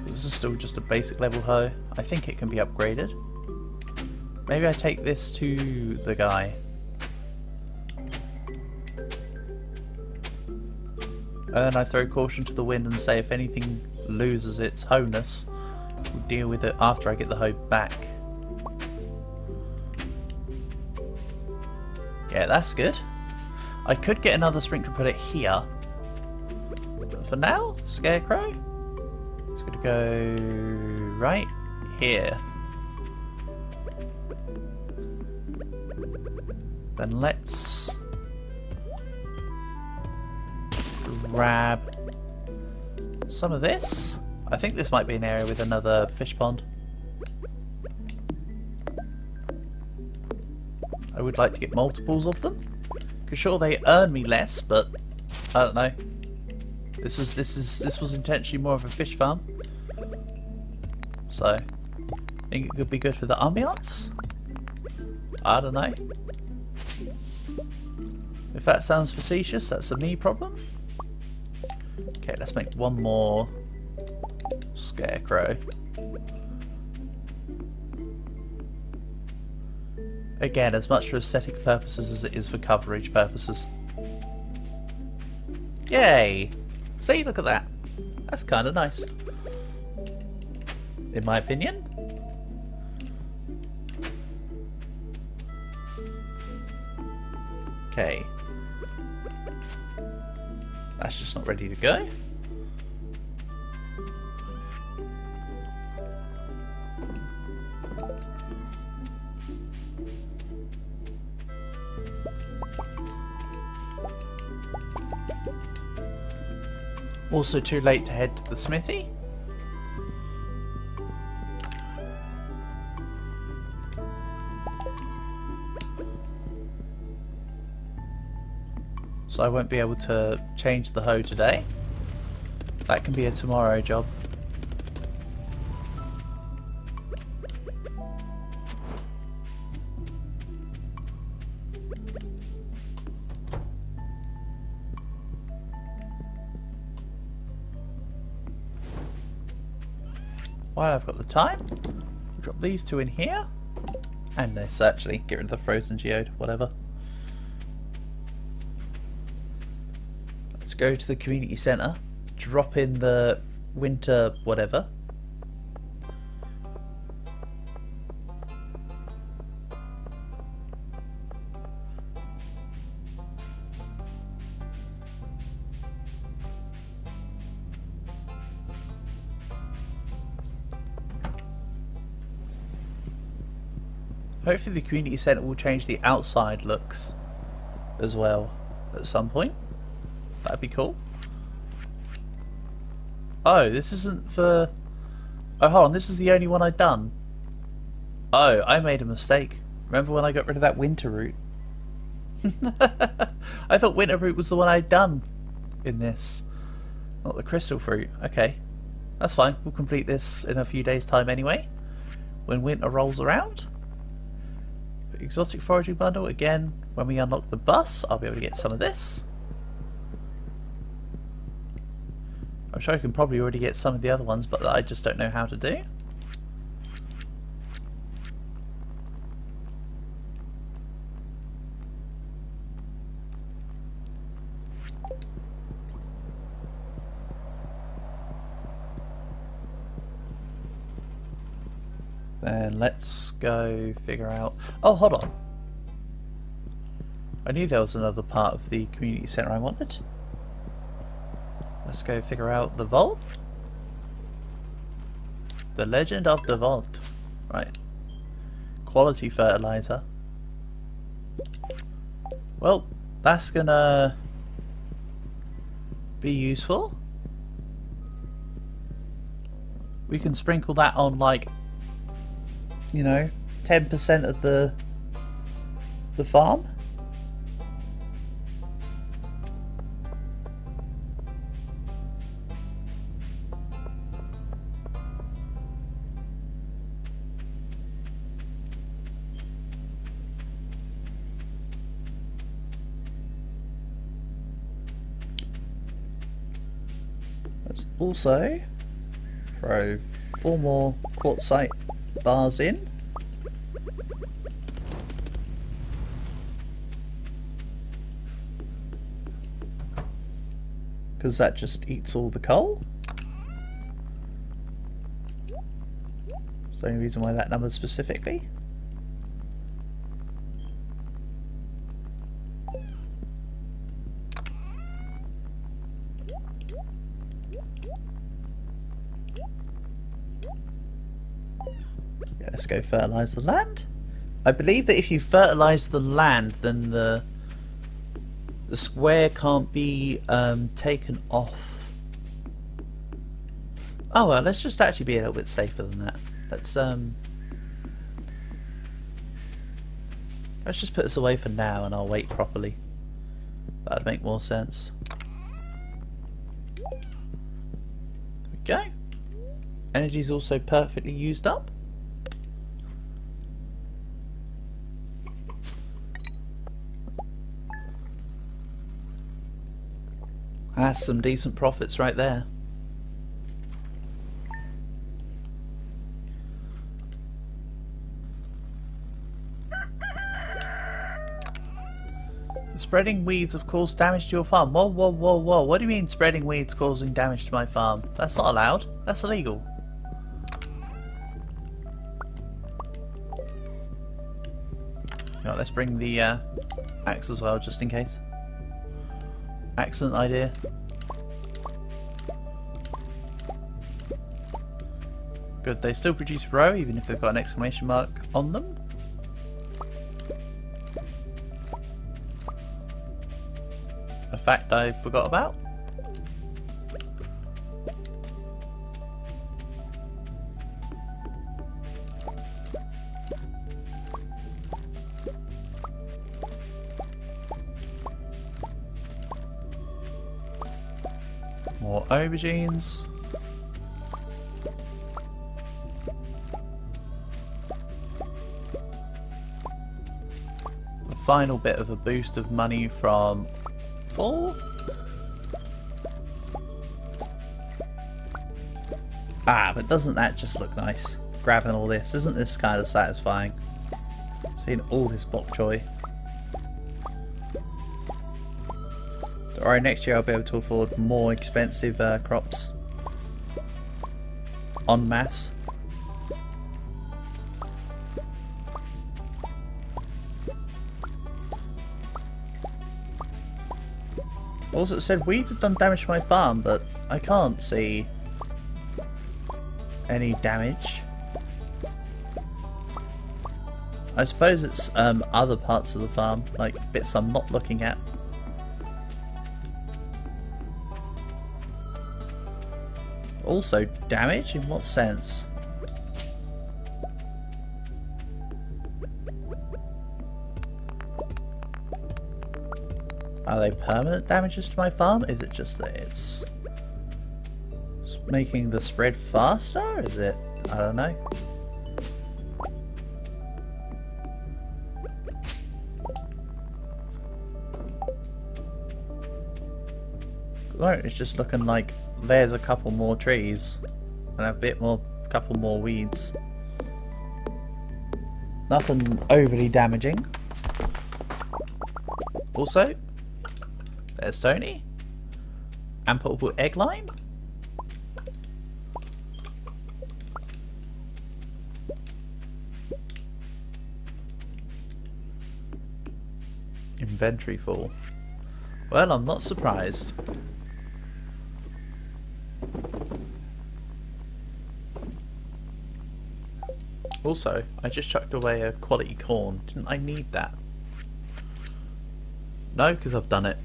This is still just a basic level hoe. I think it can be upgraded. Maybe I take this to the guy. And then I throw caution to the wind and say if anything loses its hoe-ness, we'll deal with it after I get the hoe back. Yeah, that's good. I could get another sprinkler and put it here. But for now, Scarecrow is going to go right here. Then let's grab some of this. I think this might be an area with another fish pond. I would like to get multiples of them. Because sure, they earn me less, but I don't know. This was intentionally more of a fish farm. So I think it could be good for the ambiance. I don't know. If that sounds facetious, that's a me problem. Okay, let's make one more scarecrow. Again, as much for aesthetics purposes as it is for coverage purposes. Yay! See, look at that. That's kind of nice. In my opinion. Okay. That's just not ready to go. Also too late to head to the smithy. So I won't be able to change the hoe today. That can be a tomorrow job. While I've got the time, drop these two in here. And this actually, get rid of the frozen geode, whatever. Let's go to the community centre, drop in the winter whatever. Hopefully the community centre will change the outside looks as well at some point. That'd be cool. Oh, this isn't for... Oh, hold on, this is the only one I've done. Oh, I made a mistake. Remember when I got rid of that winter root? I thought winter root was the one I'd done in this. Not the crystal fruit. Okay, that's fine. We'll complete this in a few days' time anyway. When winter rolls around. Exotic foraging bundle, again, when we unlock the bus, I'll be able to get some of this. I'm sure I can probably already get some of the other ones, but I just don't know how to do. Then let's go figure out... Oh, hold on. I knew there was another part of the community centre I wanted. Let's go figure out the vault. The legend of the vault. Right. Quality fertilizer. Well, that's gonna be useful. We can sprinkle that on, like, you know, 10% of the farm. Also, throw 4 more quartzite bars in. Because that just eats all the coal. That's the only reason why that number specifically. Yeah, let's go fertilise the land. I believe that if you fertilise the land, then the square can't be taken off. Oh well, let's just actually be a little bit safer than that. Let's just put this away for now and I'll wait properly. That'd make more sense. There we go. Energy's also perfectly used up. That's some decent profits right there. Spreading weeds have caused damage to your farm. Whoa, whoa, whoa, whoa. What do you mean spreading weeds causing damage to my farm? That's not allowed. That's illegal. You know, let's bring the axe as well, just in case. Excellent idea. Good, they still produce row, even if they've got an exclamation mark on them. A fact I forgot about. More aubergines. A final bit of a boost of money from 4. Ah, but doesn't that just look nice? Grabbing all this, isn't this kind of satisfying? Seeing all this bok choy. Alright, next year I'll be able to afford more expensive crops en masse. Also, it said weeds have done damage to my farm, but I can't see any damage. I suppose it's other parts of the farm, like bits I'm not looking at. Also, damage? In what sense? Are they permanent damages to my farm? Is it just that it's making the spread faster? Is it? I don't know. Right, it's just looking like there's a couple more trees and a couple more weeds. Nothing overly damaging. Also, there's Tony. And purple egg line. Inventory full. Well, I'm not surprised. Also, I just chucked away a quality corn. Didn't I need that? No, because I've done it.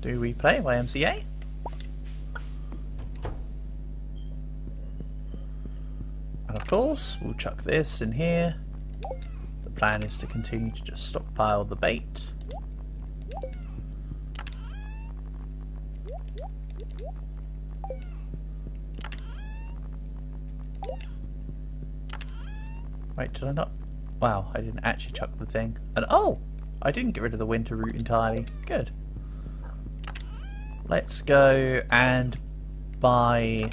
Do we play YMCA? And of course, we'll chuck this in here. The plan is to continue to just stockpile the bait. Wait, did I not? Wow, I didn't actually chuck the thing. And oh! I didn't get rid of the winter root entirely. Good. Let's go and buy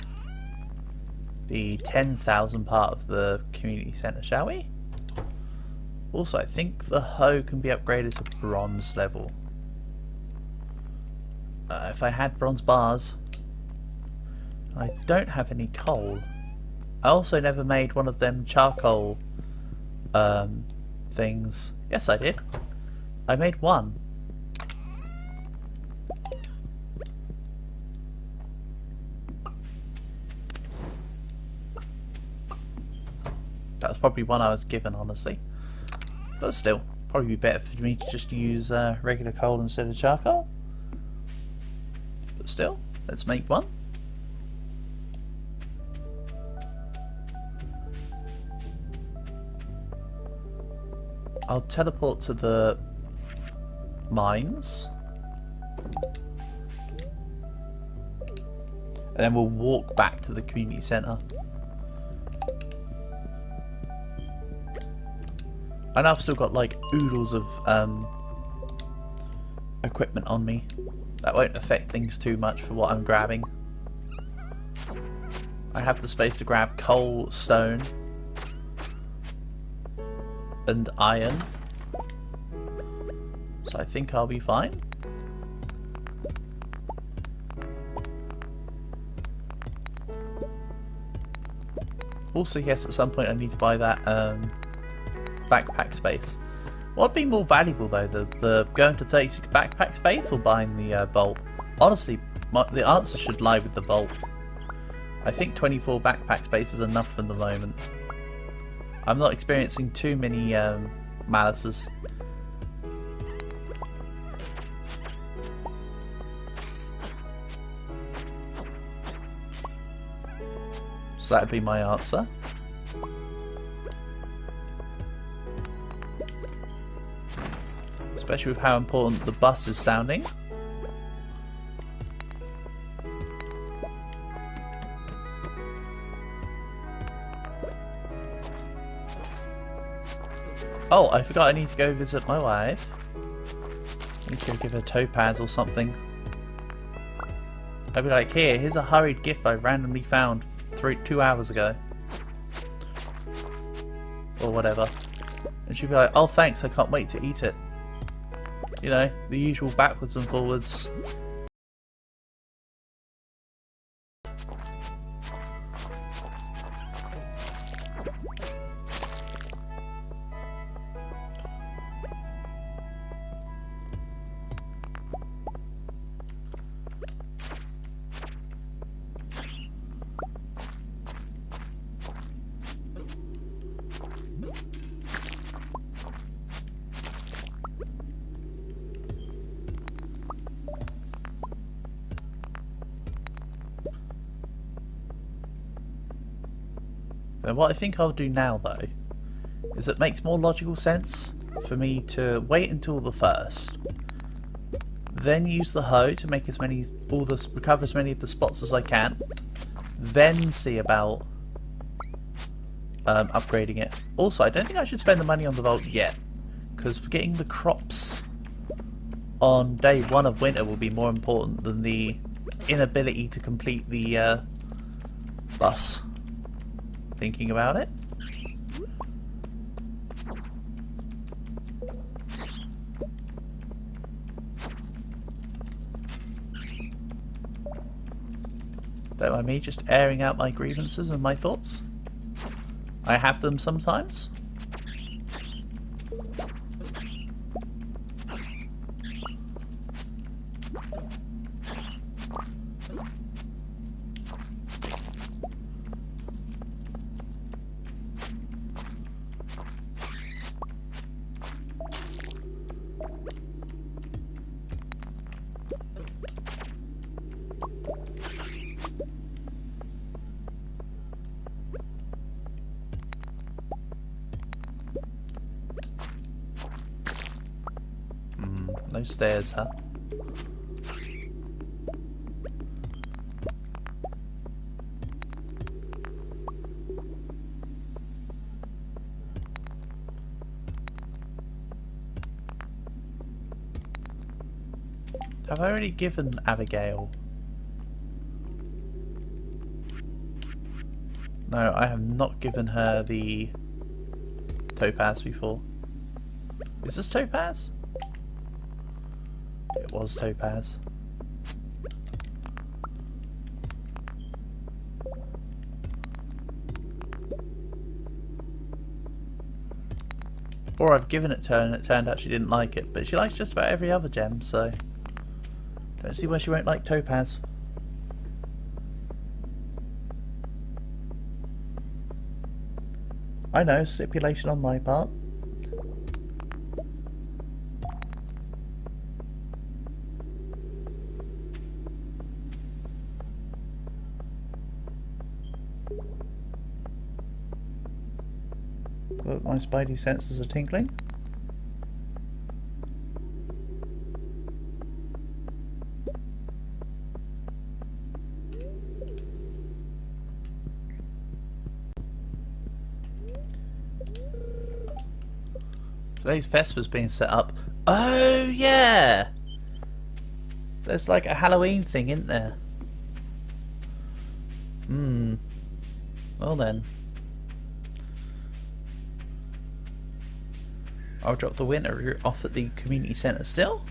the 10,000 part of the community centre, shall we? Also, I think the hoe can be upgraded to bronze level. If I had bronze bars. I don't have any coal. I also never made one of them charcoal things. Yes, I did. I made one. That was probably one I was given, honestly. But still, probably be better for me to just use regular coal instead of charcoal. But still, let's make one. I'll teleport to the mines. And then we'll walk back to the community centre. I know I've still got like oodles of equipment on me. That won't affect things too much for what I'm grabbing. I have the space to grab coal, stone, and iron. So I think I'll be fine. Also, yes, at some point I need to buy that backpack space. What'd be more valuable though, the going to 36 backpack space or buying the vault? Honestly, the answer should lie with the vault. I think 24 backpack space is enough for the moment. I'm not experiencing too many malices. So that would be my answer. Especially with how important the bus is sounding. Oh, I forgot I need to go visit my wife. I need to go give her topaz or something. I'd be like, here's a hurried gift I randomly found 2 hours ago. Or whatever. And she'd be like, oh thanks, I can't wait to eat it. You know, the usual backwards and forwards. And what I think I'll do now though, is it makes more logical sense for me to wait until the first, then use the hoe to make recover as many of the spots as I can, then see about upgrading it. Also, I don't think I should spend the money on the vault yet, because getting the crops on day 1 of winter will be more important than the inability to complete the bus. Thinking about it. Don't mind me just airing out my grievances and my thoughts. I have them sometimes. No stairs, huh? Have I already given Abigail? No, I have not given her the topaz before. Is this topaz? It was topaz. Or I've given it to her and it turned out she didn't like it, but she likes just about every other gem, so don't see why she won't like topaz. I know, stipulation on my part. But my spidey senses are tingling. Today's festival's being set up. Oh yeah! There's like a Halloween thing, isn't there? Well then. I'll drop the winter off at the community centre still.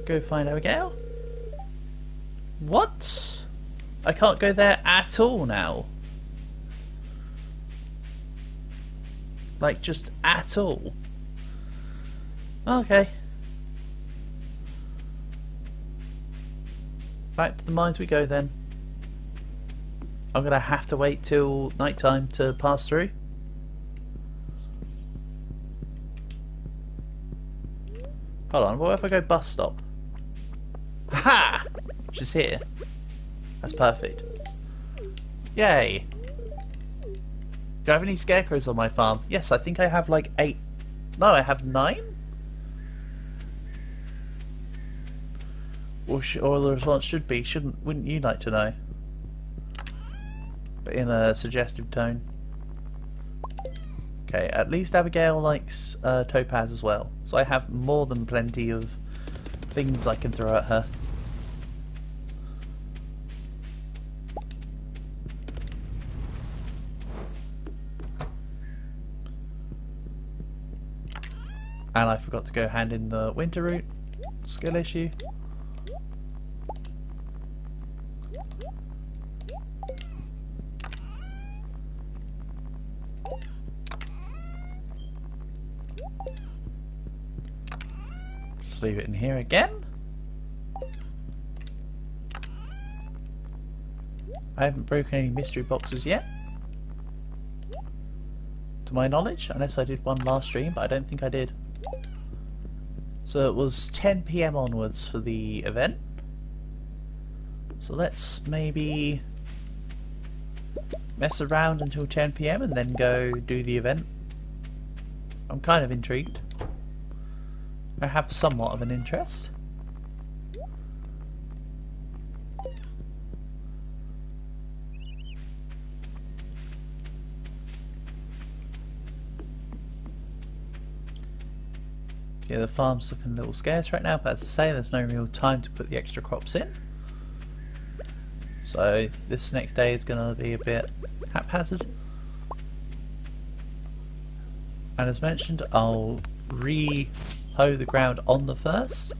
Go find Abigail. What? I can't go there at all now. Like, just at all. Okay. Back to the mines we go then. I'm gonna have to wait till night time to pass through. Hold on, what if I go bus stop? Ha! She's here. That's perfect. Yay! Do I have any scarecrows on my farm? Yes, I think I have like 8. No, I have 9? Or the response should be, wouldn't you like to know? But in a suggestive tone. Okay, at least Abigail likes topaz as well. So I have more than plenty of things I can throw at her. And I forgot to go hand in the winter route. Skill issue. Just leave it in here again. I haven't broken any mystery boxes yet. To my knowledge, unless I did one last stream, but I don't think I did. So it was 10 PM onwards for the event. So let's maybe mess around until 10 PM and then go do the event. I'm kind of intrigued. I have somewhat of an interest. Yeah, the farm's looking a little scarce right now, but as I say, there's no real time to put the extra crops in. So this next day is going to be a bit haphazard. And as mentioned, I'll re-hoe the ground on the first.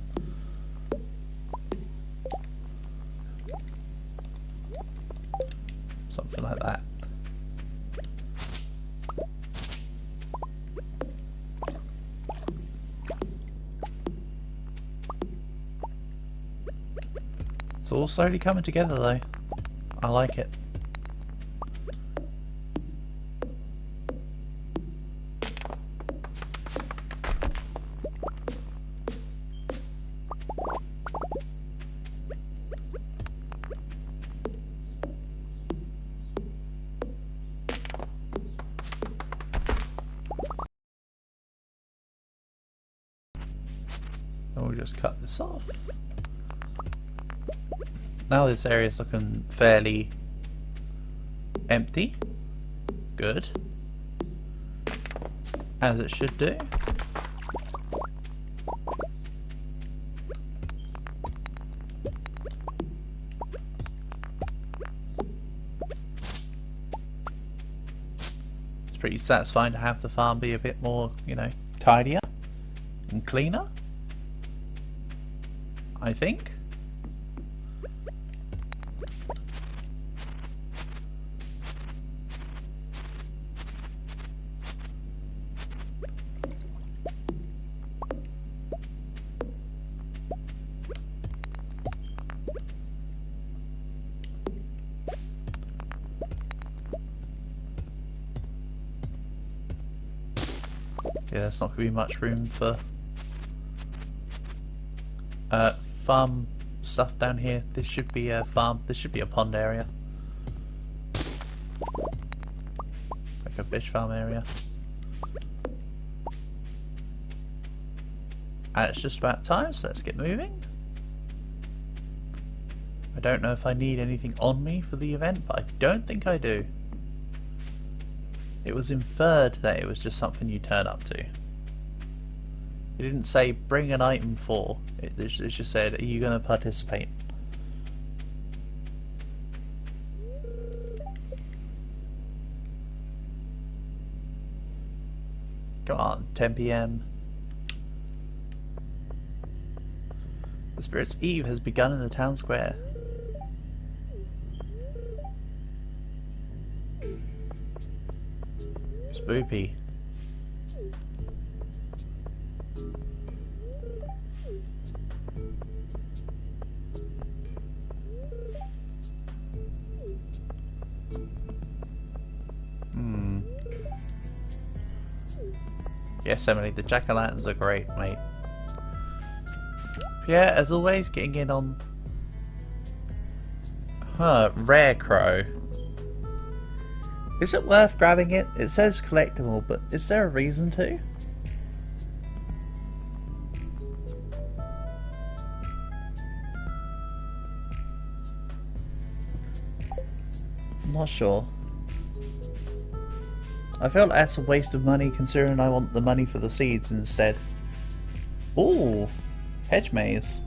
Something like that. It's all slowly coming together though. I like it. And we'll just cut this off. Now this area is looking fairly empty. Good. As it should do. pretty satisfying to have the farm be a bit more, you know, tidier and cleaner, I think. Yeah, there's not going to be much room for farm stuff down here. This should be a farm. This should be a pond area, like a fish farm area. And it's just about time, so let's get moving. I don't know if I need anything on me for the event, but I don't think I do. It was inferred that it was just something you turn up to. It didn't say bring an item for. It just said, are you going to participate? Come on, 10 PM. The Spirit's Eve has begun in the town square. Spoopy. Yes, Emily, the jack-o'-lanterns are great, mate. Yeah, as always, getting in on... Rare crow. Is it worth grabbing it? It says collectible, but is there a reason to? I'm not sure. I feel like that's a waste of money considering I want the money for the seeds instead. Ooh! Hedge maze.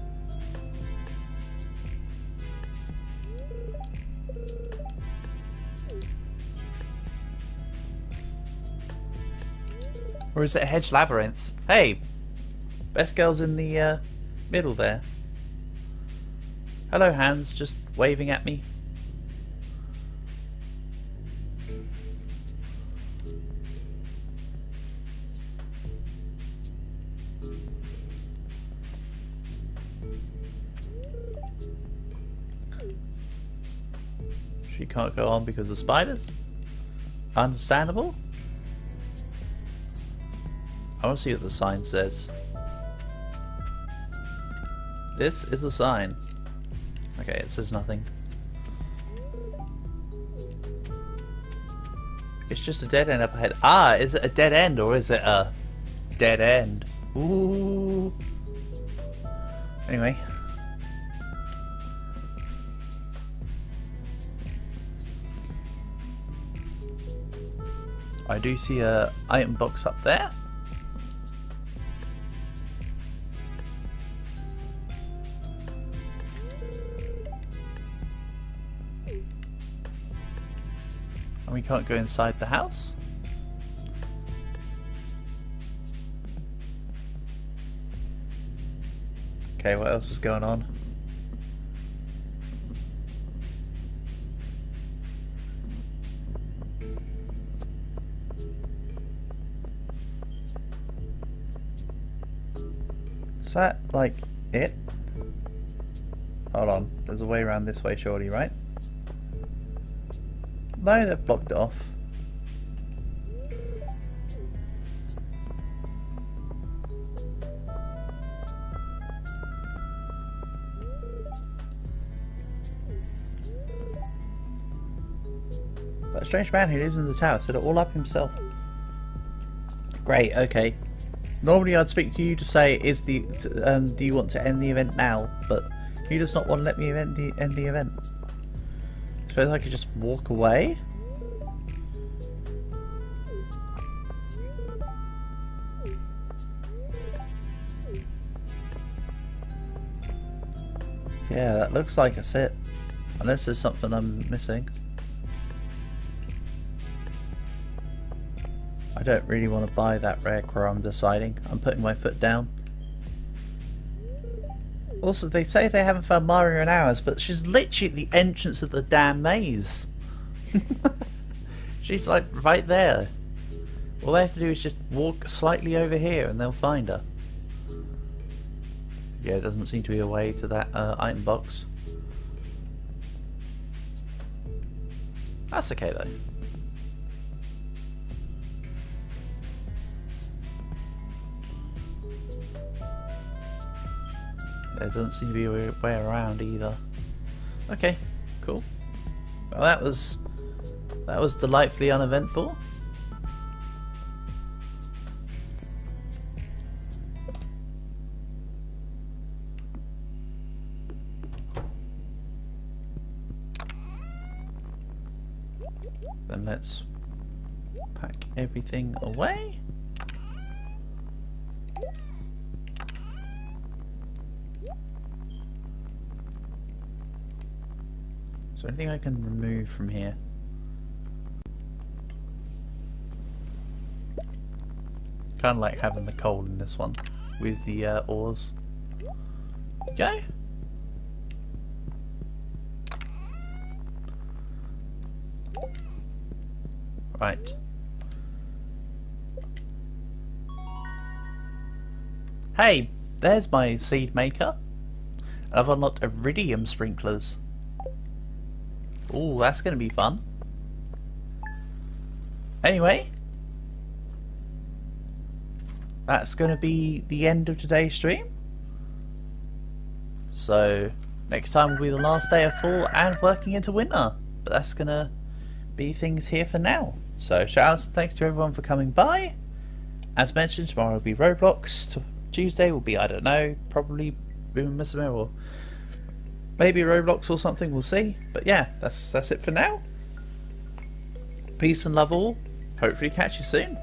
Or is it a hedge labyrinth? Hey! Best girl's in the middle there. Hello, Hans, just waving at me. She can't go on because of spiders? Understandable. I want to see what the sign says. This is a sign. Okay, it says nothing. It's just a dead end up ahead. Ah, is it a dead end or is it a dead end? Ooh. Anyway. I do see a item box up there. And we can't go inside the house. Okay, what else is going on? Is that, like, it? Hold on, there's a way around this way surely, right? No, they've blocked it off. That strange man who lives in the tower set it all up himself. Great, okay. Normally I'd speak to you to say, do you want to end the event now? But he does not want to let me end the event. I suppose I could just walk away? Yeah, that looks like it's it. Unless there's something I'm missing. I don't really want to buy that rare crow, I'm deciding. I'm putting my foot down. Also, they say they haven't found Mario in hours, but she's literally at the entrance of the damn maze. She's like right there. All they have to do is just walk slightly over here and they'll find her. Yeah, it doesn't seem to be a way to that item box. That's okay though. There doesn't seem to be a way around either. Okay, cool. Well, that was delightfully uneventful. Then let's pack everything away. Is there anything I can remove from here? Kind of like having the coal in this one with the ores. Okay. Right. Hey, there's my seed maker. I've unlocked iridium sprinklers. Ooh, that's going to be fun. Anyway, that's going to be the end of today's stream. So, next time will be the last day of fall and working into winter. But that's going to be things here for now. So, shout outs and thanks to everyone for coming by. As mentioned, tomorrow will be Roblox. Tuesday will be, I don't know, probably Boom Miss or maybe Roblox or something, we'll see. But yeah, that's it for now. Peace and love all. Hopefully catch you soon.